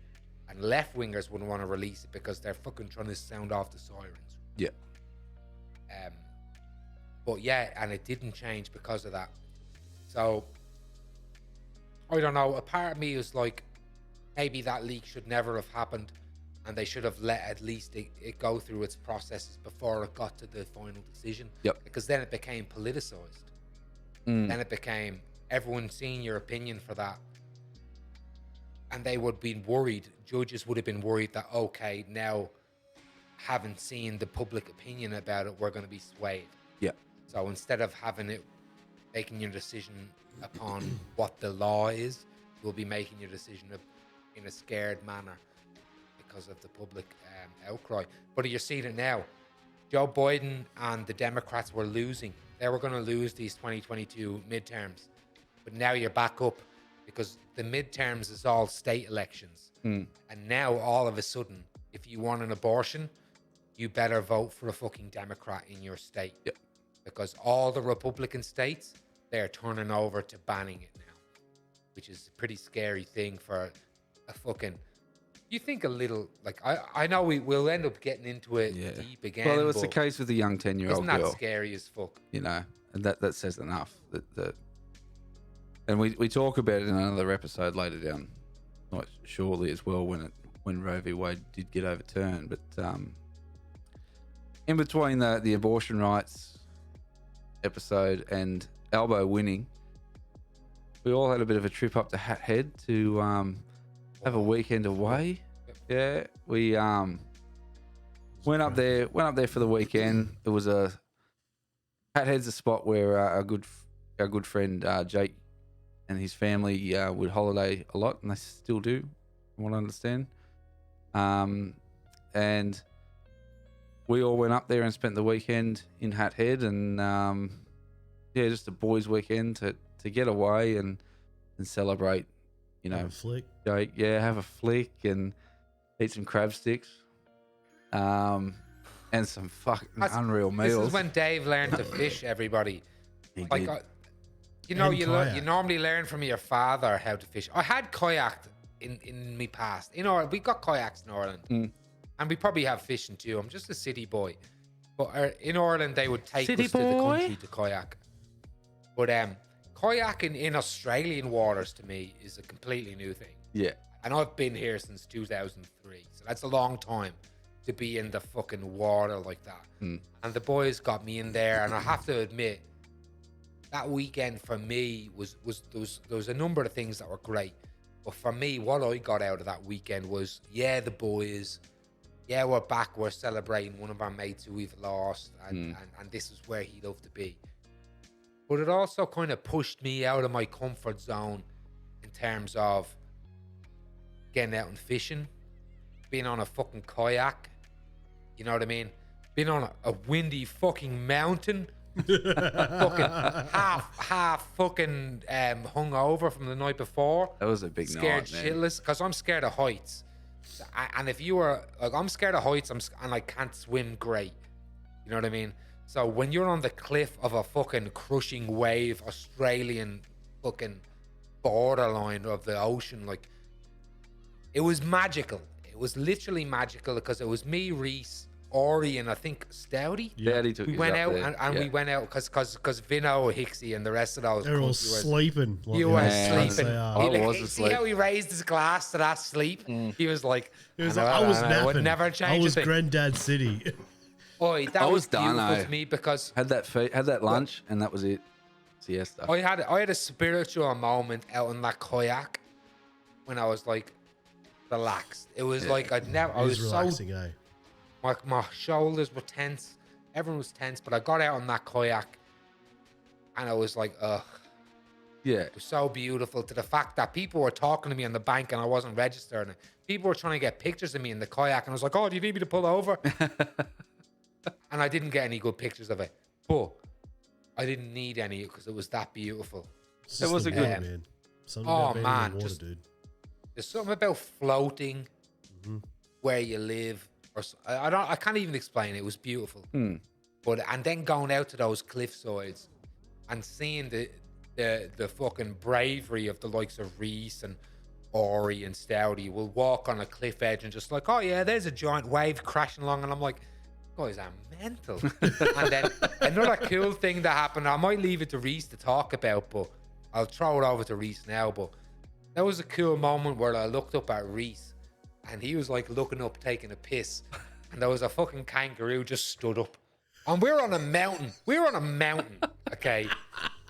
and left wingers wouldn't want to release it because they're fucking trying to sound off the sirens. Yeah, But yeah, and it didn't change because of that. So I don't know. A part of me is like, maybe that leak should never have happened, and they should have let at least it go through its processes before it got to the final decision. Yep. Because then it became politicized. Then it became everyone seeing your opinion for that, and they would have been worried. Judges would have been worried that, okay, now having seen the public opinion about it, we're going to be swayed. yeah, So instead of making your decision upon what the law is, you'll be making your decision in a scared manner because of the public outcry. But you're seeing it now. Joe Biden and the Democrats were losing. They were going to lose these 2022 midterms. But now you're back up because the midterms is all state elections. And now all of a sudden, if you want an abortion, you better vote for a fucking Democrat in your state. Yep. Because all the Republican states, they're turning over to banning it now, which is a pretty scary thing for a fucking... You think a little... Like, I know we'll end up getting into it yeah. deep again. Well, it was the but case with the young 10-year-old isn't that girl. scary as fuck? You know, and that says enough. And we talk about it in another episode later down, not shortly as well, when Roe v. Wade did get overturned. But in between the abortion rights episode and Albo winning, we all had a bit of a trip up to Hat Head to have a weekend away. Yeah, we went up there for the weekend. It was Hat Head's a spot where our good friend Jake and his family would holiday a lot, and they still do, from what I understand. And we all went up there and spent the weekend in Hat Head, and just a boys' weekend to get away and celebrate, you know, Have a flick. Jake, have a flick and eat some crab sticks. And And some fucking That's- unreal This meals. is when Dave learned to fish, everybody. He Like, did. you know, And you kayak. normally learn from your father how to fish. I had kayaked in my past. You know, we got kayaks in Ireland. And we probably have fishing too. I'm just a city boy. But in Ireland, they would take City us to the boy? country to kayak. But kayaking in Australian waters to me is a completely new thing. Yeah. And I've been here since 2003. So that's a long time to be in the fucking water like that. And the boys got me in there. And I have to admit, that weekend for me was there was a number of things that were great. But for me, what I got out of that weekend was, yeah, the boys, yeah, we're back. We're celebrating one of our mates who we've lost. And this is where he loved to be. But it also kind of pushed me out of my comfort zone in terms of getting out and fishing, being on a fucking kayak, you know what I mean? Being on a windy fucking mountain, fucking half fucking hungover from the night before. That was a big Scared night, man. shitless, because I'm scared of heights. And if you were, like, I'm scared of heights, and I can't swim great. You know what I mean? So when you're on the cliff of a fucking crushing wave, Australian fucking borderline of the ocean, like, it was magical. It was literally magical because it was me, Reese, Ori, and I think Stouty. Yeah, he took We us went up out there. and Yeah. we went out because Vinno, Hicksy, and the rest of those. They're all cunts were- sleeping. Like You they were always sleeping. say, I was See asleep. how he raised his glass to that sleep? He was like, He was like, I was I would napping. never I change was a thing. Granddad City. Oi, that I was was done, beautiful eh? to me because Had that lunch, and that was it. Siesta. I had a spiritual moment out in that kayak when I was like relaxed. It was like I It was was relaxing, so eh? my shoulders were tense, everyone was tense, but I got out on that kayak and I was like, ugh. Yeah. It was so beautiful, to the fact that people were talking to me on the bank and I wasn't registering it. People were trying to get pictures of me in the kayak and I was like, oh, do you need me to pull over? And I didn't get any good pictures of it. But I didn't need any because it was that beautiful. It's just was the a good- water, man. Something Oh, about being in man, the water, just- dude. There's something about floating where you live. I can't even explain it. It was beautiful. But and then going out to those cliff sides and seeing the fucking bravery of the likes of Reese and Ori and Stouty will walk on a cliff edge and just like, oh yeah, there's a giant wave crashing along, and I'm like, guys are mental. And then another cool thing that happened, I might leave it to Reese to talk about, but I'll throw it over to Reese now. But that was a cool moment where I looked up at Reese and he was like looking up, taking a piss, and there was a fucking kangaroo just stood up. And we're on a mountain. Okay?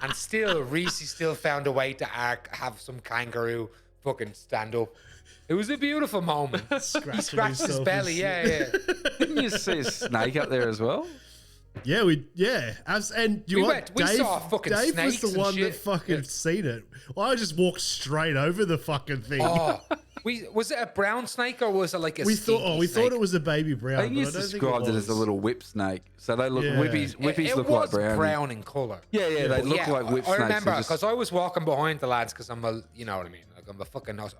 And still, Reese still found a way to have some kangaroo fucking stand up. It was a beautiful moment. He scratched his himself belly. and Yeah. Didn't you see a snake up there as well? Yeah. And you We know went- what? we Dave, saw fucking Dave was snakes the and one that shit. fucking seen it. I just walked straight over the fucking thing. Oh, was it a brown snake or was it like a we stinky thought it was a baby brown. I think but you I don't think described it as a was. little whip snake. So they look Yeah. whippies. Whippies it look was like brown. in colour. Yeah, they look like whip I snakes. remember They're just- because I was walking behind the lads because I'm you know what I mean? Like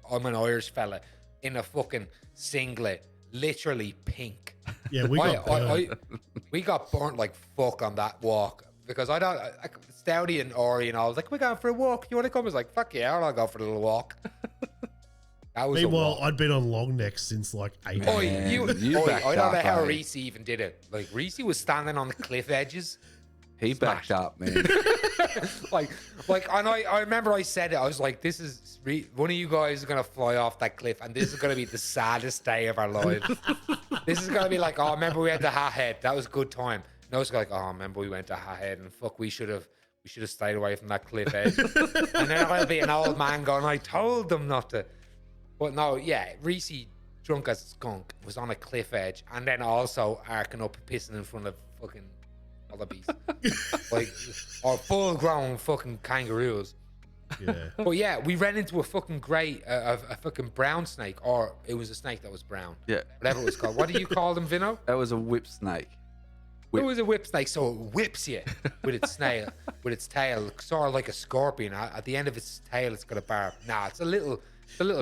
I'm an Irish fella in a fucking singlet, literally pink. Yeah, we got burnt. We got burnt like fuck on that walk because Stouty and Ori and I was like, we're going for a walk. You want to come? I was like, fuck yeah, I'll go for a little walk. That was Meanwhile, a walk. I'd been on long neck since like 8 Oi, a.m. you backed I don't know up, how eh? Reese even did it. Like Reese was standing on the cliff edges. He backed up, man. like, and I remember I said it. I was like, "This is one of you guys is gonna fly off that cliff, and this is gonna be the saddest day of our lives. This is gonna be like, oh, remember we went to Hat Head? That was a good time. No, it's like, oh, remember we went to Hat Head, and fuck, we should have stayed away from that cliff edge. And then I'll be an old man going, I told them not to. But no, yeah, Reese, drunk as a skunk, was on a cliff edge, and then also arcing up, pissing in front of fucking wallabies, like, or full-grown fucking kangaroos. Yeah. But yeah, we ran into a fucking a fucking brown snake, or it was a snake that was brown. Yeah. Whatever it was called. What do you call them, Vinno? That was a whip snake. It was a whip snake, so it whips you with its tail, sort of like a scorpion. At the end of its tail, it's got a barb. Nah, it's a little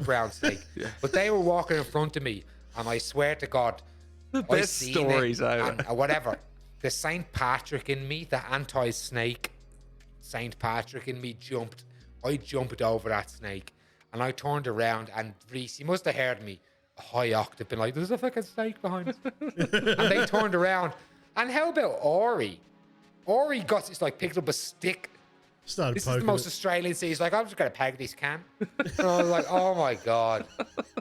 brown snake. But they were walking in front of me, and I swear to God, The best seen stories it, ever. and, whatever. The Saint Patrick in me, the anti-snake Saint Patrick in me jumped. I jumped over that snake, and I turned around, and Reese, he must have heard me, a high octave, been like, "There's a fucking snake behind us." And they turned around. And how about Ori? Ori got this, like, picked up a stick. Started This is the poking most it. Australian thing. He's like, "I'm just gonna peg this can." And I was like, "Oh my god,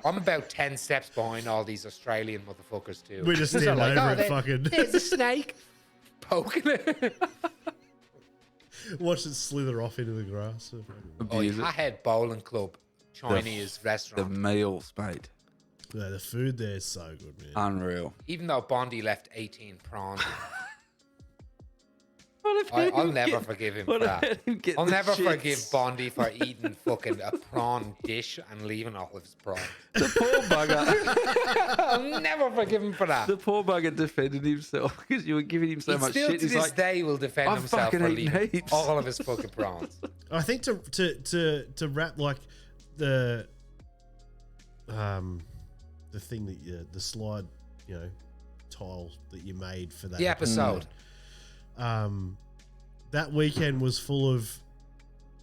I'm about 10 steps behind all these Australian motherfuckers too." We just They're stand over it, there- fucking There's a snake poking it. watch it slither off into the grass. Oh, Abuse it. Hathead Bowling Club, Chinese The restaurant. meals, mate. Yeah, the food there is so good, man. Unreal. Even though Bondi left 18 prawns, What if I'll never forgive him for that. I'll never forgive Bondi for eating fucking a prawn dish and leaving all of his prawns. The poor bugger. I'll never forgive him for that. The poor bugger defended himself because you were giving him so He much still shit. to He's this like, day will defend "I've himself for fucking eaten leaving heaps." all of his fucking prawns. I think to wrap like the thing that the slide, tile that you made for that The episode. that weekend was full of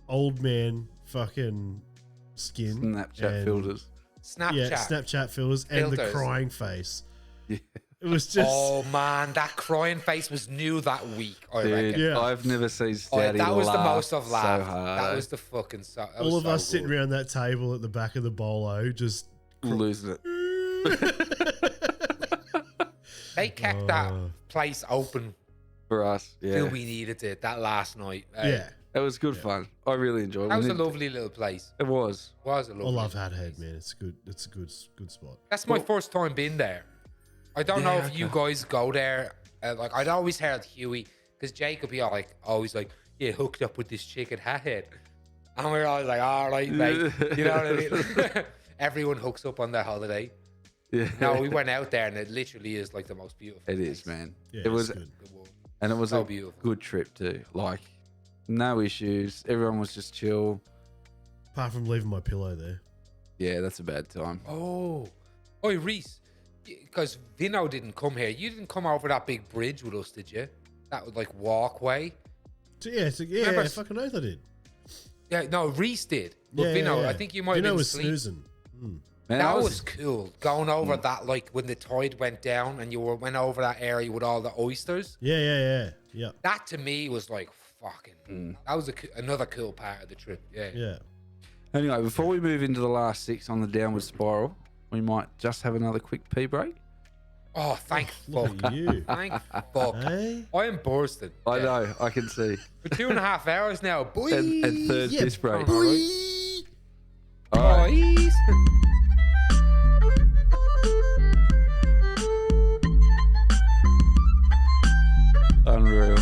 old man fucking skin, Snapchat and- filters. Snapchat. yeah, Snapchat filters, and the Filters. crying face. Yeah. It was just Oh man, that crying face was new that week. I Dude, reckon. Yeah. I've never seen Oh, Stouty that was the laugh most I've so laughed. hard. That was the fucking. That all was of us so sitting good. around that table at the back of the bolo, just losing it. They kept that place open For us, till yeah. we needed it. That last night. yeah. It was good fun. I really enjoyed it. That was We a didn't- lovely little place. It was. Was a I lovely. love little Hathead, place. man. It's good. It's a good spot. That's my first time being there. I don't know Yeah, if you okay. guys go there. Like I'd always heard Huey, because Jake would be always like, "Yeah, hooked up with this chick at Hathead," and we're always like, "All right, mate," you know what I mean? Everyone hooks up on their holiday. Yeah. No, we went out there, and it literally is like the most beautiful. It is, place man. Yeah, It was, it's good. in the world. and it was So a beautiful. good trip too. Like, no issues. Everyone was just chill. Apart from leaving my pillow there. Yeah, that's a bad time. Oh, Reese, because Vinno didn't come here. You didn't come over that big bridge with us, did you? That was like walkway. So, yeah, Remember- fucking oath I did. Yeah, no, Reese did. But Yeah, Vinno, yeah. I think you might have Vinno been was asleep. snoozing. Man, I That was cool. Going over Hmm. that, like when the tide went down and went over that area with all the oysters. Yeah. That to me was like fucking. That was another cool part of the trip. Yeah. Yeah. Anyway, before we move into the last 6 on the downward spiral, we might just have another quick pee break. Oh, thank Look fuck. at you. Thank fuck. Hey? I am bursting. I Yeah. know, I can see. For 2.5 hours now, boys. And third Yeah, piss break. boy. All right. Boys. Unreal.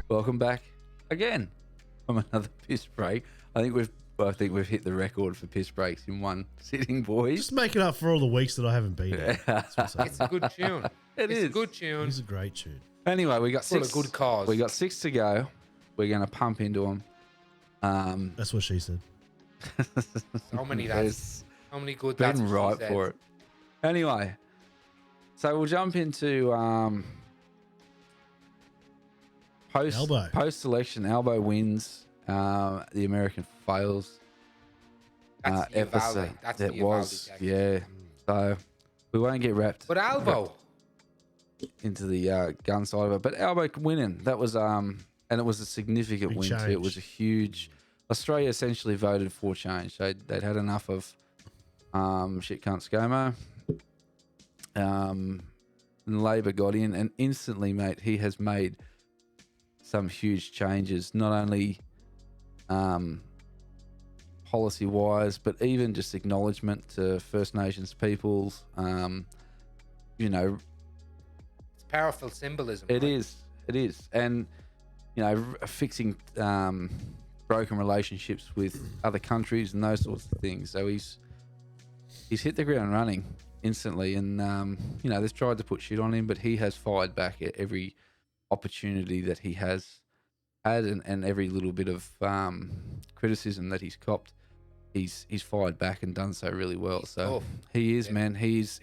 Welcome back again from another piss break. I think we've hit the record for piss breaks in one sitting, boys. Just making up for all the weeks that I haven't been here. That's what's up. It's a good tune. It's a is. good tune. It's a great tune. Anyway, we got For a 6. good cause. We got 6 to go. We're gonna pump into them. That's what she said. So many that's so many good. Been That's what she right said. for it. Anyway, so we'll jump into Albo. post selection. Albo wins. The American fails. That's the Episode. Uvalde. That's It the Uvalde was, text. yeah. So we won't get wrapped But Albo, into the gun side of it. But Albo winning, that was and it was a significant Big win too. It change. was a huge. Australia essentially voted for change. They'd had enough of shit cunt ScoMo. And Labor got in, and instantly, mate, he has made some huge changes. Not only policy wise, but even just acknowledgement to First Nations peoples. You know, it's powerful symbolism. it right? is, and you know, fixing broken relationships with other countries and those sorts of things. So he's hit the ground running instantly, and you know, they've tried to put shit on him, but he has fired back at every opportunity that he has had, and every little bit of criticism that he's copped, he's fired back and done so really well. He's So tough. he is, man. He's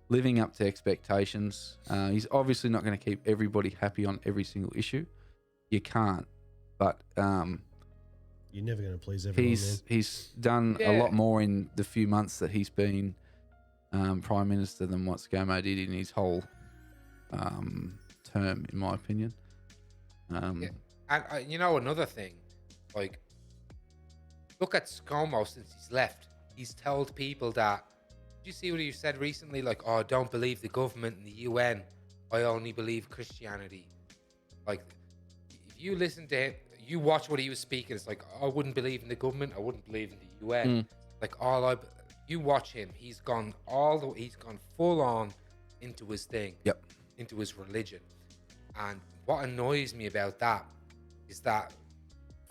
living up to expectations. He's obviously not going to keep everybody happy on every single issue. You can't, but You're never going to please everyone. he's done a lot more in the few months that he's been Prime Minister than what ScoMo did in his whole term, in my opinion. And you know, another thing, like, look at ScoMo since he's left. He's told people that. Did you see what he said recently? Like, oh, I don't believe the government and the UN. I only believe Christianity. Like, if you listen to him, you watch what he was speaking. It's like, I wouldn't believe in the government. I wouldn't believe in the UN. Like, you watch him. He's gone full on into his thing. Yep. Into his religion. And what annoys me about that is that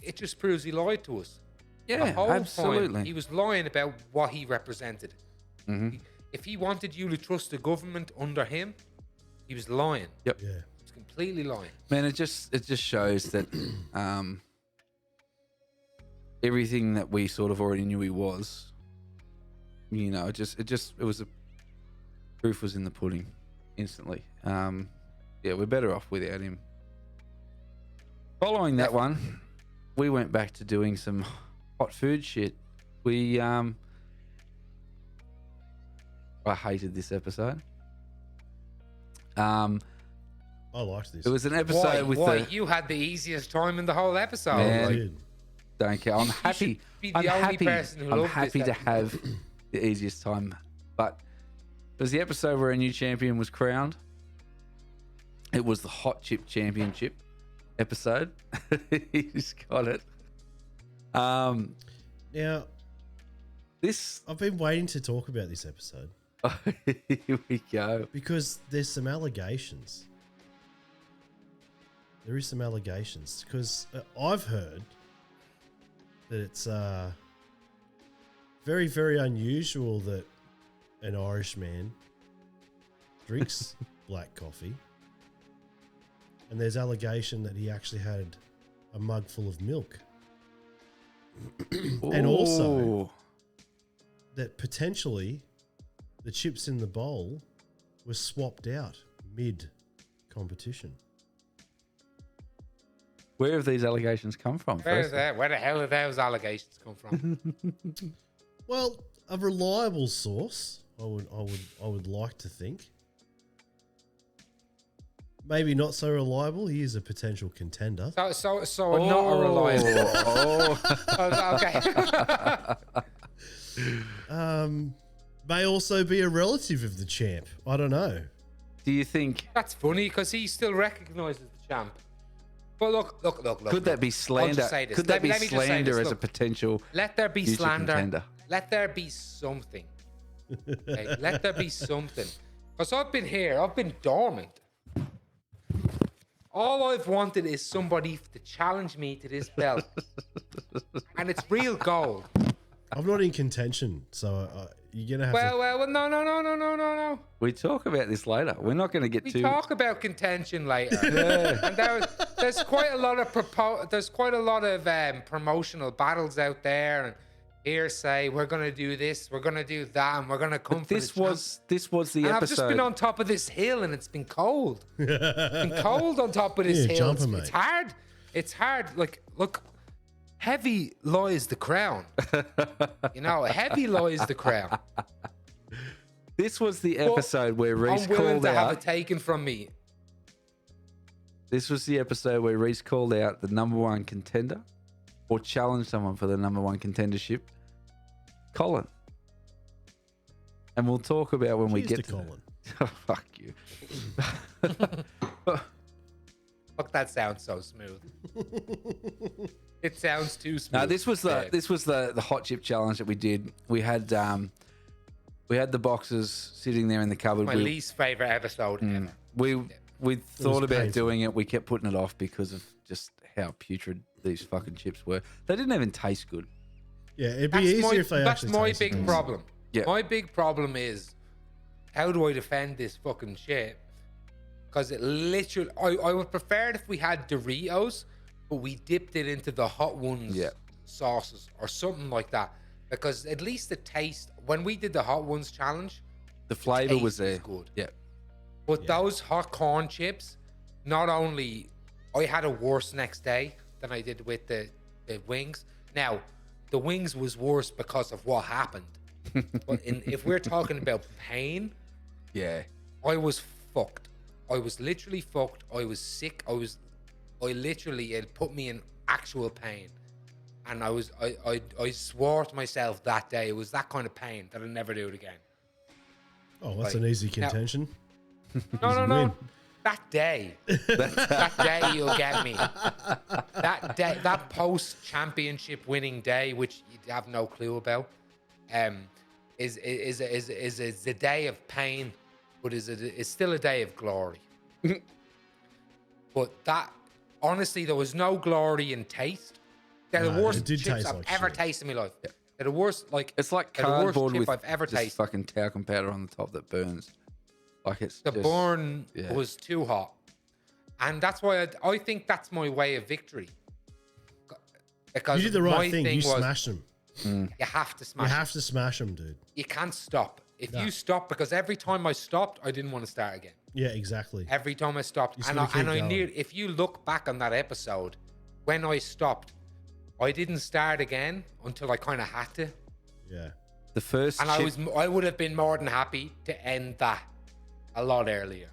it just proves he lied to us. Yeah, the whole absolutely. time, he was lying about what he represented. If he wanted you to trust the government under him, he was lying. Yep. Yeah. He was completely lying. Man, it just shows that everything that we sort of already knew he was, you know, it was proof was in the pudding instantly. Yeah, we're better off without him. Following that one, we went back to doing some hot food shit. We I hated this episode. I liked this. It was an episode with you had the easiest time in the whole episode. Man. I Like, did. Don't care. I'm happy. be the only person who I'm loved happy this to have the easiest time. But it was the episode where a new champion was crowned. It was the Hot Chip Championship episode. He's got it. Now, This I've been waiting to talk about this episode here we go. because there's some allegations. There is some allegations because I've heard that it's very, very unusual that an Irish man drinks black coffee, and there's allegation that he actually had a mug full of milk, and also Ooh. that potentially the chips in the bowl were swapped out mid competition. Where have these allegations come from? Where firstly? the hell did those allegations come from? Well, a reliable source, I would like to think. Maybe not so reliable. He is a potential contender. So not a reliable. Oh. Okay. May also be a relative of the champ. I don't know. Do you think That's funny because he still recognises the champ. But look. could that be slander? I'll just say this. Could that Let me be just say slander this. as a Look, potential? let there be future slander. contender? Let there be something. Okay, let there be something. Because I've been here. I've been dormant. All I've wanted is somebody to challenge me to this belt. And it's real gold. I'm not in contention, so you're gonna have to. Well, no. We talk about this later. We're not going to get We too. talk about contention later. And there's quite a lot of promotional battles out there, and hearsay. We're gonna do this. We're gonna do that. And we're gonna come But for this the champ. was the And episode. I've just been on top of this hill, and it's been cold. It's been cold on top of this Yeah, hill. jumping, It's mate. hard. It's hard. Like, look, heavy lies the crown. You know, heavy lies the crown. This was the episode where Reese I'm willing called to have out. it taken from me. This was the episode where Reese called out the number one contender, or challenged someone for the number one contendership, Colin. And we'll talk about when we Cheers get to to Colin. Oh, fuck you. Fuck, that sounds so smooth. It sounds too smooth. No, this was Yeah. the hot chip challenge that we did. We had the boxes sitting there in the cupboard. my least favorite episode ever. We thought about painful. doing it. We kept putting it off because of just how putrid these fucking chips were. They didn't even taste good. Yeah, it'd be easier if they That's actually. my tasted big nice. problem. Yeah. My big problem is, how do I defend this fucking shit? because it literally. I would prefer it if we had Doritos, but we dipped it into the Hot Ones sauces or something like that. Because at least the taste, when we did the Hot Ones challenge, The flavor was taste there. good. Yeah. But those hot corn chips, not only I had a worse next day than I did with the wings. Now, the wings was worse because of what happened. But if we're talking about pain, Yeah. I was fucked. I was literally fucked. I was sick. It put me in actual pain. And I swore to myself that day, it was that kind of pain that I'd never do it again. Oh, that's an easy contention. No. That day you'll get me. That day, that post-championship winning day, which you have no clue about, is a day of pain, but is still a day of glory. But that, honestly, there was no glory in taste. They're the worst chips I've ever tasted in my life. Yeah. They're the worst, It's like they're the worst cardboard chip with I've ever just tasted. fucking talcum powder on the top that burns. Like it's The just, burn was too hot. And that's why I think that's my way of victory. Because You did the right thing. You was, smashed them. You have to smash You it. have to smash them, dude. You can't stop. If you stop, because every time I stopped, I didn't want to start again. Yeah, exactly. Every time I stopped. just And gotta keep I going. knew, if you look back on that episode, when I stopped, I didn't start again until I kind of had to. Yeah. the first And chip, I would have been more than happy to end that a lot earlier.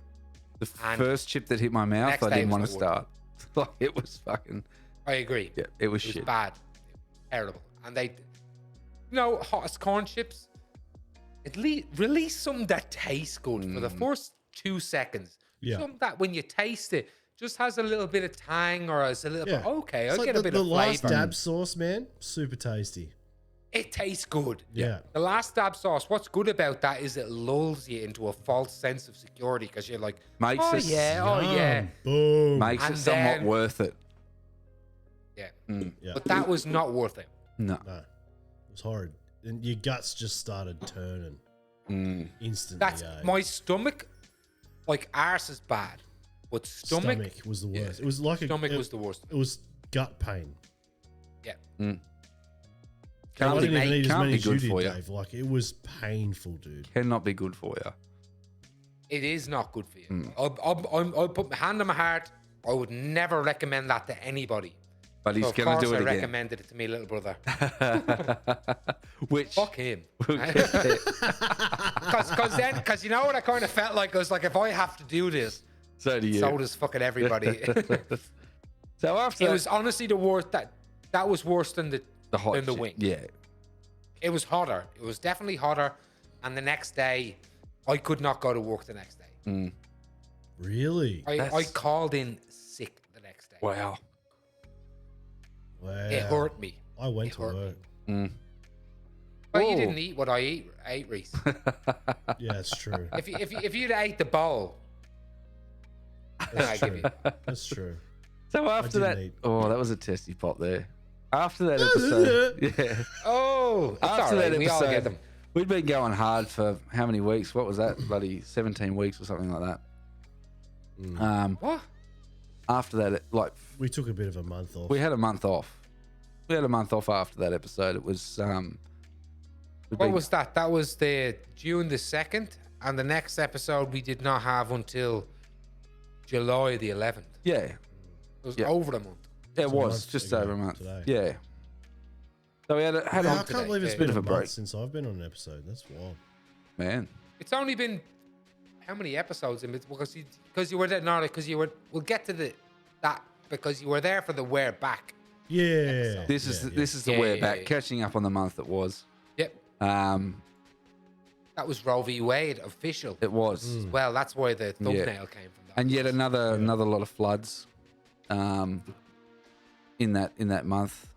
the first chip that hit my mouth, next I day didn't was want to not start. Like it was fucking I agree. yeah, it was It was shit. bad. Terrible. And they, hottest corn chips, at least release something that tastes good for the first 2 seconds. Yeah. Something that when you taste it, just has a little bit of tang or has a little bit, okay, It's I'll like get a bit the of last flavor. dab sauce, man. Super tasty. It tastes good. Yeah. The last dab sauce, what's good about that is it lulls you into a false sense of security because you're like, Makes oh it yeah. Boom. makes And it somewhat then- worth it. Yeah. Yeah. But that was not worth it. No. No. It was horrid. And your guts just started turning instantly. That's eh? my stomach, like arse is bad, but stomach was the yeah. worst. It was like Stomach was the worst. It was gut pain. Yeah. I Can't didn't even be, eat as can't many be as you good did, for you. Dave. Like it was painful, dude. Cannot be good for you. It is not good for you. I'll put my hand on my heart. I would never recommend that to anybody. But he's So of gonna course do it I again. recommended it to my little brother. Which Fuck him. Because you know what I kind of felt like? I was like, if I have to do this, so do you. so does fucking everybody. So after It that, was honestly the worst. That was worse than the hot than the shit. wing. Yeah. It was hotter. It was definitely hotter. And the next day, I could not go to work the next day. Really? I called in sick the next day. Wow. Wow. It hurt me. I went It to hurt work. Well, Whoa. you didn't eat what I ate, Reese. Yeah, it's true. if you'd ate the bowl, then I give you. That's true. So after didn't that, eat. oh, that was a testy pot there. After that episode, yeah. Oh, it's After all right. that We all get episode, them. we'd been going hard for how many weeks? What was that? Bloody 17 weeks or something like that. What? After that, like We took a bit of a month off. we had a month off. We had a month off after that episode. It was What was that? That was the June the 2nd, and the next episode we did not have until July the 11th. yeah. It was Yeah. over a month. It a was month just ago over a month. today. Yeah. So we had I a can't today. believe it's Yeah. been Bit of a month break. since I've been on an episode. That's wild. man. It's only been how many episodes in it? Because you were there, no, because you were. We'll get to that because you were there for the wear back. Yeah. This is the Yeah, way yeah, back, yeah. catching up on the month that was. Yep, that was Roe v. Wade official. It was. Well, that's why the thumbnail came from that. And yet another lot of floods in that month.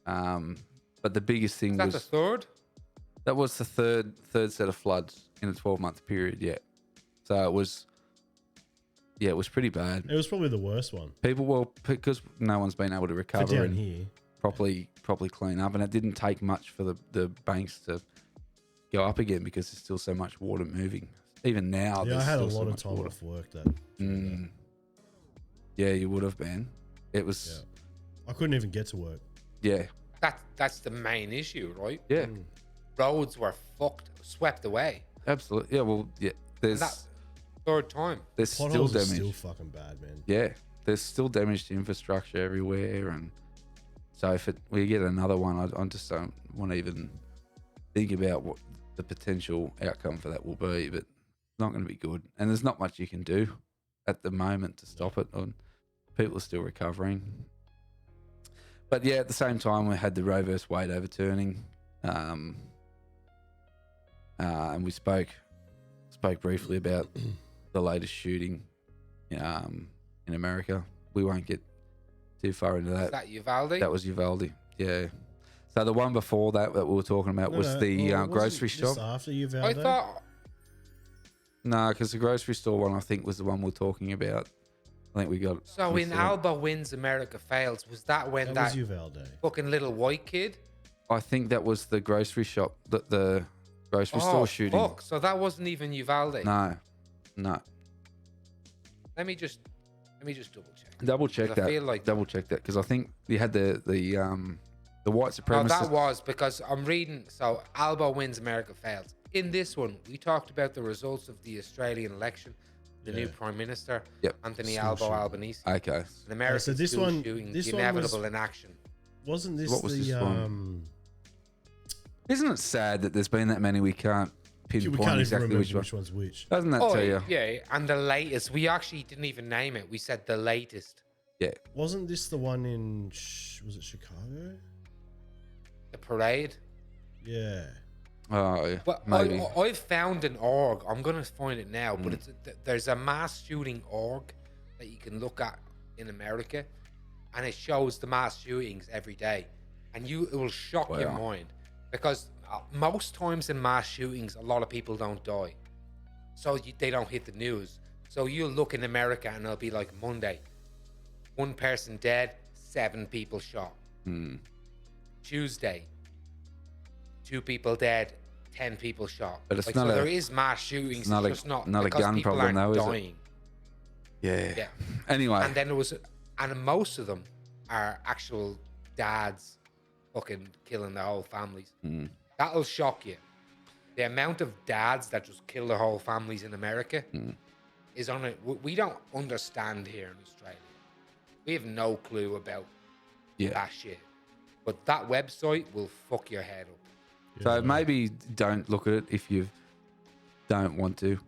But the biggest thing Is that was the third? that was the third set of floods in a 12-month period. Yeah, so it was pretty bad. It was probably the worst one. People were, because no one's been able to For recover down and here. properly clean up, and it didn't take much for the banks to go up again because there's still so much water moving. even now. Yeah, there's I had a still lot so of much time water. off work that. Yeah, you would have been. It was. Yeah. I couldn't even get to work. Yeah. That's the main issue, right? Yeah. Roads were swept away. Absolutely. Yeah. Well. Yeah. There's. And that third time. There's still Potholes are damage. still fucking bad, man. Yeah. There's still damage to infrastructure everywhere, and so if we get another one, I just don't want to even think about what the potential outcome for that will be. But it's not going to be good, and there's not much you can do at the moment to stop it. And people are still recovering. But yeah, at the same time, we had the Roe versus Wade overturning, and we spoke briefly about the latest shooting in America. We won't get too far into that. Is that Uvalde? That was Uvalde. Yeah. So the one before that we were talking about was the grocery Just shop. after Uvalde? I thought. No, because the grocery store one I think was the one we we're talking about. I think we got. So in Alba Wins, America Fails, was that when That that was Uvalde. fucking little white kid? I think that was the grocery shop, the grocery store shooting. Fuck. So that wasn't even Uvalde. No. Let me just double check. Double check 'Cause that. I feel like Double check that because I think you had the white Oh, supremacist. that was because I'm reading. So Alba Wins, America Fails. In this one, we talked about the results of the Australian election, the new Prime Minister, Anthony School Albanese, Okay. an American so this school one- shooting, this the one inevitable in action. Wasn't this What was the this one? Isn't it sad that there's been that many we can't we pinpoint can't even exactly remember which one? which one's which. Doesn't that Oh tell you? yeah, and the latest. We actually didn't even name it. We said the latest. Yeah. Wasn't this the one in was it Chicago? The parade. Yeah. Oh, yeah. Well, Maybe. I've found an org. I'm gonna find it now, but there's a mass shooting org that you can look at in America, and it shows the mass shootings every day, and it will shock your Wow. mind because most times in mass shootings, a lot of people don't die, so they don't hit the news. So you'll look in America, and it'll be like Monday, 1 person dead, 7 people shot. Tuesday, 2 people dead, 10 people shot. But it's like, not so a- there is mass shootings. It's not a- just not not a because gun people problem aren't though, is it? dying. Yeah. Yeah. Anyway. And then and most of them are actual dads fucking killing their whole families. That'll shock you. The amount of dads that just kill their whole families in America is on it. We don't understand here in Australia. We have no clue about that shit. But that website will fuck your head up. So maybe don't look at it if you don't want to.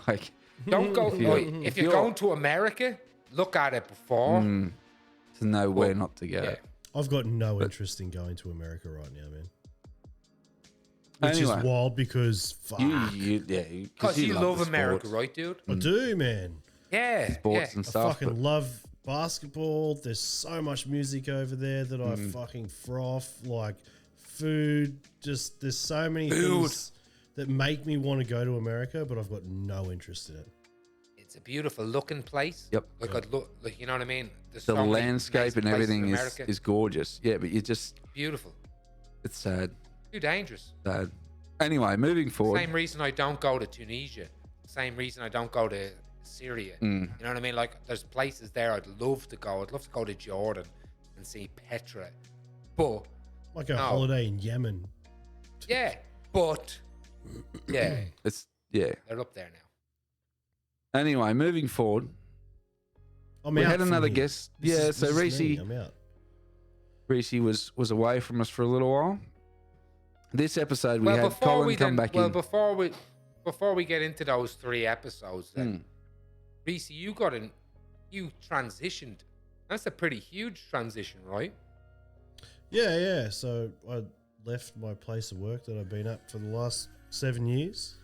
Like, Don't go. If you're going to America, look at it before. to know where not to go. Yeah. I've got no interest in going to America right now, man. Which Anyway. is wild because fuck. Because you love the America, sports. right, dude? I do, man. Yeah. Sports and I stuff. fucking love basketball. There's so much music over there that I fucking froth. Like food, just there's so many things that make me want to go to America, but I've got no interest in it. It's a beautiful looking place. Yep. Like I'd look, like you know what I mean. There's The so many landscape nice and places everything in is, America. is gorgeous. Yeah, but you just, Beautiful. it's sad. Too dangerous. Sad. Anyway, moving forward. Same reason I don't go to Tunisia. Same reason I don't go to Syria. You know what I mean? Like there's places there I'd love to go. I'd love to go to Jordan and see Petra. But Like a holiday in Yemen. yeah, but yeah, It's, yeah. they're up there now. Anyway, moving forward. I'm We out had from another here. guest. This Yeah, is- so this is me. Reese I'm out. was away from us for a little while. This episode we had Colin come back in. before we get into those 3 episodes, then Reese, you transitioned. That's a pretty huge transition, right? Yeah. So I left my place of work that I've been at for the last 7 years.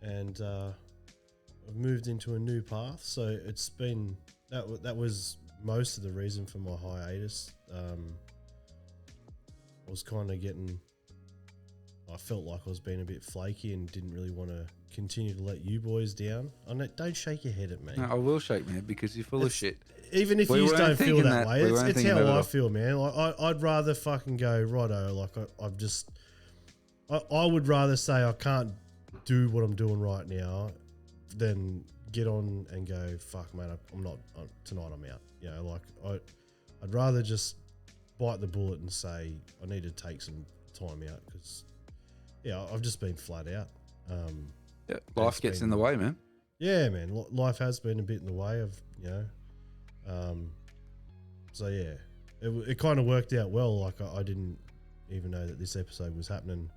And I've moved into a new path. So it's been, that was most of the reason for my hiatus. I was kind of I felt like I was being a bit flaky and didn't really want to continue to let you boys down. Don't shake your head at me. No, I will shake, man, because you're full of shit. Even if We you weren't don't feel thinking that that. way, We it's weren't thinking how about it I all. feel, man. Like I'd rather fucking go righto. Like I would rather say I can't do what I'm doing right now than get on and go, fuck, man, I'm not, tonight I'm out. You know, like, I'd rather just bite the bullet and say, I need to take some time out because, yeah, I've just been flat out. Yeah, life gets in the way, man. Yeah, man. Life has been a bit in the way of, you know. So, yeah, it kind of worked out well. Like, I didn't even know that this episode was happening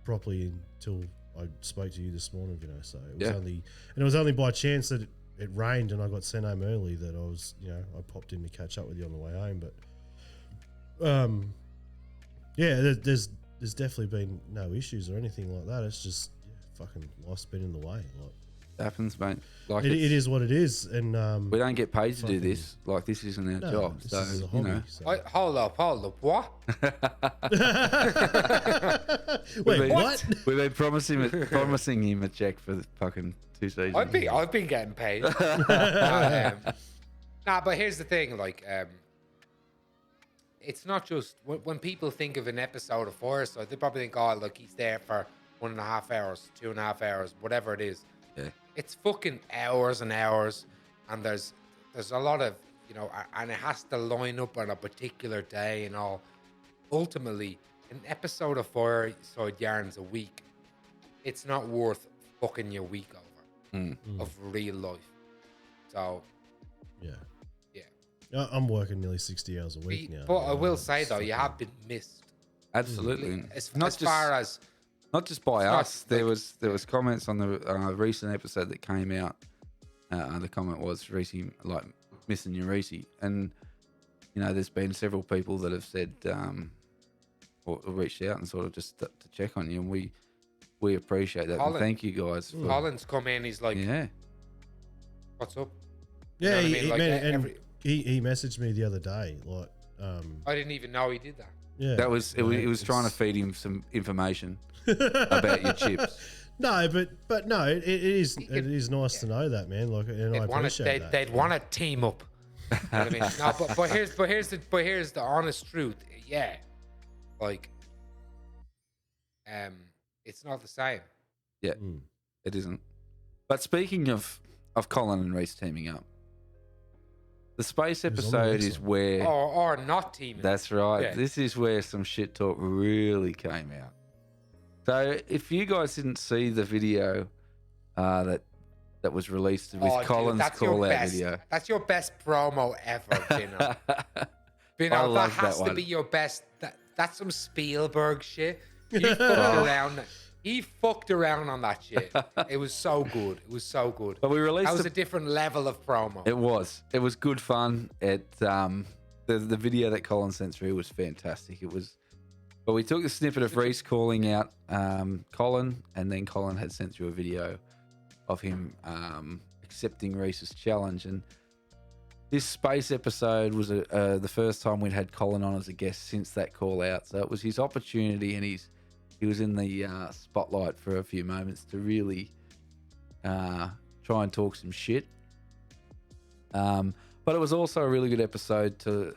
properly until I spoke to you this morning, Vinno. So it was only by chance that it rained and I got sent home early that I was, you know, I popped in to catch up with you on the way home. But, yeah, there's definitely been no issues or anything like that. It's just fucking life's been in the way. Like, It happens, mate. Like it is what it is, and we don't get paid to do this. Like, this isn't our job. This So is a you hobby. know, So. Hold up, what? Wait, what? We've been promising him a check for the fucking 2 seasons. I've been getting paid. But here's the thing, like, it's not just when people think of an episode of Fireside, they probably think, oh, look, he's there for 1.5 hours, 2.5 hours, whatever it is. Yeah. It's fucking hours and hours, and there's a lot of, you know, and it has to line up on a particular day and all. Ultimately, an episode of Fireside Yarns a week, it's not worth fucking your week over of real life. So, Yeah. yeah. I'm working nearly 60 hours a week now. But I will say though, you have been missed. Absolutely. Not just by us. like- There was comments on the recent episode that came out. The comment was Reese, like, missing you, Reese, and you know, there's been several people that have said or reached out and sort of just to check on you, and we appreciate that. And thank you guys. For, Colin's come in. He's like, yeah, what's up? Yeah, You know what I mean? Like, man, he messaged me the other day, like, I didn't even know he did that. yeah, that was it. Was trying to feed him some information about your chips. No, but no, it is nice to know that, man. Like, and I appreciate that. They'd want to team up. You know what I mean? No, but here's the honest truth. Yeah, like, it's not the same. Yeah, it isn't. But speaking of Colin and Reese teaming up, the space episode is where or not teaming. That's right. Yeah. This is where some shit talk really came out. So if you guys didn't see the video that was released with Colin's call-out video. That's your best promo ever, Vinno. I Vinno, love that has that to one. be your best. That's some Spielberg shit. He fucked around. He fucked around on that shit. It was so good. It was so good. But we released That was a different level of promo. It was good fun. The video that Colin sent through was fantastic. But we took the snippet of Reese calling out Colin, and then Colin had sent through a video of him accepting Reese's challenge. And this space episode was the first time we'd had Colin on as a guest since that call out. So it was his opportunity, and he was in the spotlight for a few moments to really try and talk some shit. But it was also a really good episode to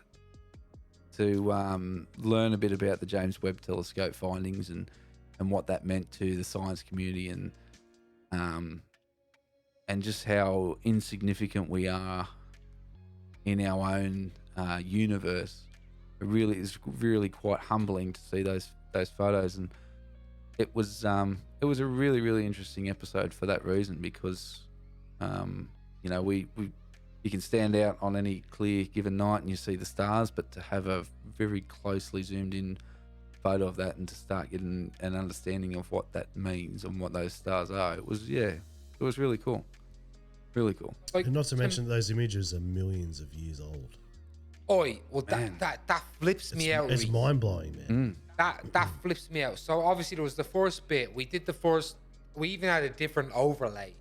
learn a bit about the James Webb Telescope findings and what that meant to the science community and just how insignificant we are in our own universe. It's really quite humbling to see those photos, and it was a really, really interesting episode for that reason, because you know, you can stand out on any clear given night and you see the stars, but to have a very closely zoomed in photo of that and to start getting an understanding of what that means and what those stars are, it was really cool. Really cool. Like, And not to mention that those images are millions of years old. Oi, well, that flips me out. It's Reece. mind blowing, man. That flips me out. So obviously there was the first bit. We even had a different overlay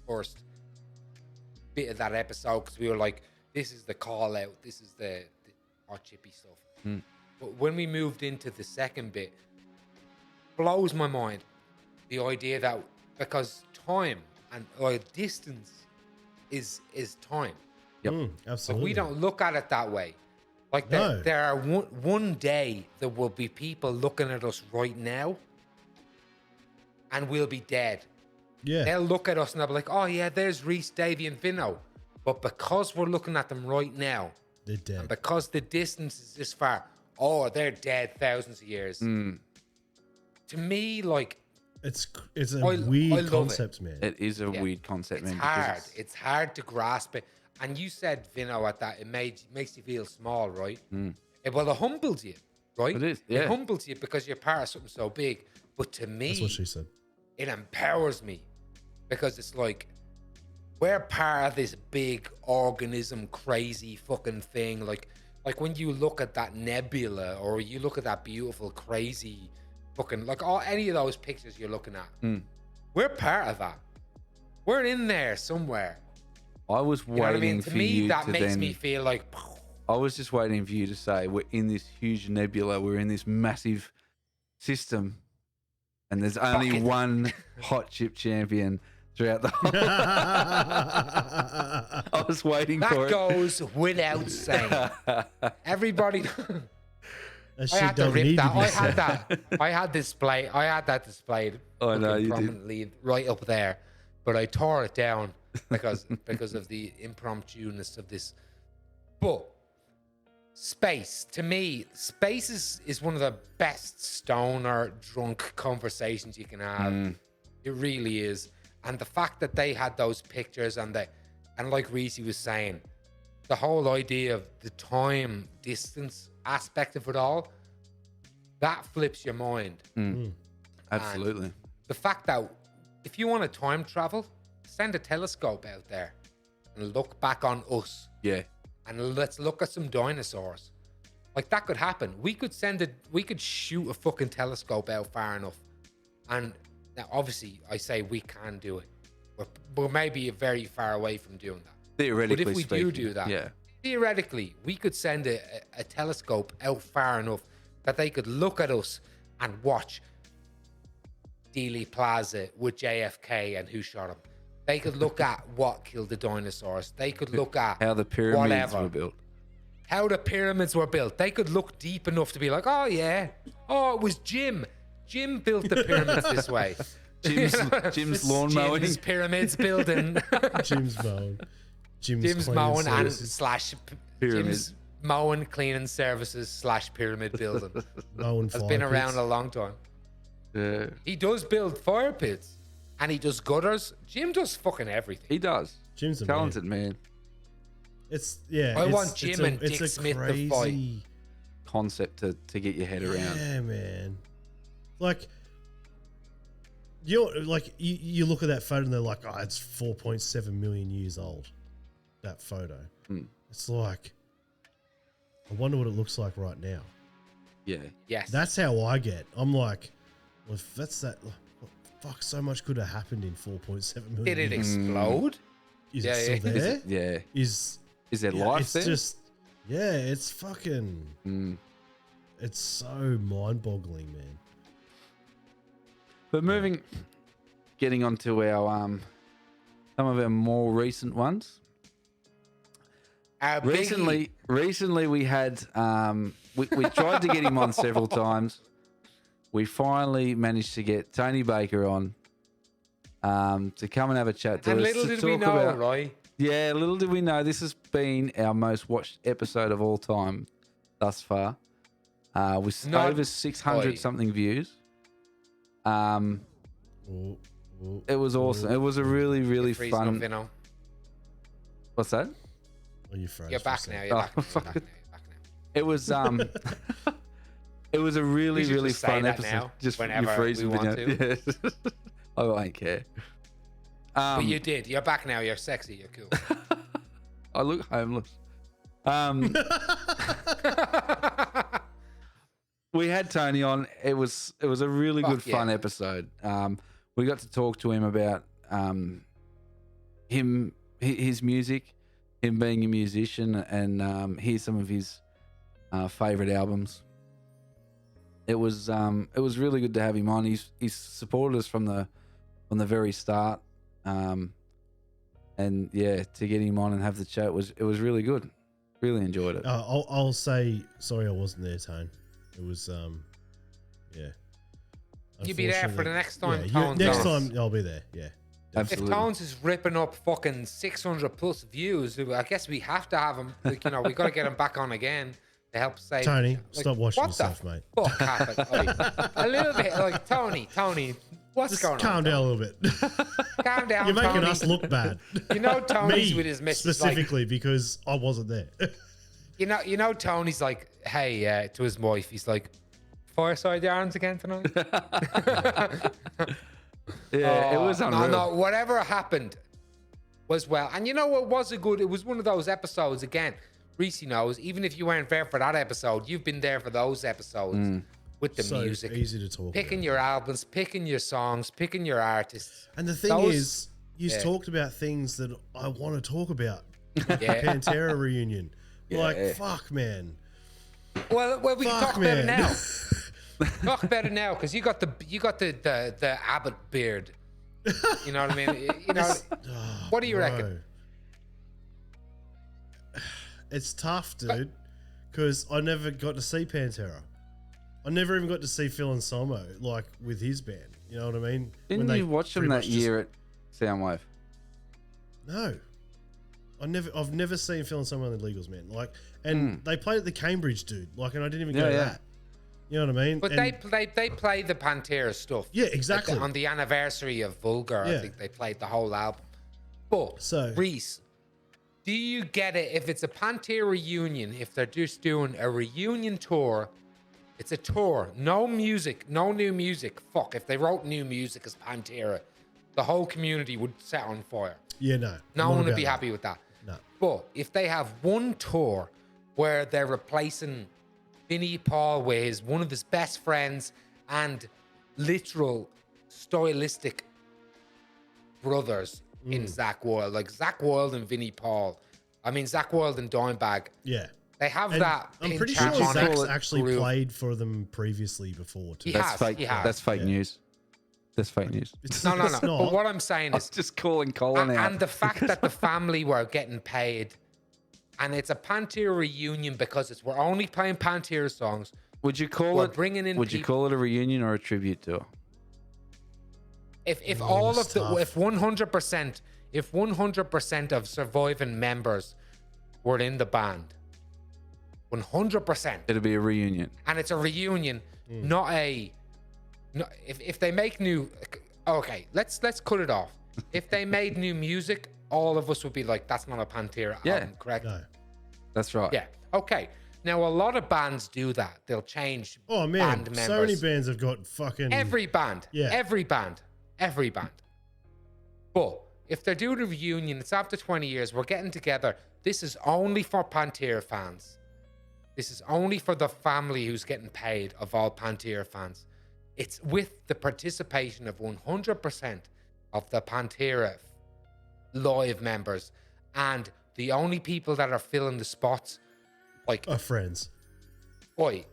first bit of that episode, because we were like, this is the call out, this is the hot chippy stuff. But when we moved into the second bit, blows my mind the idea that, because time and distance is time. Yep. Absolutely. Like, we don't look at it that way. Like, No. there are one day there will be people looking at us right now and we'll be dead. Yeah. They'll look at us and they'll be like, oh yeah, there's Reese, Davey, and Vinno. But because we're looking at them right now, They're dead. and because the distance is this far, oh, they're dead thousands of years. To me, like, It's a weird concept, man. It is a weird concept, it's man. hard. It's hard to grasp it. And you said, Vinno, at that, it makes you feel small, right? It humbles you, right? It is, yeah. It humbles you because you're part of something so big. But to me, That's what she said. it empowers me because it's like we're part of this big organism, crazy fucking thing. Like when you look at that nebula or you look at that beautiful, crazy fucking, like any of those pictures you're looking at, we're part of that. We're in there somewhere. I was You know what I waiting mean? for To me, you that to makes then. me feel like, I was just waiting for you to say we're in this huge nebula. We're in this massive system, and there's only Fuck it. one hot chip champion throughout the whole. I was waiting that for it. goes without saying. Everybody. That I shit had to don't rip need that. to be I said. had that. I had that displayed. I know, fucking you did. prominently right up there, but I tore it down because of the impromptu-ness of this. But space, to me, space is one of the best stoner drunk conversations you can have. It really is. And the fact that they had those pictures and like Reese was saying, the whole idea of the time distance aspect of it all, that flips your mind. Absolutely. And the fact that if you want to time travel, send a telescope out there and look back on us Yeah. and let's look at some dinosaurs. Like that could happen. We could shoot a fucking telescope out far enough. And now obviously I say we can do it. We're maybe very far away from doing that. Theoretically But if we speaking, do that, yeah. theoretically, we could send a telescope out far enough that they could look at us and watch Dealey Plaza with JFK and who shot him. They could look at what killed the dinosaurs. They could look at How the pyramids whatever. were built. How the pyramids were built. They could look deep enough to be like, oh yeah, oh it was Jim. Jim built the pyramids this way. Jim's lawn mowing. Jim's pyramids building. Jim's mowing. Jim's cleaning mowing and services. slash Pyramid. Jim's mowing, cleaning services / pyramid building. Mowing Has fire been pits. around a long time. Yeah. He does build fire pits and he does gutters. Jim does fucking everything. He does. Jim's a Talented man. It's I want Jim and Dick Smith to fight. Concept to get your head around. Yeah, man. Like you look at that photo and they're like, oh, it's 4.7 million years old. That photo. It's like, I wonder what it looks like right now. Yeah. Yes. That's how I get. I'm like, well, if that's that, fuck, so much could have happened in 4.7 million Did it years. explode? Is Yeah, it still yeah. there? Yeah. Is there yeah, life it's there? just, yeah, it's fucking, it's so mind-boggling, man. But getting on to our some of our more recent ones. Recently we had we tried to get him on several times. We finally managed to get Tony Baker on to come and have a chat to And us. little to did we talk know, about, right? Yeah, little did we know this has been our most watched episode of all time thus far. With Not- over 600 Oi. something views. Ooh, It was awesome. It was a really, really Freezing up, fun. Vinno. What's that? oh, you froze You're for a back sec. now. You're back now. You're fuck back it. now. You're back now. It was it was a really, We should really just say fun that episode. now, Just whenever you're freezing we want me now. Yeah. I won't care. But you did. You're back now. You're sexy. You're cool. I look homeless. We had Tony on. It was a really Fuck good fun yeah. episode. We got to talk to him about his music, him being a musician, and hear some of his favorite albums. It was really good to have him on. He's supported us from the very start, and yeah, to get him on and have the chat was really good. Really enjoyed it. I'll say sorry I wasn't there, Tone. It was yeah. You'll be there for the next time. Yeah, Tones next on. time I'll be there. Yeah. Absolutely. If Tones is ripping up fucking 600 plus views, I guess we have to have him. Like, you know, we got to get him back on again to help save. Tony, like, stop watching what yourself, the mate. Fuck happened? Like, a little bit like Tony. What's Just going calm on? down a little bit. Calm down. You're making Tony. us look bad. You know, Tony's Me with his missus. Like, specifically because I wasn't there. you know, Tony's like, hey, to his wife, he's like, Fireside Yarns again tonight. Yeah, it was unreal. No, whatever happened was well. And you know what was it was one of those episodes again. Reese knows, even if you weren't there for that episode, you've been there for those episodes with the So music. easy to talk Picking about. your albums, picking your songs, picking your artists. And the thing Those- is, you've talked about things that I want to talk about. Yeah. Pantera reunion. Yeah. Like, fuck, man. Well, we can Fuck, talk about it man. now. Talk about it now, because you got the Abbott beard. You know what I mean? You know, what do you reckon? It's tough, dude, because I never got to see Pantera. I never even got to see Phil Anselmo, like, with his band. You know what I mean? Didn't you watch them pretty that much just- year at Soundwave? No. I've never seen Phil Anselmo and the Legals, man. Like, and they played at the Cambridge, dude. Like, and I didn't even go to that. You know what I mean? But And- they play the Pantera stuff. Yeah, exactly. On the anniversary of Vulgar, I Yeah. think they played the whole album. But So- Reese, do you get it if it's a Pantera reunion? If they're just doing a reunion tour, it's a tour, no music, no new music. Fuck, if they wrote new music as Pantera, the whole community would set on fire. Yeah, no. No one would be happy with that. No. But if they have one tour where they're replacing Vinnie Paul with one of his best friends and literal stylistic brothers in Zakk Wylde, like Zakk Wylde and Vinnie Paul. I mean, Zakk Wylde and Dimebag. Yeah. They have And that. I'm pretty sure pinch on Zach's it actually groove. played for them previously before, too. He That's has, fake. he has. That's fake news. That's fake news. No. It's But not. what I'm saying I is, was just calling Colin out. and the fact that the family were getting paid, and it's a Pantera reunion because we're only playing Pantera songs. Would you call We're it? bringing in Would you people- call it a reunion or a tribute tour? If all of it's the tough. if 100% of surviving members were in the band, 100%, It'll be a reunion. and it's a reunion, not a. Not, if they make new, okay, let's cut it off. If they made new music, all of us would be like, that's not a Pantera Yeah. album, correct? No. That's right. Yeah. Okay. Now a lot of bands do that. They'll change Oh, man. band So many members. bands have got fucking... Every band. Yeah. Every band. But if they're doing a reunion, it's after 20 years, we're getting together. This is only for Pantera fans. This is only for the family who's getting paid of all Pantera fans. It's with the participation of 100% of the Pantera live members. And the only people that are filling the spots, like, Are friends. Oi,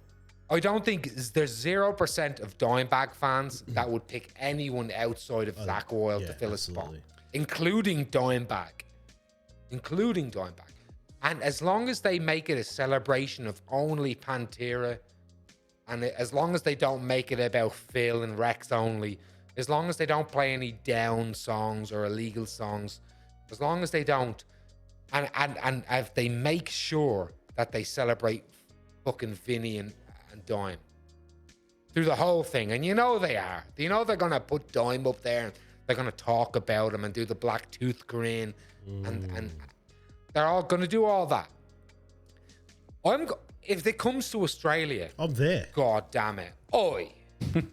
I don't think there's 0% of Dimebag fans that would pick anyone outside of Zakk Wylde yeah, to fill a spot, absolutely. including Dimebag. And as long as they make it a celebration of only Pantera, and as long as they don't make it about Phil and Rex only, as long as they don't play any down songs or illegal songs, as long as they don't, and if they make sure that they celebrate fucking Vinny and Dime through the whole thing, and you know they are. You know they're gonna put Dime up there, and they're gonna talk about him and do the black tooth grin, and they're all gonna do all that. If it comes to Australia, I'm there. God damn it, oi,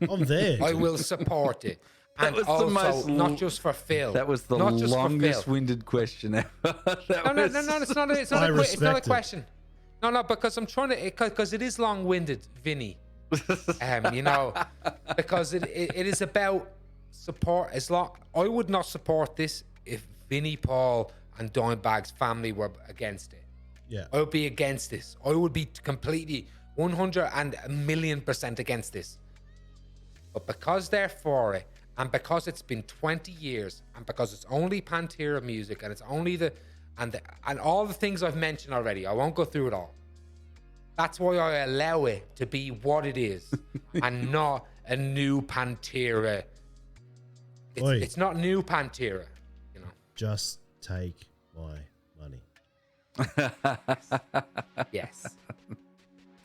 I'm there. I will support it. And was the also, most not just for Phil. That was the not just for Phil. longest-winded question ever. No, it's not I it's not a respect it. question. No, because I'm trying to, because it is long-winded, Vinny. You know, because it is about support. I would not support this if Vinnie Paul and Dimebag's family were against it. Yeah. I would be against this. I would be completely 100% against this. But because they're for it, and because it's been 20 years, and because it's only Pantera music, and it's only and all the things I've mentioned already, I won't go through it all. That's why I allow it to be what it is, and not a new Pantera. Oi. It's not new Pantera, you know. Just take my money. Yes.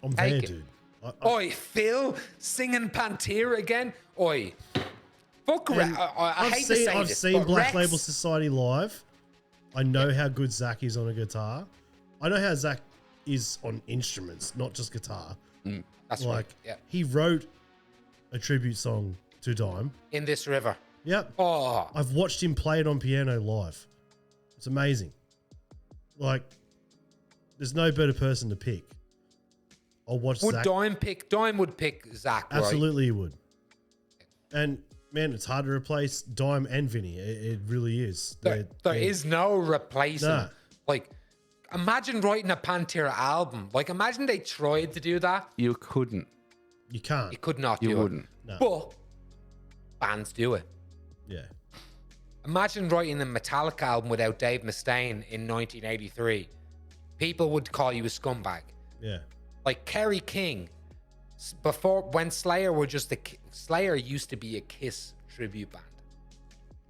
I'm Take there, it. dude. Oi, Phil singing Pantera again. Oi, fuck. And I hate to say I've this, seen but Black Rex, Label Society live. I know how good Zach is on a guitar. I know how Zach is on instruments, not just guitar. That's Like, right. Yeah. he wrote a tribute song to Dime. In this river. Yep. Oh, I've watched him play it on piano live. It's amazing. Like, there's no better person to pick. I'll watch would Zach. Dime would pick Zach, right? Absolutely, he would. And man, it's hard to replace Dime and Vinny. It really is. There is no replacing. Nah. Like, imagine writing a Pantera album. Like, imagine they tried to do that. You couldn't. You can't. You could not You do wouldn't. it. No. But bands do it. Yeah. Imagine writing a Metallica album without Dave Mustaine in 1983. People would call you a scumbag. Yeah. Like Kerry King, before when Slayer were just Slayer used to be a Kiss tribute band.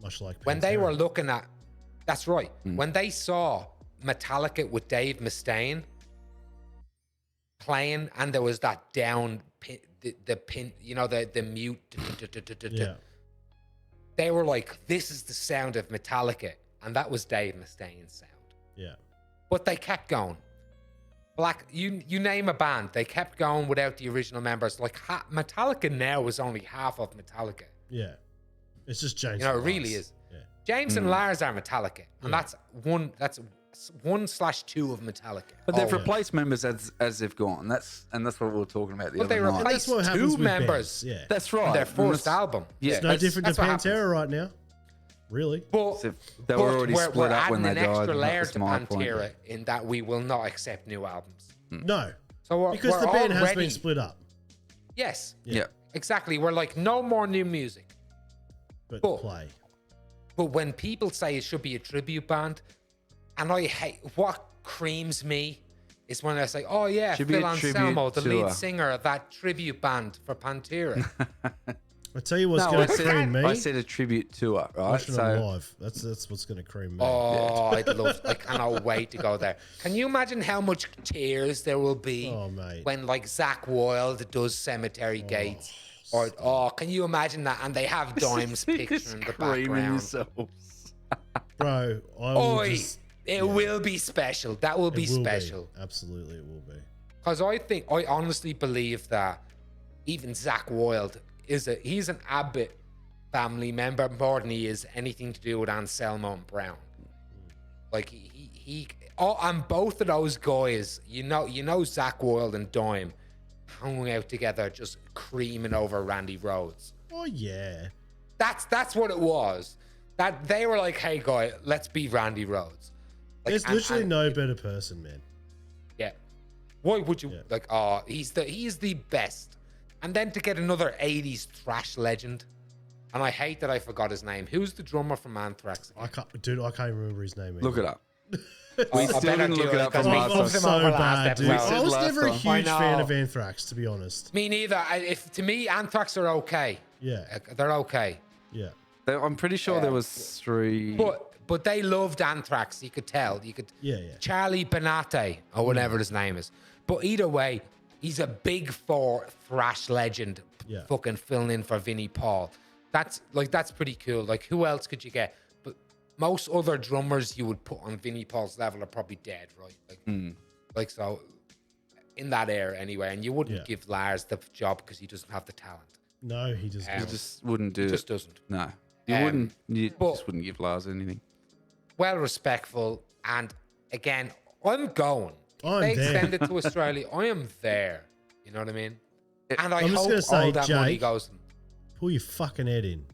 Much like When they Pantera. were looking at, that's right. When they saw Metallica with Dave Mustaine playing, and there was that down pin, the pin, you know, the mute. Yeah. They were like, "This is the sound of Metallica," and that was Dave Mustaine's sound. Yeah. But they kept going. You name a band, they kept going without the original members. Like Metallica now is only half of Metallica. Yeah. It's just James. You know, it and really Lars. is. Yeah. James and Lars are Metallica, and Yeah. that's 1/2 of Metallica. But they've Oh, replaced members as they've gone. That's what we were talking about the But they other night. replaced That's what happens two with members. bands. Yeah. That's on right. their and first that's- album. Yeah. It's no that's- different to that's what happens. Pantera right now. Really? But So they were already we're split up adding when they an died. extra and layer that was to my point. Pantera in that we will not accept new albums. No. So we're, Because we're the band has already, been split up. Yes, Yeah. exactly. We're like, no more new music. But But- play. But when people say it should be a tribute band, and I hate, what creams me is when they say, "Oh yeah, Should be Phil a tribute Anselmo, the tour." lead singer of that tribute band for Pantera." I tell you what's No, going I to cream me. said a tribute tour, right? Watching them So live. That's what's going to cream me. Oh, I cannot wait to go there. Can you imagine how much tears there will be Oh, mate. when like Zach Wilde does Cemetery Gates? Or can you imagine that? And they have Dime's picture in the creaming background. yourselves. Bro, I will Oi, just... it will be special. That will be it will special. Absolutely, it will be. Because I honestly believe that even Zach Wilde he's an Abbott family member more than he is anything to do with Anselmo and Brown. Like and both of those guys, you know Zach Wilde and Dime hung out together just creaming over Randy Rhoads. Oh, yeah. That's what it was. That they were like, "Hey guy, let's be Randy Rhoads." Like, There's and- literally and- no better person, man. Yeah. Why would you Yeah. like? Oh, he's the best. And then to get another '80s thrash legend, and I hate that I forgot his name. Who's the drummer from Anthrax? I can't remember his name. Look either. it up. I still better didn't do look it up because from we last fucked time. him I'm over so last bad, dude. episode. I was last never a time. huge I fan know. of Anthrax, to be honest. Me neither. If to me, Anthrax are okay. Yeah, They're okay. yeah. I'm pretty sure there was 3. But they loved Anthrax. You could tell. You could. Yeah, yeah. Charlie Benante or whatever his name is. But either way, he's a big four thrash legend. Yeah. Fucking filling in for Vinnie Paul. That's pretty cool. Like, who else could you get? But most other drummers you would put on Vinnie Paul's level are probably dead, right? Like so, in that era anyway. And you wouldn't Yeah. give Lars the job because he doesn't have the talent. No, he just You doesn't. just wouldn't do He it. just doesn't. No. You Um, but- just wouldn't give Lars anything. Well respectful, and again, I'm going. I'm they there. extend it to Australia. I am there. You know what I mean? And I I'm just hope gonna say, all that money Jake, goes. Pull your fucking head in.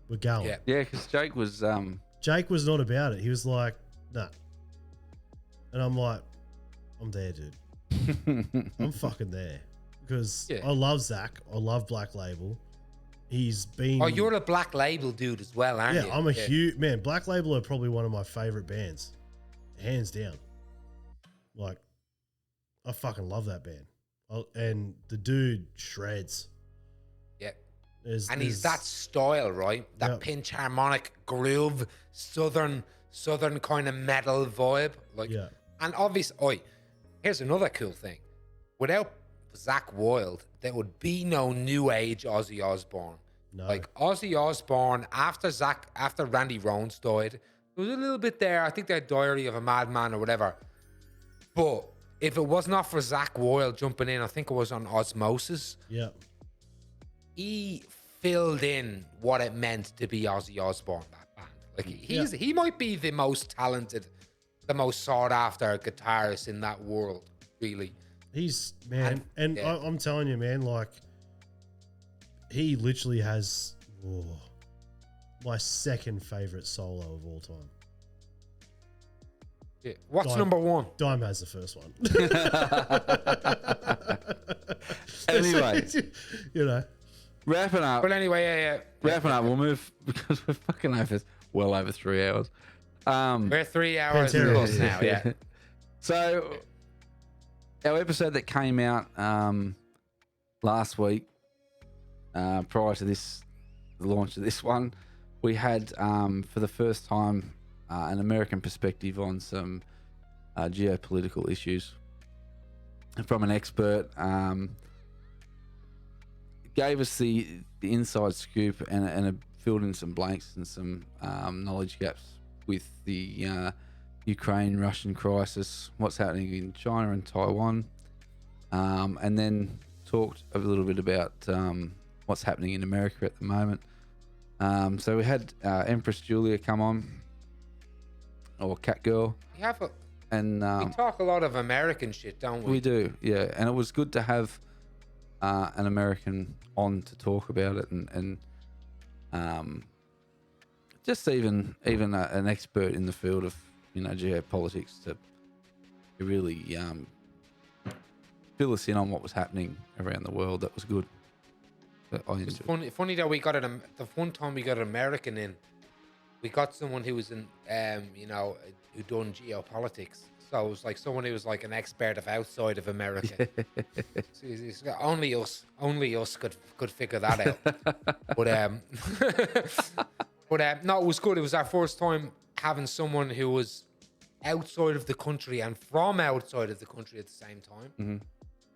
We're going. Yeah. Yeah, because Jake was Jake was not about it. He was like, nah. And I'm like, I'm there, dude. I'm fucking there. Because Yeah. I love Zach. I love Black Label. He's been... Oh, you're a Black Label dude as well, aren't you? Yeah, I'm a huge... Man, Black Label are probably one of my favorite bands. Hands down. Like, I fucking love that band. And the dude shreds. And he's that style, right? That pinch harmonic groove, southern kind of metal vibe. Like, and obviously, here's another cool thing. Without Zakk Wylde, there would be no new age Ozzy Osbourne. No. Like Ozzy Osbourne, after Randy Rhoads died, there was a little bit there. I think they had Diary of a Madman or whatever. But if it was not for Zakk Wylde jumping in, I think it was on Osmosis. Yeah. He filled in what it meant to be Ozzy Osbourne, that band. Like he might be the most talented, the most sought after guitarist in that world, really. He's, man, and I'm telling you, man, like, he literally has my second favorite solo of all time. Yeah. What's number one? Dime has the first one. Anyway, you know, wrapping up. But anyway, wrapping up. We'll move because we're fucking over 3 hours. We're 3 hours plus now. Yeah. So our episode that came out last week, prior to the launch of this one, we had for the first time an American perspective on some geopolitical issues from an expert. Gave us the inside scoop and filled in some blanks and some knowledge gaps with the Ukraine-Russian crisis, what's happening in China and Taiwan, and then talked a little bit about what's happening in America at the moment. So we had Empress Julia come on, or Catgirl. And we talk a lot of American shit, don't we? We do, yeah. And it was good to have an American on to talk about it, and just even an expert in the field of geopolitics to really fill us in on what was happening around the world. That was good. It's funny that we got the one time we got an American in, we got someone who was in who done geopolitics. So it was like someone who was like an expert of outside of America. So only us could figure that out. But no, it was good. It was our first time having someone who was outside of the country and from outside of the country at the same time.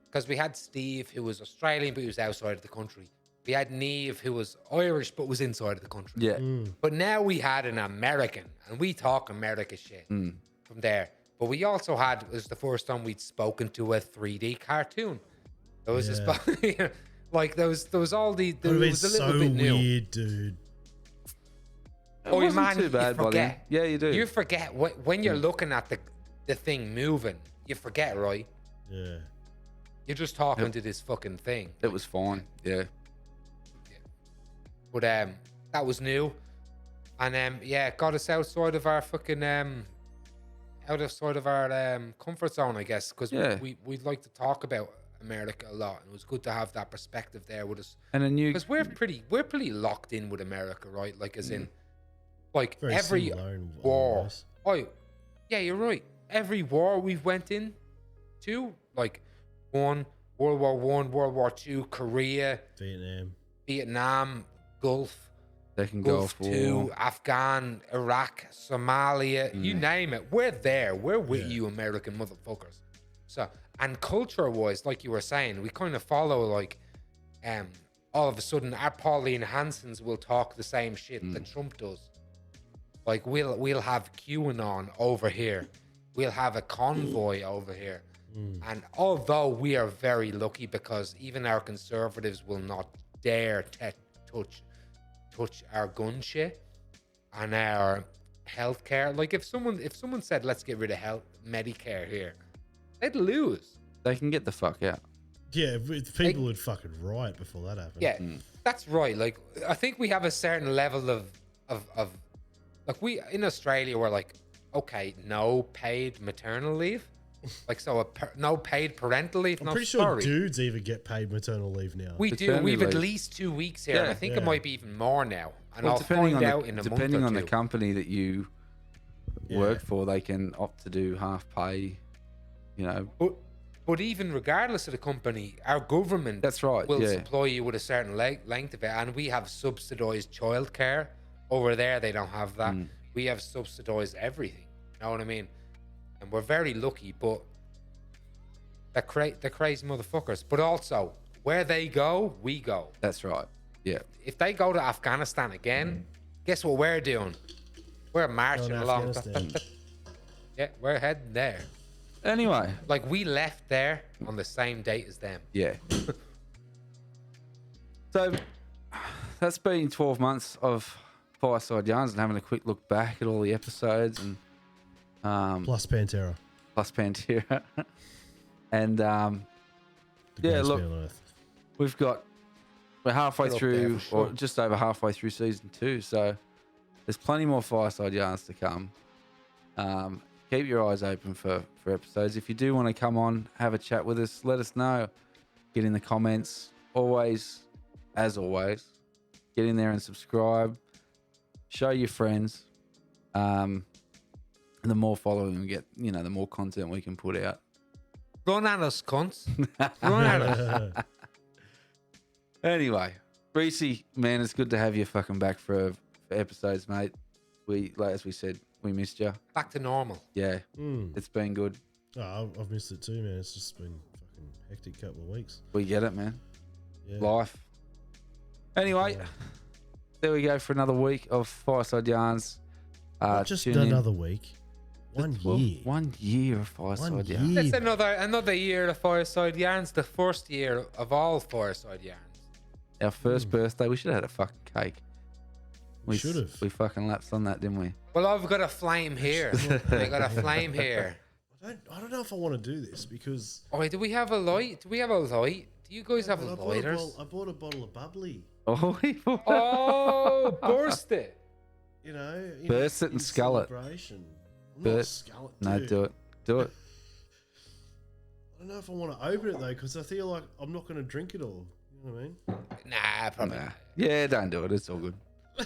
Because we had Steve, who was Australian but he was outside of the country. We had Neve, who was Irish but was inside of the country. Yeah. But now we had an American, and we talk America shit from there. But we also had, it was the first time we'd spoken to a 3D cartoon. There was like there was all the. There was a little bit new. Weird, dude. Oh man, too bad, you forget. Buddy. Yeah, you do. You forget when you're looking at the thing moving. You forget, right? Yeah. You're just talking to this fucking thing. It was fine. Yeah. But that was new, and got us outside of our fucking outside of our comfort zone, I guess, because we'd like to talk about America a lot, and it was good to have that perspective there with us. And a new, because we're pretty locked in with America, right? Like as in, like very every war. Oh, yeah, you're right. Every war we've went in to, like World War One, World War Two, Korea, Vietnam. Gulf, Second Gulf Gulf 2, War. Afghan, Iraq, Somalia, you name it. We're there. We're with you, American motherfuckers. So, and culture-wise, like you were saying, we kind of follow like, all of a sudden, our Pauline Hansons will talk the same shit that Trump does. Like we'll have QAnon over here, we'll have a convoy over here, and although we are very lucky because even our conservatives will not dare touch our gun shit and our healthcare. Like if someone said let's get rid of Medicare here, they'd lose. They can get the fuck out. Yeah, people would fucking riot before that happened. Yeah, that's right. Like I think we have a certain level of like we in Australia we're like, okay, no paid maternal leave. Like so, no paid parental leave. I'm pretty sure dudes even get paid maternal leave now. We do. We've at least 2 weeks here. Yeah, and I think it might be even more now. And I'll depending find on out in a month or two. Depending on the company that you work for, they can opt to do half pay. But even regardless of the company, our government That's right, will yeah. supply you with a certain length of it, and we have subsidised childcare. Over there, they don't have that. We have subsidised everything. You know what I mean? And we're very lucky, but they're crazy motherfuckers. But also, where they go, we go. That's right. Yeah. If they go to Afghanistan again, guess what we're doing? We're marching along. Afghanistan. Yeah, we're heading there. Anyway. Like, we left there on the same date as them. Yeah. So that's been 12 months of Fireside Yarns and having a quick look back at all the episodes and Plus Pantera. plus Pantera. And The yeah, greatest look, man on earth. we're halfway Put up through, there for sure. or just over halfway through season 2. So there's plenty more Fireside Yarns to come. Keep your eyes open for episodes. If you do want to come on, have a chat with us, let us know. Get in the comments. Always, as always, get in there and subscribe. Show your friends. The more following we get, the more content we can put out. Run at us, cunts. Run at us. Anyway, Reese, man, it's good to have you fucking back for episodes, mate. As we said, we missed you. Back to normal. Yeah, it's been good. Oh, I've missed it too, man. It's just been fucking hectic couple of weeks. We get it, man. Yeah. Life. Anyway, there we go for another week of Fireside Yarns. Not just tune in. another week. 1 year. 1 year of Fireside 1 Yarns. year. It's another year of Fireside Yarns, the first year of all Fireside Yarns. Our first birthday, we should have had a fucking cake. We Should have. We fucking lapsed on that, didn't we? Well, I've got a flame here. I got a flame here. I don't know if I want to do this because Oh, do we have a light? Do we have a light? Do you guys have I lighters? bought a bottle of bubbly. Oh, Oh, burst it. Burst it and scull it. celebration. I'm Burst- not scull it, no, dude. do it. I don't know if I want to open it though because I feel like I'm not going to drink it all. You know what I mean? Nah, probably Nah. not. Yeah, don't do it. It's all good.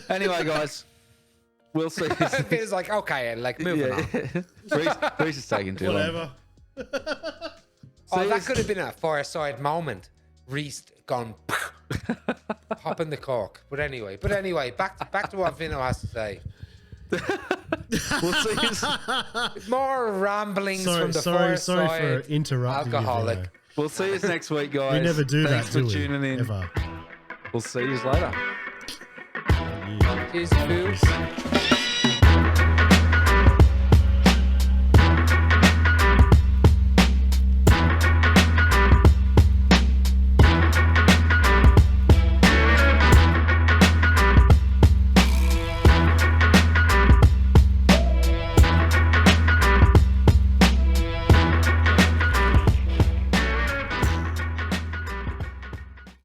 Anyway, guys, we'll see. It's like, okay, like moving on. Reese is taking too long. Whatever. Oh, that could have been a Fireside moment. Reese gone popping the cork. But anyway, back to what Vinno has to say. We'll see. More ramblings from the sorry Fireside for interrupting you, alcoholic. Vinno. We'll see you next week, guys. We never do Thanks that, for do we? tuning in. Ever. We'll see you later. 1 year. Cheers, fools.